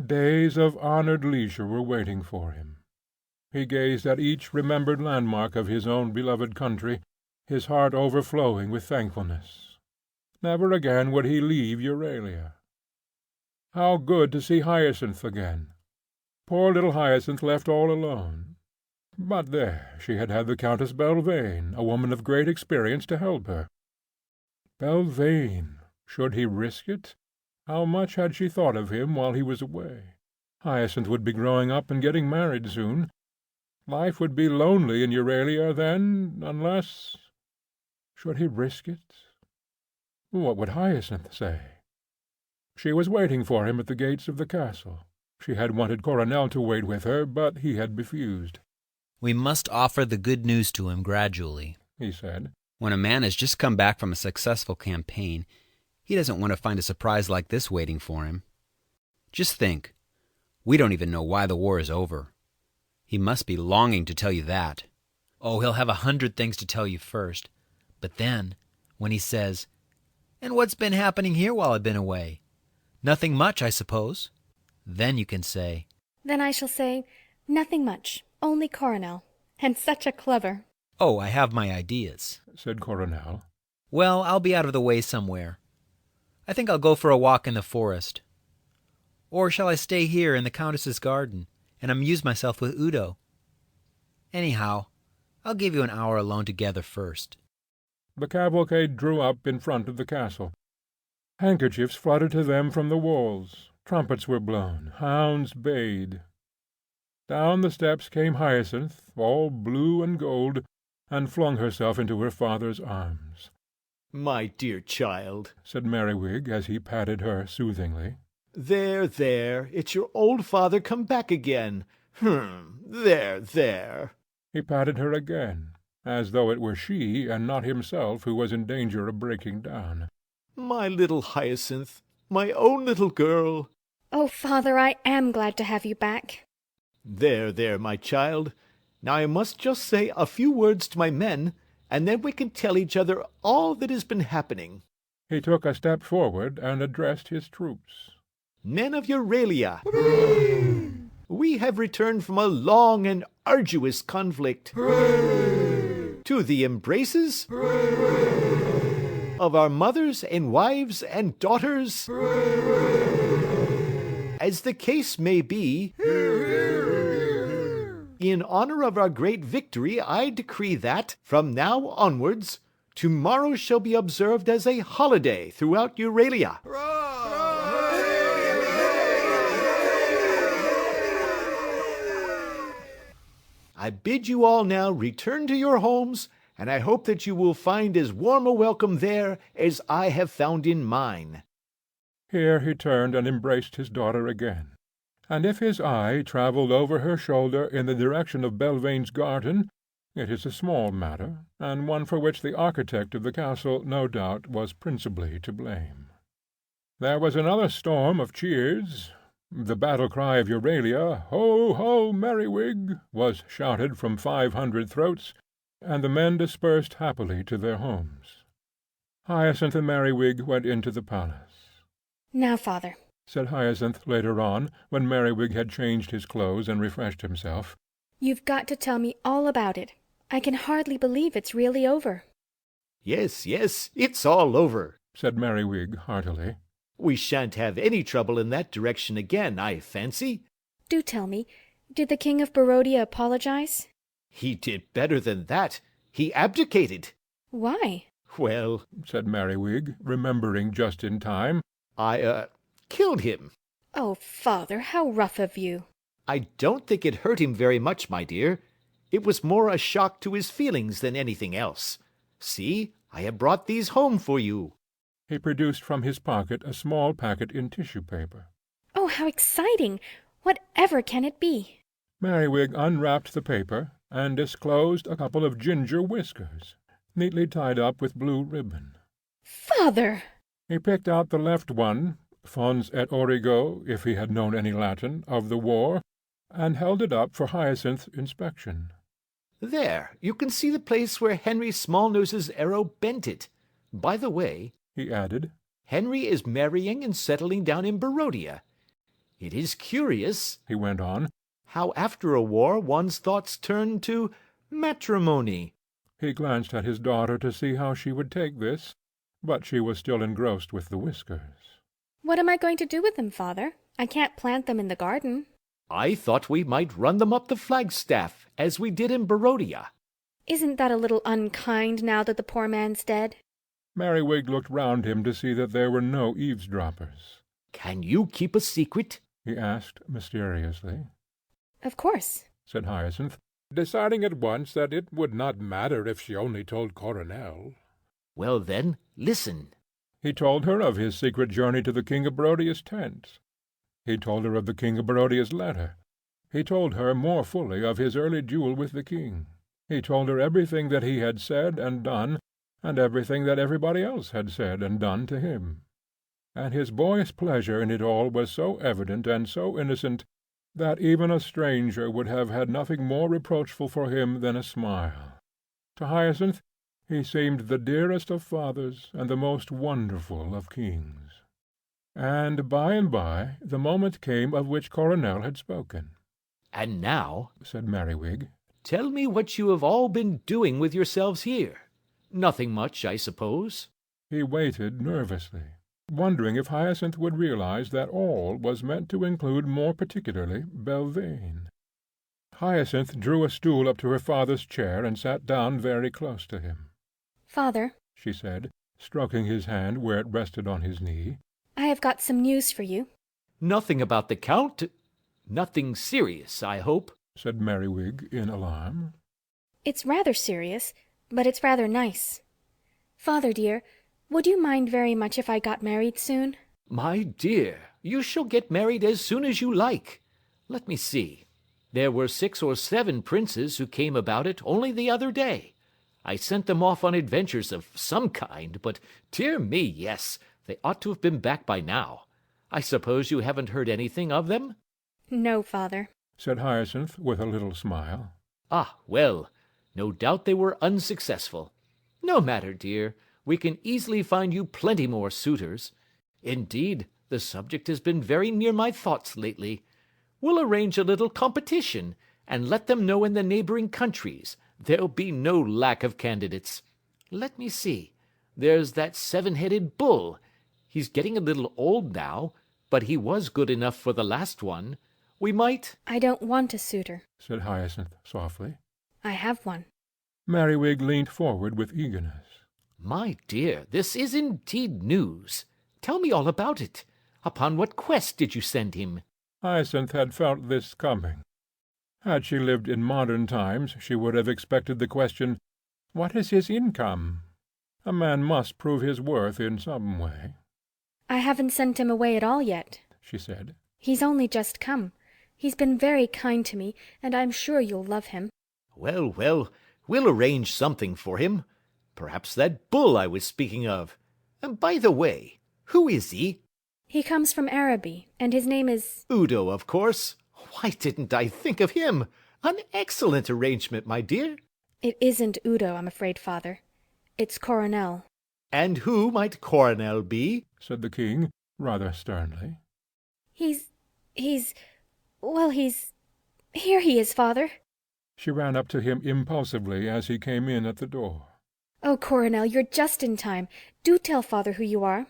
Days of honoured leisure were waiting for him. He gazed at each remembered landmark of his own beloved country, his heart overflowing with thankfulness. Never again would he leave Euralia. How good to see Hyacinth again! Poor little Hyacinth left all alone. But there, she had had the Countess Belvane, a woman of great experience, to help her. Belvane! Should he risk it? How much had she thought of him while he was away? Hyacinth would be growing up and getting married soon. Life would be lonely in Euralia then, unless... Should he risk it? What would Hyacinth say? She was waiting for him at the gates of the castle. She had wanted Coronel to wait with her, but he had refused. "We must offer the good news to him gradually," he said. "When a man has just come back from a successful campaign, he doesn't want to find a surprise like this waiting for him. Just think, we don't even know why the war is over. He must be longing to tell you that. Oh, he'll have 100 things to tell you first. But then, when he says, 'And what's been happening here while I've been away?' 'Nothing much, I suppose.' Then you can say..." Then I shall say, 'Nothing much, only Coronel, and such a clever.'" "Oh, I have my ideas," said Coronel. "Well, I'll be out of the way somewhere. I think I'll go for a walk in the forest. Or shall I stay here in the Countess's garden and amuse myself with Udo? Anyhow, I'll give you an hour alone together first." The cavalcade drew up in front of the castle. Handkerchiefs fluttered to them from the walls, trumpets were blown, hounds bayed. Down the steps came Hyacinth, all blue and gold, and flung herself into her father's arms. "My dear child," said Merriwig, as he patted her soothingly. "There, there, it's your old father come back again. There, there." He patted her again, as though it were she and not himself who was in danger of breaking down. "My little Hyacinth, my own little girl." "Oh, father, I am glad to have you back." "There, there, my child. Now I must just say a few words to my men, and then we can tell each other all that has been happening." He took a step forward and addressed his troops. "Men of Euralia, we have returned from a long and arduous conflict. To the embraces of our mothers and wives and daughters, as the case may be, in honor of our great victory, I decree that, from now onwards, tomorrow shall be observed as a holiday throughout Euralia. I bid you all now return to your homes, and I hope that you will find as warm a welcome there as I have found in mine." Here he turned and embraced his daughter again, and if his eye travelled over her shoulder in the direction of Belvane's garden, it is a small matter, and one for which the architect of the castle no doubt was principally to blame. There was another storm of cheers. The battle cry of Euralia, "Ho, ho, Merriwig!" was shouted from 500 throats, and the men dispersed happily to their homes. Hyacinth and Merriwig went into the palace. "Now, father," said Hyacinth later on, when Merriwig had changed his clothes and refreshed himself, "you've got to tell me all about it. I can hardly believe it's really over." "Yes, yes, it's all over," said Merriwig heartily. "We shan't have any trouble in that direction again, I fancy." "Do tell me, did the King of Barodia apologize?" "He did better than that. He abdicated." "Why?" "Well," said Merriwig, remembering just in time, "I killed him." "Oh, father, how rough of you." "I don't think it hurt him very much, my dear. It was more a shock to his feelings than anything else. See, I have brought these home for you." He produced from his pocket a small packet in tissue paper. "Oh, Oh, how exciting! Whatever can it be? Merriwig unwrapped the paper, and disclosed a couple of ginger whiskers, neatly tied up with blue ribbon. Father! He picked out the left one, fons et origo, if he had known any Latin, of the war, and held it up for Hyacinth's inspection. There, you can see the place where Henry Smallnose's arrow bent it. By the way, he added, Henry is marrying and settling down in Barodia. It is curious, he went on, how after a war one's thoughts turn to matrimony. He glanced at his daughter to see how she would take this, but she was still engrossed with the whiskers. What am I going to do with them, Father? I can't plant them in the garden. I thought we might run them up the flagstaff, as we did in Barodia. Isn't that a little unkind now that the poor man's dead? Merriwig looked round him to see that there were no eavesdroppers. Can you keep a secret? He asked mysteriously. Of course, said Hyacinth, deciding at once that it would not matter if she only told Coronel. Well then, listen. He told her of his secret journey to the King of Barodia's tent. He told her of the King of Barodia's letter. He told her more fully of his early duel with the king. He told her everything that he had said and done, and everything that everybody else had said and done to him. And his boyish pleasure in it all was so evident and so innocent that even a stranger would have had nothing more reproachful for him than a smile. To Hyacinth he seemed the dearest of fathers and the most wonderful of kings. And by the moment came of which Coronel had spoken. And now, said Merriwig, tell me what you have all been doing with yourselves here. Nothing much, I suppose. He waited nervously, wondering if Hyacinth would realize that all was meant to include more particularly Belvane. Hyacinth drew a stool up to her father's chair and sat down very close to him. Father, she said, stroking his hand where it rested on his knee, I have got some news for you. Nothing about the Count? Nothing serious, I hope, said Merriwig in alarm. It's rather serious, but it's rather nice. Father dear, would you mind very much if I got married soon? My dear, you shall get married as soon as you like. Let me see. There were 6 or 7 princes who came about it only the other day. I sent them off on adventures of some kind, but, dear me, yes, they ought to have been back by now. I suppose you haven't heard anything of them? No, Father, said Hyacinth with a little smile. Ah, well, no doubt they were unsuccessful. No matter, dear, we can easily find you plenty more suitors. Indeed, the subject has been very near my thoughts lately. We'll arrange a little competition, and let them know in the neighbouring countries. There'll be no lack of candidates. Let me see. There's that 7-headed bull. He's getting a little old now, but he was good enough for the last one. We might— I don't want a suitor, said Hyacinth softly. I have one. Merriwig leaned forward with eagerness. My dear, this is indeed news. Tell me all about it. Upon what quest did you send him? Hyacinth had felt this coming. Had she lived in modern times, she would have expected the question, "What is his income?" A man must prove his worth in some way. I haven't sent him away at all yet, she said. He's only just come. He's been very kind to me, and I'm sure you'll love him. Well, well, we'll arrange something for him. Perhaps that bull I was speaking of. And by the way, who is he? He comes from Araby, and his name is— Udo, of course. Why didn't I think of him? An excellent arrangement, my dear. It isn't Udo, I'm afraid, Father. It's Coronel. And who might Coronel be? Said the king, rather sternly. He's... Here he is, Father. She ran up to him impulsively as he came in at the door. Oh, Coronel, you're just in time. Do tell Father who you are.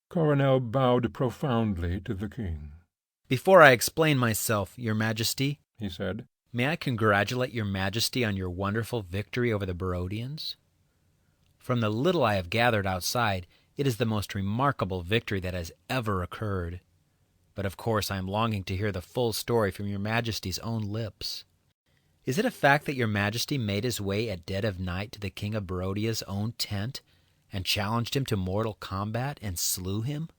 Coronel bowed profoundly to the king. Before I explain myself, Your Majesty, he said, may I congratulate Your Majesty on your wonderful victory over the Barodians? From the little I have gathered outside, it is the most remarkable victory that has ever occurred. But of course I am longing to hear the full story from Your Majesty's own lips. Is it a fact that Your Majesty made his way at dead of night to the King of Barodia's own tent, and challenged him to mortal combat and slew him?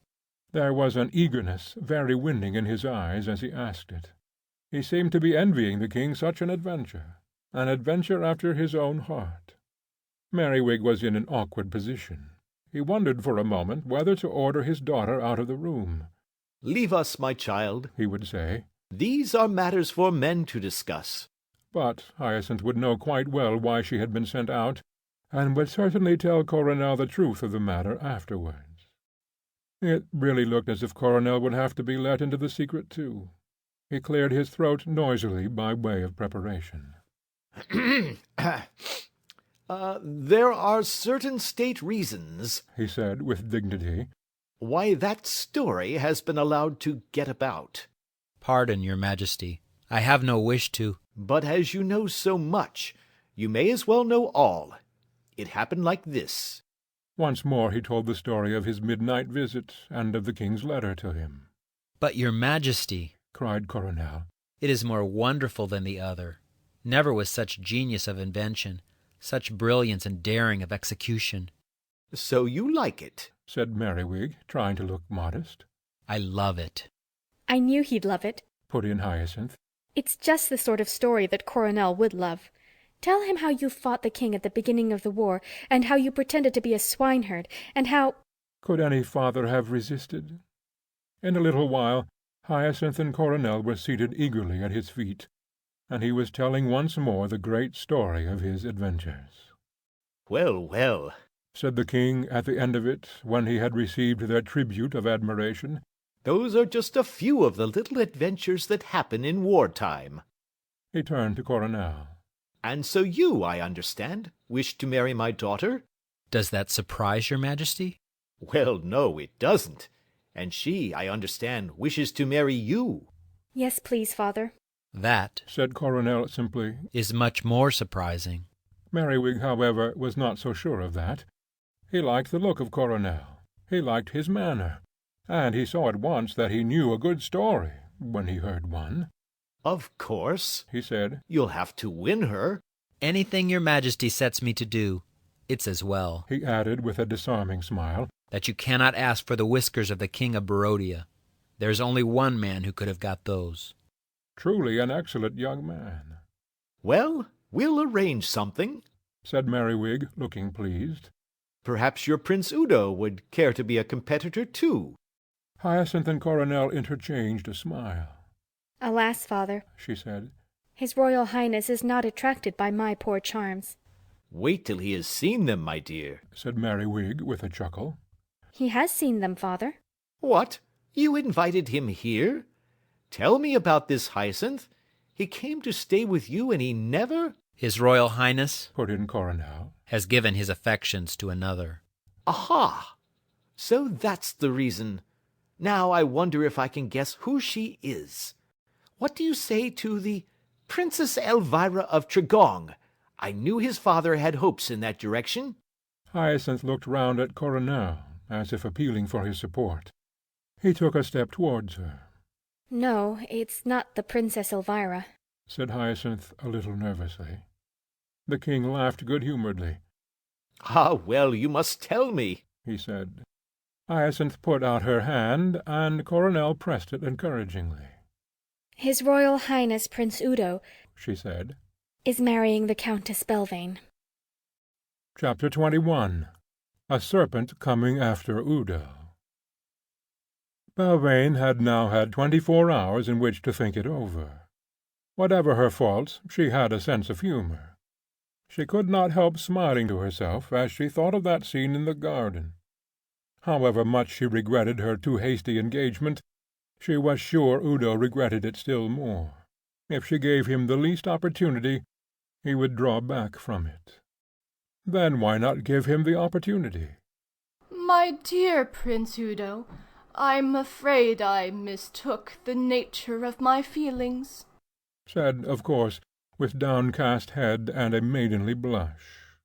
There was an eagerness very winning in his eyes as he asked it. He seemed to be envying the king such an adventure after his own heart. Merriwig was in an awkward position. He wondered for a moment whether to order his daughter out of the room. "Leave us, my child," he would say. "These are matters for men to discuss." But Hyacinth would know quite well why she had been sent out, and would certainly tell Coronel the truth of the matter afterwards. It really looked as if Coronel would have to be let into the secret too. He cleared his throat noisily by way of preparation. There are certain state reasons," he said with dignity, "why that story has been allowed to get about." Pardon, your Majesty. I have no wish to. "But as you know so much, you may as well know all. It happened like this." Once more he told the story of his midnight visit, and of the king's letter to him. "But, your Majesty," cried Coronel, "it is more wonderful than the other. Never was such genius of invention, such brilliance and daring of execution." "So you like it?" said Merriwig, trying to look modest. "I love it." "I knew he'd love it," put in Hyacinth. "It's just the sort of story that Coronel would love. Tell him how you fought the king at the beginning of the war, and how you pretended to be a swineherd, and how—" Could any father have resisted? In a little while Hyacinth and Coronel were seated eagerly at his feet, and he was telling once more the great story of his adventures. "Well, well," said the king at the end of it, when he had received their tribute of admiration. "Those are just a few of the little adventures that happen in war-time." He turned to Coronel. "And so you, I understand, wish to marry my daughter?" "Does that surprise your Majesty?" "Well, no, it doesn't. And she, I understand, wishes to marry you." "Yes, please, father." "That," said Coronel simply, "is much more surprising." Merriwig, however, was not so sure of that. He liked the look of Coronel. He liked his manner. And he saw at once that he knew a good story when he heard one. "Of course," he said, "you'll have to win her." "Anything your Majesty sets me to do, it's as well," he added with a disarming smile, "that you cannot ask for the whiskers of the King of Barodia. There is only one man who could have got those." Truly an excellent young man. "Well, we'll arrange something," said Merriwig, looking pleased. "Perhaps your Prince Udo would care to be a competitor too." Hyacinth and Coronel interchanged a smile. "Alas, father," she said, "His Royal Highness is not attracted by my poor charms." "Wait till he has seen them, my dear," said Merriwig with a chuckle. "He has seen them, father." "What? You invited him here? Tell me about this, Hyacinth. He came to stay with you, and he never—" "His Royal Highness," put in Coronel, "has given his affections to another." "Aha! So that's the reason. Now I wonder if I can guess who she is. What do you say to the Princess Elvira of Tregong? I knew his father had hopes in that direction." Hyacinth looked round at Coronel, as if appealing for his support. He took a step towards her. "No, it's not the Princess Elvira," said Hyacinth a little nervously. The king laughed good-humouredly. "Ah, well, you must tell me," he said. Hyacinth put out her hand, and Coronel pressed it encouragingly. "His Royal Highness Prince Udo," she said, "is marrying the Countess Belvane." Chapter 21. A Serpent Coming After Udo. Belvane had now had 24 hours in which to think it over. Whatever her faults, she had a sense of humour. She could not help smiling to herself as she thought of that scene in the garden. However much she regretted her too hasty engagement, she was sure Udo regretted it still more. If she gave him the least opportunity, he would draw back from it. Then why not give him the opportunity? "My dear Prince Udo, I'm afraid I mistook the nature of my feelings," said, of course, with downcast head and a maidenly blush.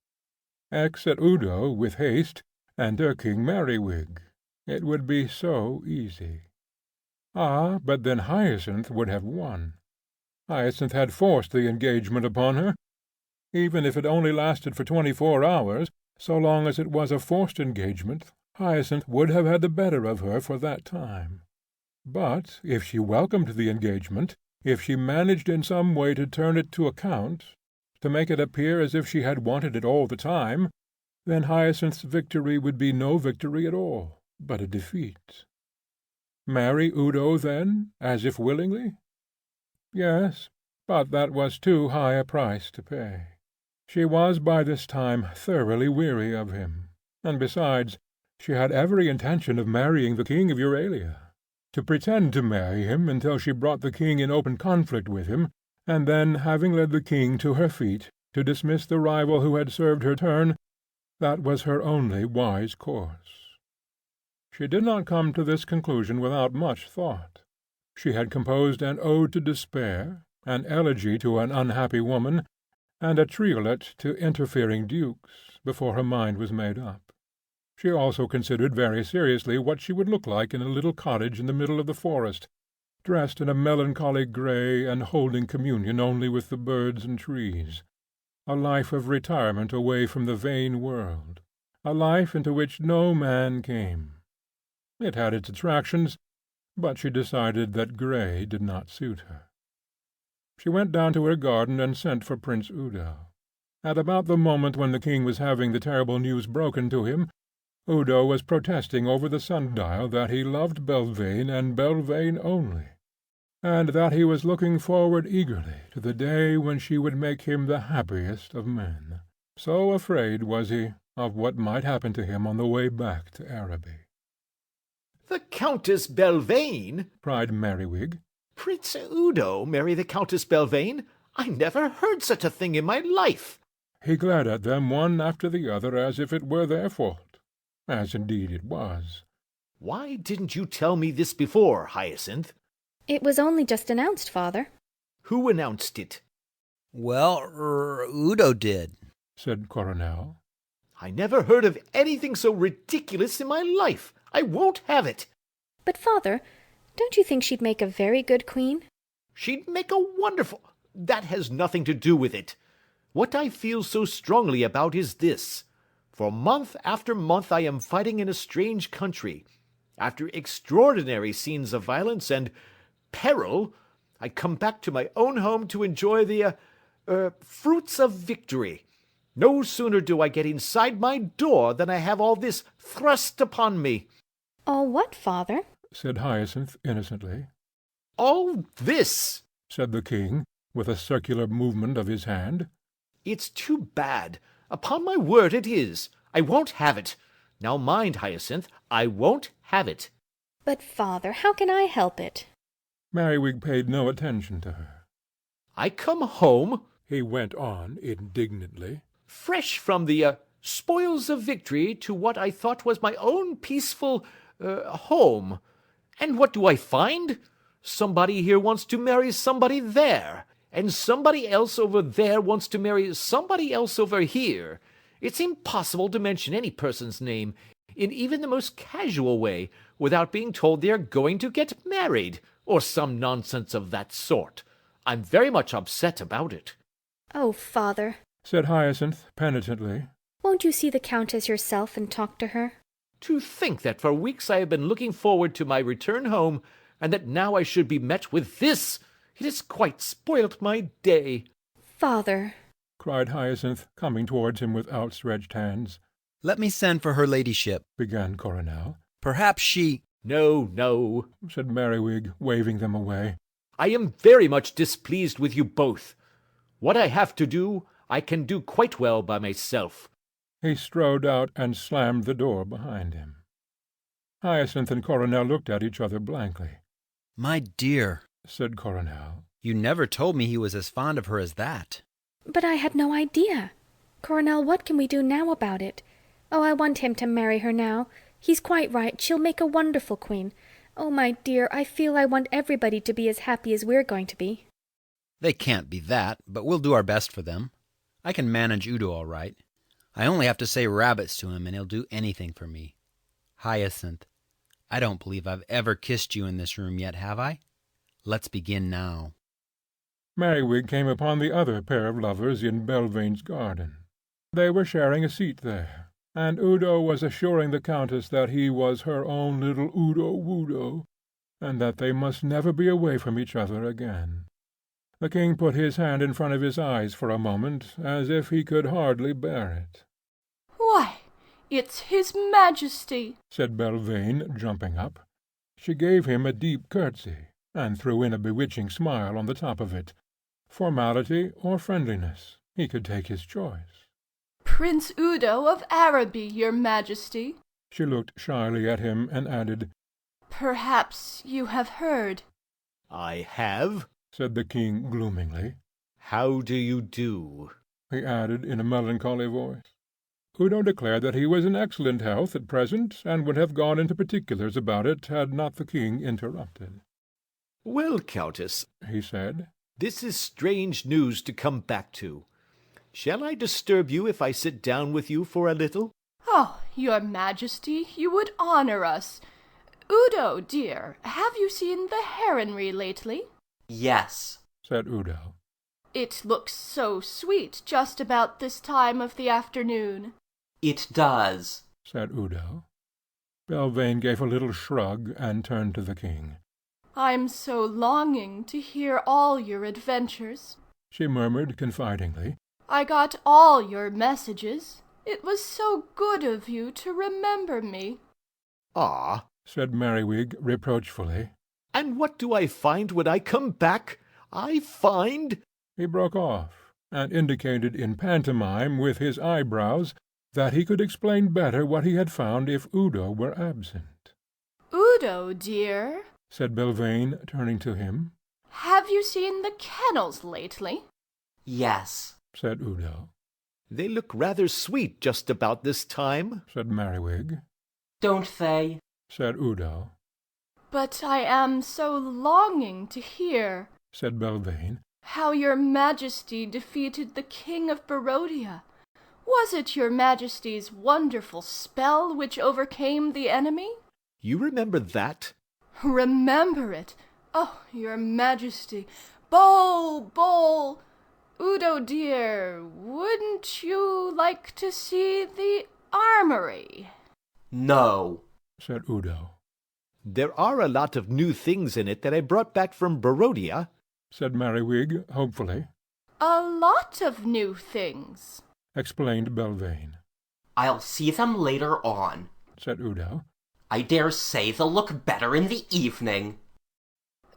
Exit Udo with haste, enter King Merriwig. It would be so easy. Ah, but then Hyacinth would have won. Hyacinth had forced the engagement upon her. Even if it only lasted for 24 hours, so long as it was a forced engagement, Hyacinth would have had the better of her for that time. But if she welcomed the engagement, if she managed in some way to turn it to account, to make it appear as if she had wanted it all the time, then Hyacinth's victory would be no victory at all, but a defeat. Marry Udo, then, as if willingly? Yes, but that was too high a price to pay. She was by this time thoroughly weary of him, and besides, she had every intention of marrying the king of Euralia. To pretend to marry him until she brought the king in open conflict with him, and then, having led the king to her feet, to dismiss the rival who had served her turn, that was her only wise course. She did not come to this conclusion without much thought. She had composed an ode to despair, an elegy to an unhappy woman, and a triolet to interfering dukes, before her mind was made up. She also considered very seriously what she would look like in a little cottage in the middle of the forest, dressed in a melancholy grey and holding communion only with the birds and trees, a life of retirement away from the vain world, a life into which no man came. It had its attractions, but she decided that grey did not suit her. She went down to her garden and sent for Prince Udo. At about the moment when the king was having the terrible news broken to him, Udo was protesting over the sundial that he loved Belvane and Belvane only, and that he was looking forward eagerly to the day when she would make him the happiest of men. So afraid was he of what might happen to him on the way back to Araby. "The Countess Belvane!" cried Merriwig. "Prince Udo marry the Countess Belvane? I never heard such a thing in my life!" He glared at them one after the other as if it were their fault, as indeed it was. "Why didn't you tell me this before, Hyacinth?" It was only just announced, father. "Who announced it?" Well, Udo did," said Coronel. "I never heard of anything so ridiculous in my life. I won't have it." But, father, don't you think she'd make a very good queen? "She'd make a wonderful—" "That has nothing to do with it. What I feel so strongly about is this. For month after month I am fighting in a strange country. After extraordinary scenes of violence and peril, I come back to my own home to enjoy the fruits of victory. No sooner do I get inside my door than I have all this thrust upon me." All what, father? said Hyacinth innocently. "All this," said the king, with a circular movement of his hand. "It's too bad. Upon my word it is. I won't have it. Now mind, Hyacinth, I won't have it." But, father, how can I help it? Merriwig paid no attention to her. "I come home," he went on indignantly, "fresh from the spoils of victory to what I thought was my own peaceful home. And what do I find? Somebody here wants to marry somebody there, and somebody else over there wants to marry somebody else over here. It's impossible to mention any person's name, in even the most casual way, without being told they are going to get married, or some nonsense of that sort. I'm very much upset about it." Oh, father, said Hyacinth penitently. won't you see the Countess yourself and talk to her? "To think that for weeks I have been looking forward to my return home, and that now I should be met with this! It has quite spoilt my day." Father, cried Hyacinth, coming towards him with outstretched hands. "Let me send for her ladyship," began Coronel. "Perhaps she—" "No, no," said Merriwig, waving them away. "I am very much displeased with you both. What I have to do, I can do quite well by myself." He strode out and slammed the door behind him. Hyacinth and Coronel looked at each other blankly. "My dear," said Coronel, "you never told me he was as fond of her as that." but I had no idea. Coronel, what can we do now about it? Oh, I want him to marry her now. He's quite right. She'll make a wonderful queen. Oh, my dear, I feel I want everybody to be as happy as we're going to be." "They can't be that, but we'll do our best for them. I can manage Udo all right. I only have to say rabbits to him, and he'll do anything for me. Hyacinth, I don't believe I've ever kissed you in this room yet, have I? Let's begin now." Merriwig came upon the other pair of lovers in Belvane's garden. They were sharing a seat there, and Udo was assuring the Countess that he was her own little Udo Wudo, and that they must never be away from each other again. The king put his hand in front of his eyes for a moment, as if he could hardly bear it. "Why, it's his Majesty!" said Belvane, jumping up. She gave him a deep curtsy, and threw in a bewitching smile on the top of it. Formality or friendliness, he could take his choice. "Prince Udo of Araby, your Majesty." She looked shyly at him and added, "Perhaps you have heard." I have, said the king gloomingly. How do you do? He added in a melancholy voice. Udo declared that he was in excellent health at present, and would have gone into particulars about it had not the king interrupted. Well, Countess, he said, this is strange news to come back to. Shall I disturb you if I sit down with you for a little? "Oh, your Majesty, you would honor us. Udo, dear, have you seen the heronry lately?" "Yes," said Udo. "It looks so sweet just about this time of the afternoon." "It does," said Udo. Belvane gave a little shrug and turned to the king. "I'm so longing to hear all your adventures," she murmured confidingly. "I got all your messages. It was so good of you to remember me." "Ah," said Merriwig reproachfully. "And what do I find when I come back? I find—" He broke off, and indicated in pantomime with his eyebrows that he could explain better what he had found if Udo were absent. "Udo, dear," said Belvane, turning to him. "have you seen the kennels lately?" "Yes," said Udo. "They look rather sweet just about this time," said Merriwig. "Don't they?" said Udo. "But I am so longing to hear," said Belvane, "how your Majesty defeated the King of Barodia. Was it your Majesty's wonderful spell which overcame the enemy?" "You remember that?" "Remember it? Oh, your Majesty! Bowl! Bowl! Udo, dear, wouldn't you like to see the armory?" "No," said Udo. "There are a lot of new things in it that I brought back from Barodia," said Merriwig hopefully. "A lot of new things," explained Belvane. "I'll see them later on," said Udo. "I dare say they'll look better in the evening."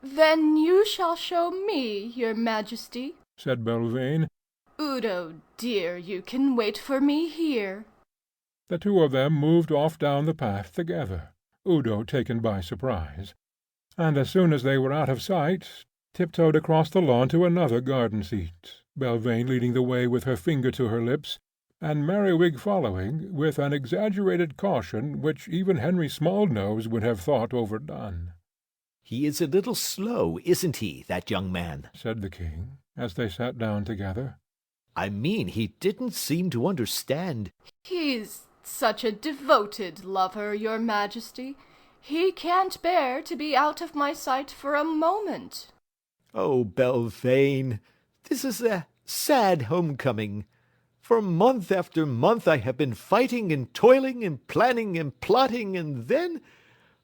"Then you shall show me, your Majesty," said Belvane. "Udo, dear, you can wait for me here." The two of them moved off down the path together, Udo taken by surprise, and as soon as they were out of sight, tiptoed across the lawn to another garden seat, Belvane leading the way with her finger to her lips, and Merriwig following with an exaggerated caution which even Henry Smallnose would have thought overdone. "He is a little slow, isn't he, that young man?" said the king, as they sat down together. "I mean, he didn't seem to understand." "He's such a devoted lover, your Majesty. He can't bear to be out of my sight for a moment." "Oh, Belvane, this is a sad homecoming. For month after month I have been fighting and toiling and planning and plotting, and then...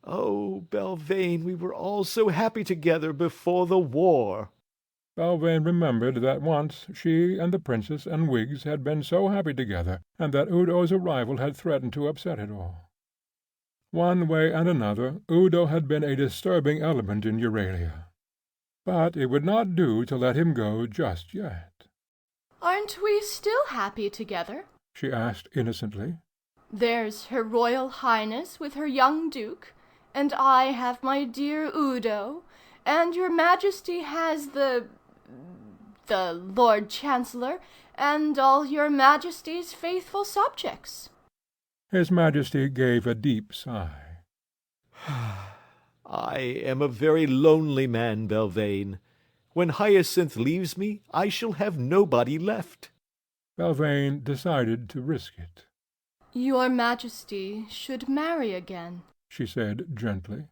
Oh, Belvane, we were all so happy together before the war." Belvane remembered that once she and the Princess and Wiggs had been so happy together, and that Udo's arrival had threatened to upset it all. One way and another, Udo had been a disturbing element in Euralia. But it would not do to let him go just yet. "Aren't we still happy together?" she asked innocently. "There's Her Royal Highness with her young Duke, and I have my dear Udo, and your Majesty has the Lord Chancellor, and all your Majesty's faithful subjects." His Majesty gave a deep sigh. "I am a very lonely man, Belvane. When Hyacinth leaves me, I shall have nobody left." Belvane decided to risk it. "Your Majesty should marry again," she said gently.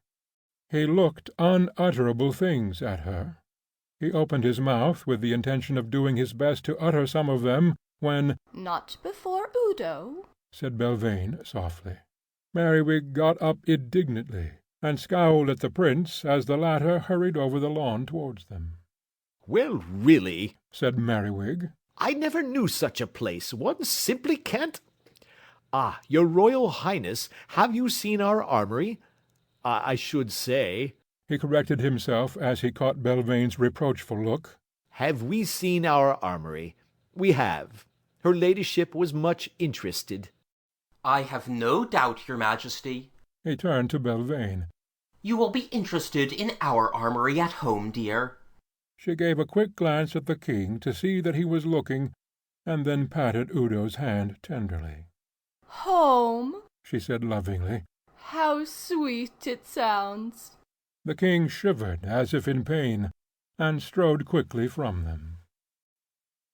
He looked unutterable things at her. He opened his mouth with the intention of doing his best to utter some of them, when— "Not before Udo," said Belvane softly. Merriwig got up indignantly, and scowled at the prince as the latter hurried over the lawn towards them. "Well, really," said Merriwig, "I never knew such a place. One simply can't— Ah, your Royal Highness, have you seen our armory? I should say," he corrected himself as he caught Belvane's reproachful look, "have we seen our armory? We have. Her ladyship was much interested." I have no doubt, your majesty. He turned to Belvane. You will be interested in our armory at home, dear. She gave a quick glance at the king to see that he was looking, and then patted Udo's hand tenderly. Home? She said lovingly. How sweet it sounds. The king shivered as if in pain, and strode quickly from them.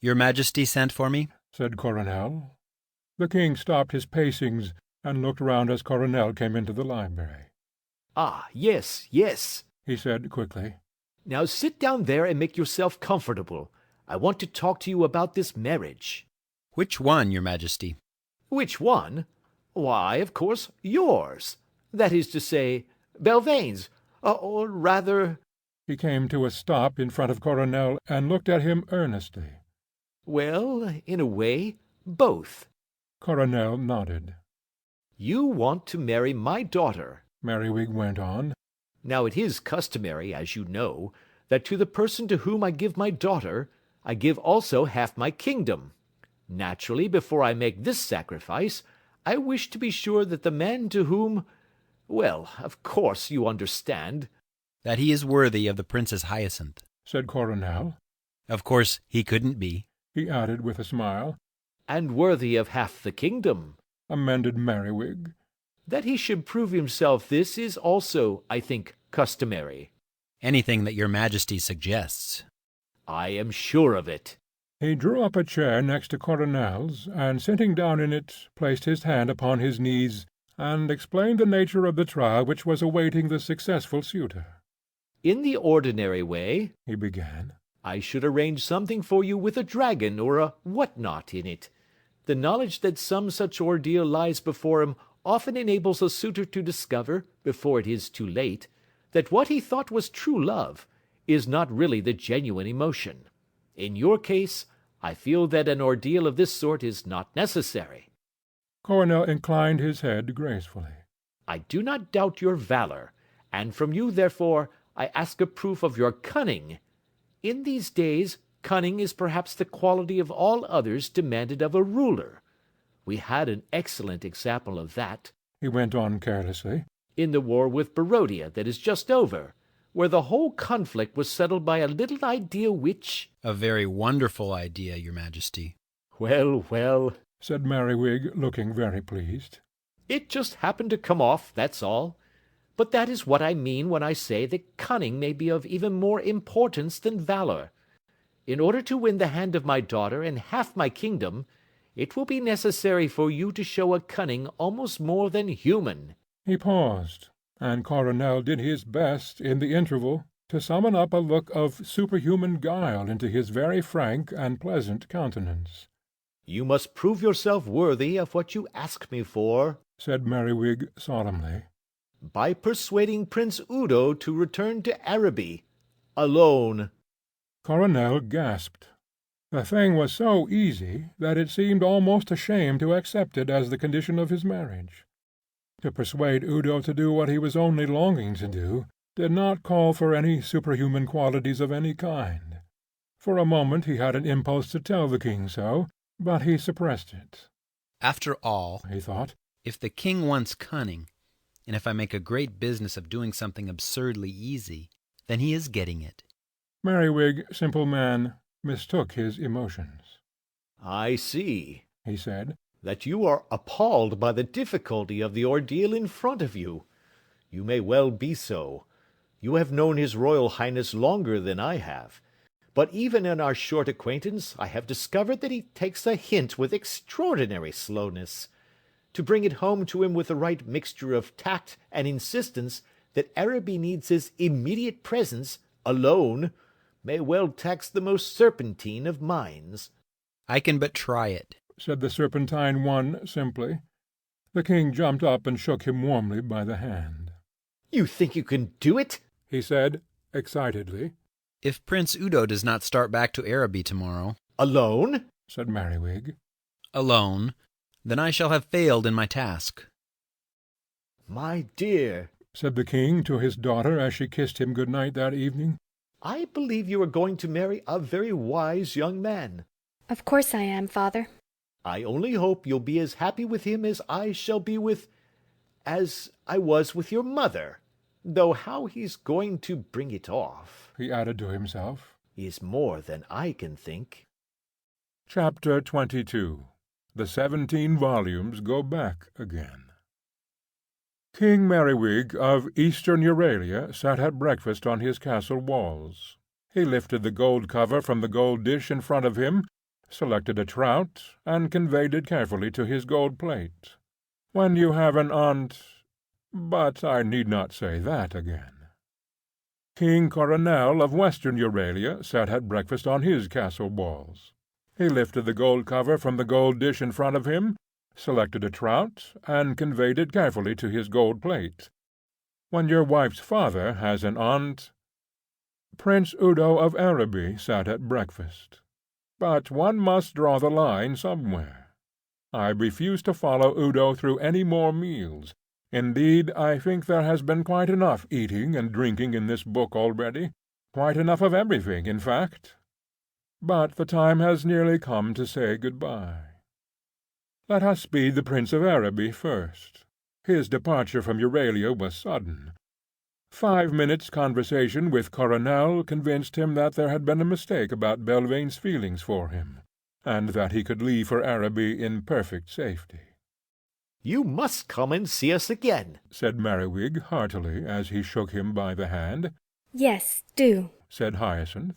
Your Majesty sent for me? Said Coronel. The king stopped his pacings and looked round as Coronel came into the library. "Ah, yes, yes," he said quickly. "Now sit down there and make yourself comfortable. I want to talk to you about this marriage." Which one, your Majesty? "Which one? Why, of course, yours. That is to say, Belvane's, or rather—" He came to a stop in front of Coronel and looked at him earnestly. "Well, in a way, both." Coronel nodded. "You want to marry my daughter," Merriwig went on. "Now it is customary, as you know, that to the person to whom I give my daughter, I give also half my kingdom. Naturally, before I make this sacrifice, I wish to be sure that the man to whom—well, of course you understand." That he is worthy of the Princess Hyacinth, said Coronel. Of course he couldn't be, he added with a smile. "And worthy of half the kingdom," amended Merriwig. "That he should prove himself this is also, I think, customary." Anything that your Majesty suggests. "I am sure of it." He drew up a chair next to Coronel's, and sitting down in it, placed his hand upon his knees, and explained the nature of the trial which was awaiting the successful suitor. "In the ordinary way," he began, "I should arrange something for you with a dragon or a what-not in it. The knowledge that some such ordeal lies before him often enables a suitor to discover, before it is too late, that what he thought was true love is not really the genuine emotion. In your case, I feel that an ordeal of this sort is not necessary." Coronel inclined his head gracefully. "I do not doubt your valour, and from you, therefore, I ask a proof of your cunning. In these days, cunning is perhaps the quality of all others demanded of a ruler. We had an excellent example of that," he went on carelessly, "in the war with Barodia that is just over, where the whole conflict was settled by a little idea which—" A very wonderful idea, your Majesty. "Well, well," said Merriwig, looking very pleased. "It just happened to come off, that's all. But that is what I mean when I say that cunning may be of even more importance than valour. In order to win the hand of my daughter and half my kingdom, it will be necessary for you to show a cunning almost more than human." He paused, and Coronel did his best, in the interval, to summon up a look of superhuman guile into his very frank and pleasant countenance. "You must prove yourself worthy of what you ask me for," said Merriwig solemnly, "by persuading Prince Udo to return to Araby, alone." Coronel gasped. The thing was so easy that it seemed almost a shame to accept it as the condition of his marriage. To persuade Udo to do what he was only longing to do did not call for any superhuman qualities of any kind. For a moment he had an impulse to tell the king so, but he suppressed it. After all, he thought, if the king wants cunning, and if I make a great business of doing something absurdly easy, then he is getting it. Merriwig, simple man, mistook his emotions. "I see," he said, "that you are appalled by the difficulty of the ordeal in front of you. You may well be so. You have known his Royal Highness longer than I have. But even in our short acquaintance I have discovered that he takes a hint with extraordinary slowness. To bring it home to him with the right mixture of tact and insistence that Araby needs his immediate presence, alone, may well tax the most serpentine of minds." I can but try it. said the serpentine one simply. The king jumped up and shook him warmly by the hand. You think you can do it? He said, excitedly. If Prince Udo does not start back to Araby tomorrow... Alone? Said Merriwig. Alone, then I shall have failed in my task. My dear, said the king to his daughter as she kissed him good night that evening, I believe you are going to marry a very wise young man. Of course I am, father. I only hope you'll be as happy with him as I shall be as I was with your mother. Though how he's going to bring it off, he added to himself, is more than I can think. Chapter 22. The 17 volumes go back again. King Merriwig of Eastern Euralia sat at breakfast on his castle walls. He lifted the gold cover from the gold dish in front of him, selected a trout, and conveyed it carefully to his gold plate. When you have an aunt... But I need not say that again. King Coronel of Western Euralia sat at breakfast on his castle walls. He lifted the gold cover from the gold dish in front of him, selected a trout, and conveyed it carefully to his gold plate. When your wife's father has an aunt... Prince Udo of Araby sat at breakfast. But one must draw the line somewhere. I refuse to follow Udo through any more meals. Indeed, I think there has been quite enough eating and drinking in this book already, quite enough of everything, in fact. But the time has nearly come to say good-bye. Let us speed the Prince of Araby first. His departure from Euralia was sudden. 5 minutes' conversation with Coronel convinced him that there had been a mistake about Belvane's feelings for him, and that he could leave for Araby in perfect safety. You must come and see us again, said Merriwig heartily as he shook him by the hand. Yes, do, said Hyacinth.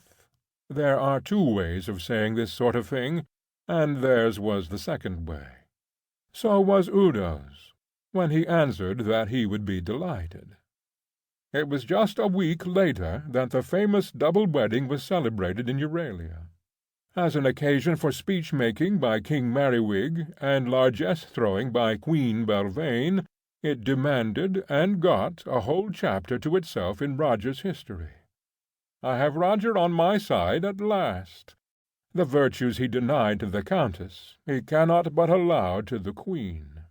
There are 2 ways of saying this sort of thing, and theirs was the second way. So was Udo's, when he answered that he would be delighted. It was just a week later that the famous double wedding was celebrated in Euralia. As an occasion for speech-making by King Merriwig and largesse-throwing by Queen Belvane, it demanded and got a whole chapter to itself in Roger's history. I have Roger on my side at last. The virtues he denied to the Countess he cannot but allow to the Queen.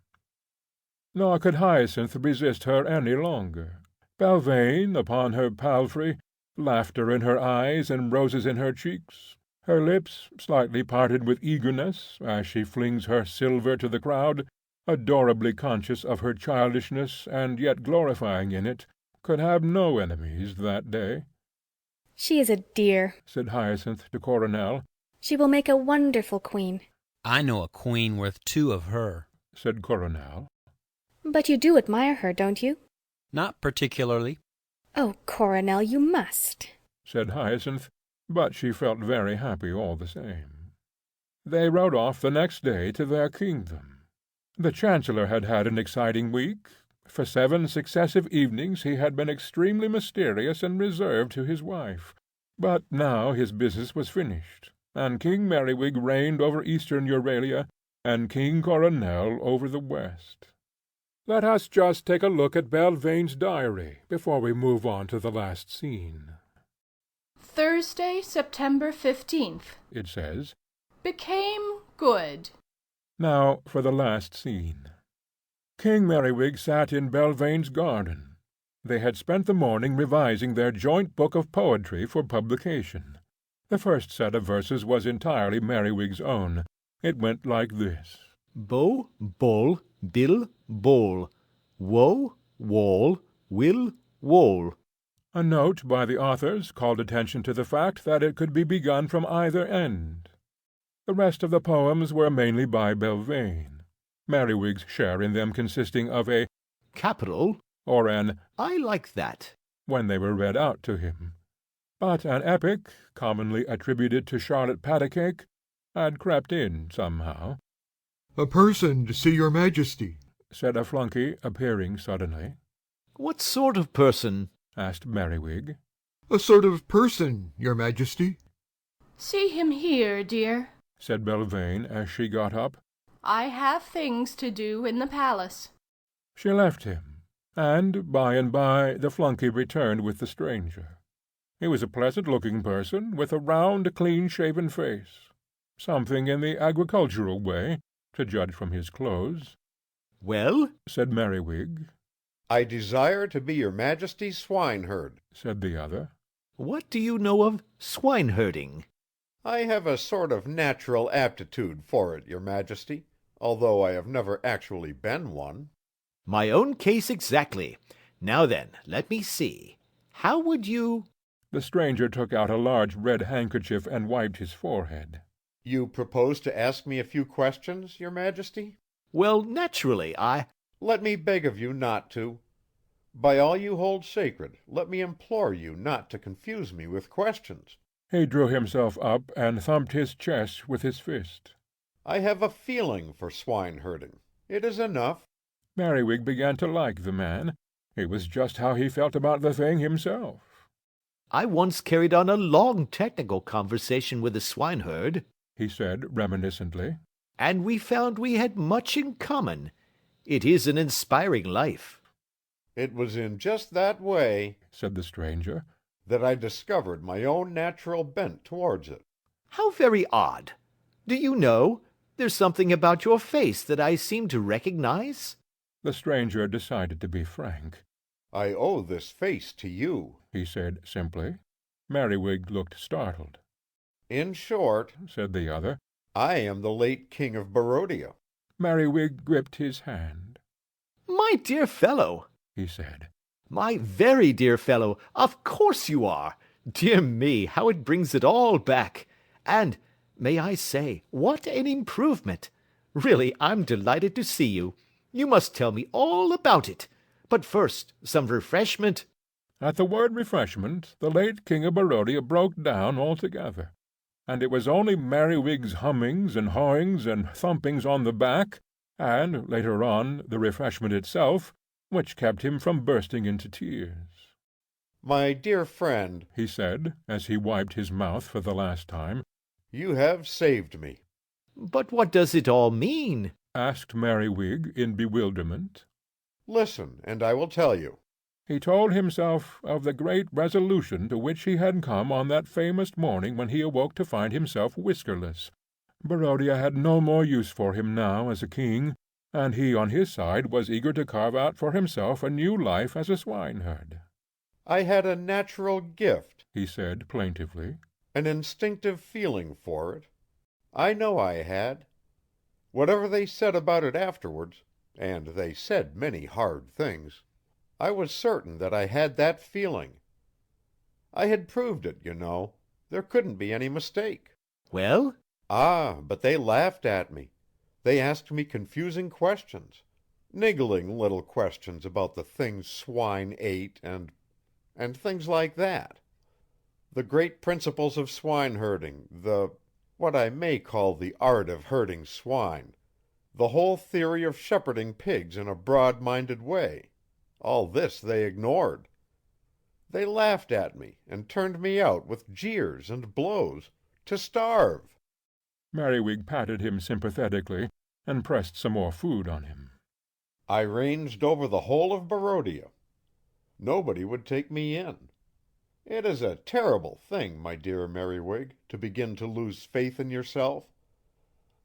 Nor could Hyacinth resist her any longer. Belvane, upon her palfrey, laughter in her eyes and roses in her cheeks, her lips slightly parted with eagerness as she flings her silver to the crowd, adorably conscious of her childishness and yet glorifying in it, could have no enemies that day. She is a dear, said Hyacinth to Coronel. She will make a wonderful queen. I know a queen worth 2 of her, said Coronel. But you do admire her, don't you? Not particularly. Oh, Coronel, you must, said Hyacinth, but she felt very happy all the same. They rode off the next day to their kingdom. The Chancellor had had an exciting week. For 7 successive evenings he had been extremely mysterious and reserved to his wife. But now his business was finished, and King Merriwig reigned over Eastern Euralia, and King Coronel over the West. Let us just take a look at Belvane's diary before we move on to the last scene. Thursday, September 15th. It says, Became good. Now for the last scene. King Merriwig sat in Belvane's garden. They had spent the morning revising their joint book of poetry for publication. The first set of verses was entirely Merriwig's own. It went like this. Bow, boll, bill, bowl. Woe, wall, will, wole. A note by the authors called attention to the fact that it could be begun from either end. The rest of the poems were mainly by Belvane, Merriwig's share in them consisting of a capital or an I like that when they were read out to him. But an epic, commonly attributed to Charlotte Patacake, had crept in somehow. A person to see your majesty, said a flunkey, appearing suddenly. What sort of person? asked Merriwig. A sort of person, your majesty. See him here, dear, said Belvane as she got up. I have things to do in the palace. She left him, and by the flunkey returned with the stranger. He was a pleasant-looking person, with a round, clean-shaven face. Something in the agricultural way, to judge from his clothes. "Well?" said Merriwig. "I desire to be your Majesty's swineherd," said the other. "What do you know of swineherding?" "I have a sort of natural aptitude for it, your Majesty, although I have never actually been one." "My own case exactly. Now then, let me see. How would you—" The stranger took out a large red handkerchief and wiped his forehead. "You propose to ask me a few questions, your Majesty?" "Well, naturally, Let me beg of you not to. By all you hold sacred, let me implore you not to confuse me with questions." He drew himself up and thumped his chest with his fist. "I have a feeling for swineherding. It is enough." Merriwig began to like the man. It was just how he felt about the thing himself. "I once carried on a long technical conversation with a swineherd," he said reminiscently, "and we found we had much in common. It is an inspiring life." "It was in just that way," said the stranger, "that I discovered my own natural bent towards it." "How very odd! Do you know, there's something about your face that I seem to recognize?" The stranger decided to be frank. "I owe this face to you," he said simply. Merriwig looked startled. "In short," said the other, "I am the late King of Barodia." Merriwig gripped his hand. "My dear fellow," he said. "My very dear fellow, of course you are. Dear me, how it brings it all back. And, may I say, what an improvement. Really, I'm delighted to see you. You must tell me all about it. But first, some refreshment." At the word refreshment, the late King of Barodia broke down altogether, and it was only Merriwig's hummings and hawings and thumpings on the back, and, later on, the refreshment itself, which kept him from bursting into tears. "My dear friend," he said, as he wiped his mouth for the last time, "you have saved me." "But what does it all mean?" asked Merriwig in bewilderment. "Listen, and I will tell you." He told himself of the great resolution to which he had come on that famous morning when he awoke to find himself whiskerless. Barodia had no more use for him now as a king, and he on his side was eager to carve out for himself a new life as a swineherd. "I had a natural gift," he said plaintively, "an instinctive feeling for it. I know I had. Whatever they said about it afterwards, and they said many hard things, I was certain that I had that feeling. I had proved it, you know. There couldn't be any mistake." "Well?" "Ah, but they laughed at me. They asked me confusing questions, niggling little questions about the things swine ate and things like that. The great principles of swineherding, what I may call the art of herding swine, the whole theory of shepherding pigs in a broad-minded way, all this they ignored. They laughed at me and turned me out with jeers and blows, to starve." Merriwig patted him sympathetically, and pressed some more food on him. "I ranged over the whole of Barodia. Nobody would take me in. It is a terrible thing, my dear Merriwig, to begin to lose faith in yourself.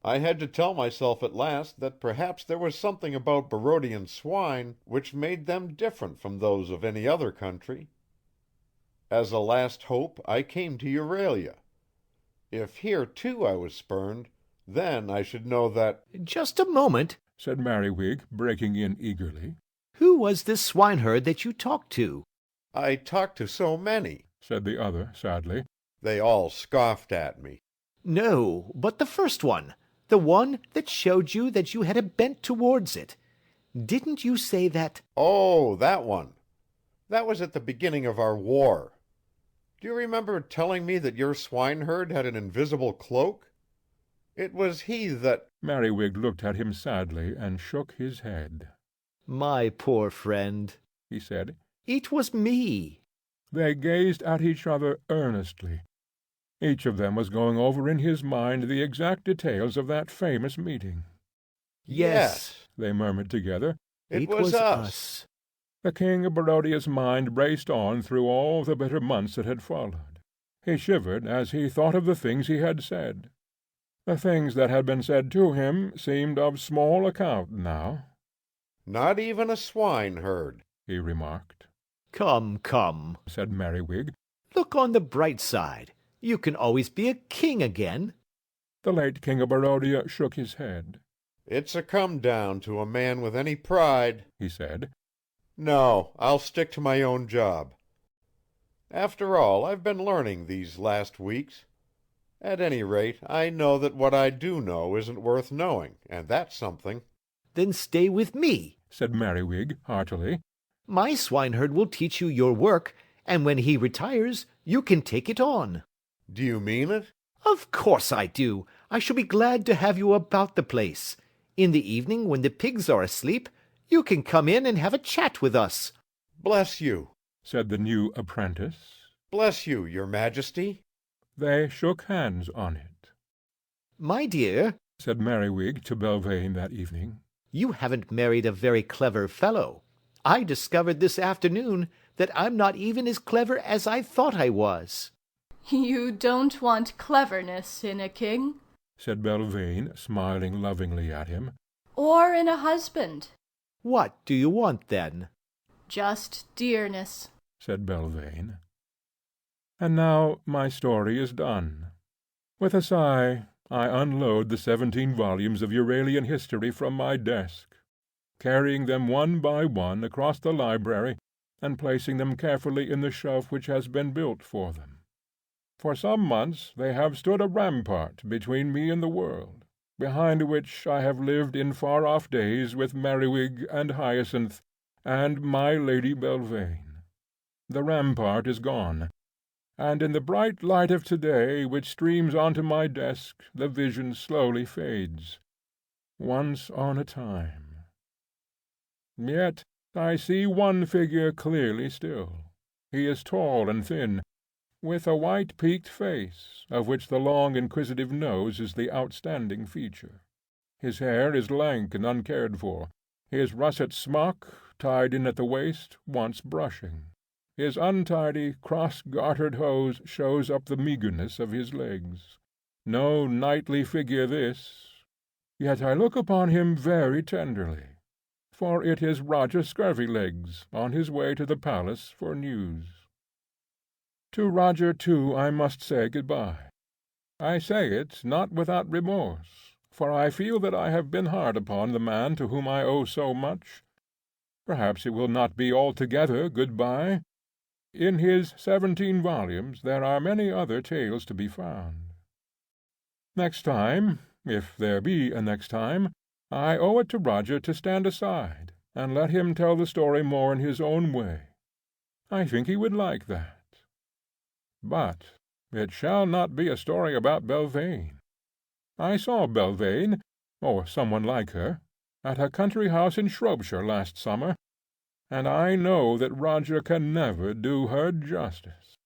I had to tell myself at last that perhaps there was something about Barodian swine which made them different from those of any other country. As a last hope I came to Euralia. If here too I was spurned, then I should know that—" "Just a moment," said Merriwig, breaking in eagerly. "Who was this swineherd that you talked to?" "I talked to so many," said the other sadly. "They all scoffed at me." "No, but the first one, the one that showed you that you had a bent towards it. Didn't you say that—" "Oh, that one. That was at the beginning of our war. Do you remember telling me that your swineherd had an invisible cloak? It was he that—" Merriwig looked at him sadly and shook his head. "My poor friend," he said, "it was me." They gazed at each other earnestly. Each of them was going over in his mind the exact details of that famous meeting. Yes, they murmured together. it was us. The king of Barodia's mind raced on through all the bitter months that had followed. He shivered as he thought of the things he had said. The things that had been said to him seemed of small account now. Not even a swineherd, he remarked. Come, come, said Merriwig. Look on the bright side. You can always be a king again. The late King of Barodia shook his head. It's a come-down to a man with any pride, he said. No, I'll stick to my own job. After all, I've been learning these last weeks. At any rate, I know that what I do know isn't worth knowing, and that's something. Then stay with me, said Merriwig heartily. My swineherd will teach you your work, and when he retires, you can take it on. Do you mean it? Of course I do. I shall be glad to have you about the place. In the evening, when the pigs are asleep, you can come in and have a chat with us. Bless you, said the new apprentice. Bless you, your majesty. They shook hands on it. My dear, said Merriwig to Belvane that evening, you haven't married a very clever fellow. I discovered this afternoon that I'm not even as clever as I thought I was. You don't want cleverness in a king, said Belvane, smiling lovingly at him. Or in a husband. What do you want, then? Just dearness, said Belvane. And now my story is done. With a sigh, I unload the 17 volumes of Euralian history from my desk, carrying them one by one across the library and placing them carefully in the shelf which has been built for them. For some months they have stood a rampart between me and the world, behind which I have lived in far-off days with Merriwig and Hyacinth and my Lady Belvane. The rampart is gone, and in the bright light of to-day which streams onto my desk the vision slowly fades, once on a time. Yet I see one figure clearly still. He is tall and thin, with a white peaked face, of which the long inquisitive nose is the outstanding feature. His hair is lank and uncared for, his russet smock, tied in at the waist, wants brushing. His untidy, cross-gartered hose shows up the meagreness of his legs. No knightly figure this, yet I look upon him very tenderly, for it is Roger Scurvilegs on his way to the palace for news. To Roger, too, I must say good-bye. I say it not without remorse, for I feel that I have been hard upon the man to whom I owe so much. Perhaps it will not be altogether good-bye. In his 17 volumes there are many other tales to be found. Next time, if there be a next time, I owe it to Roger to stand aside, and let him tell the story more in his own way. I think he would like that. But it shall not be a story about Belvane. I saw Belvane, or someone like her, at a country house in Shropshire last summer, and I know that Roger can never do her justice.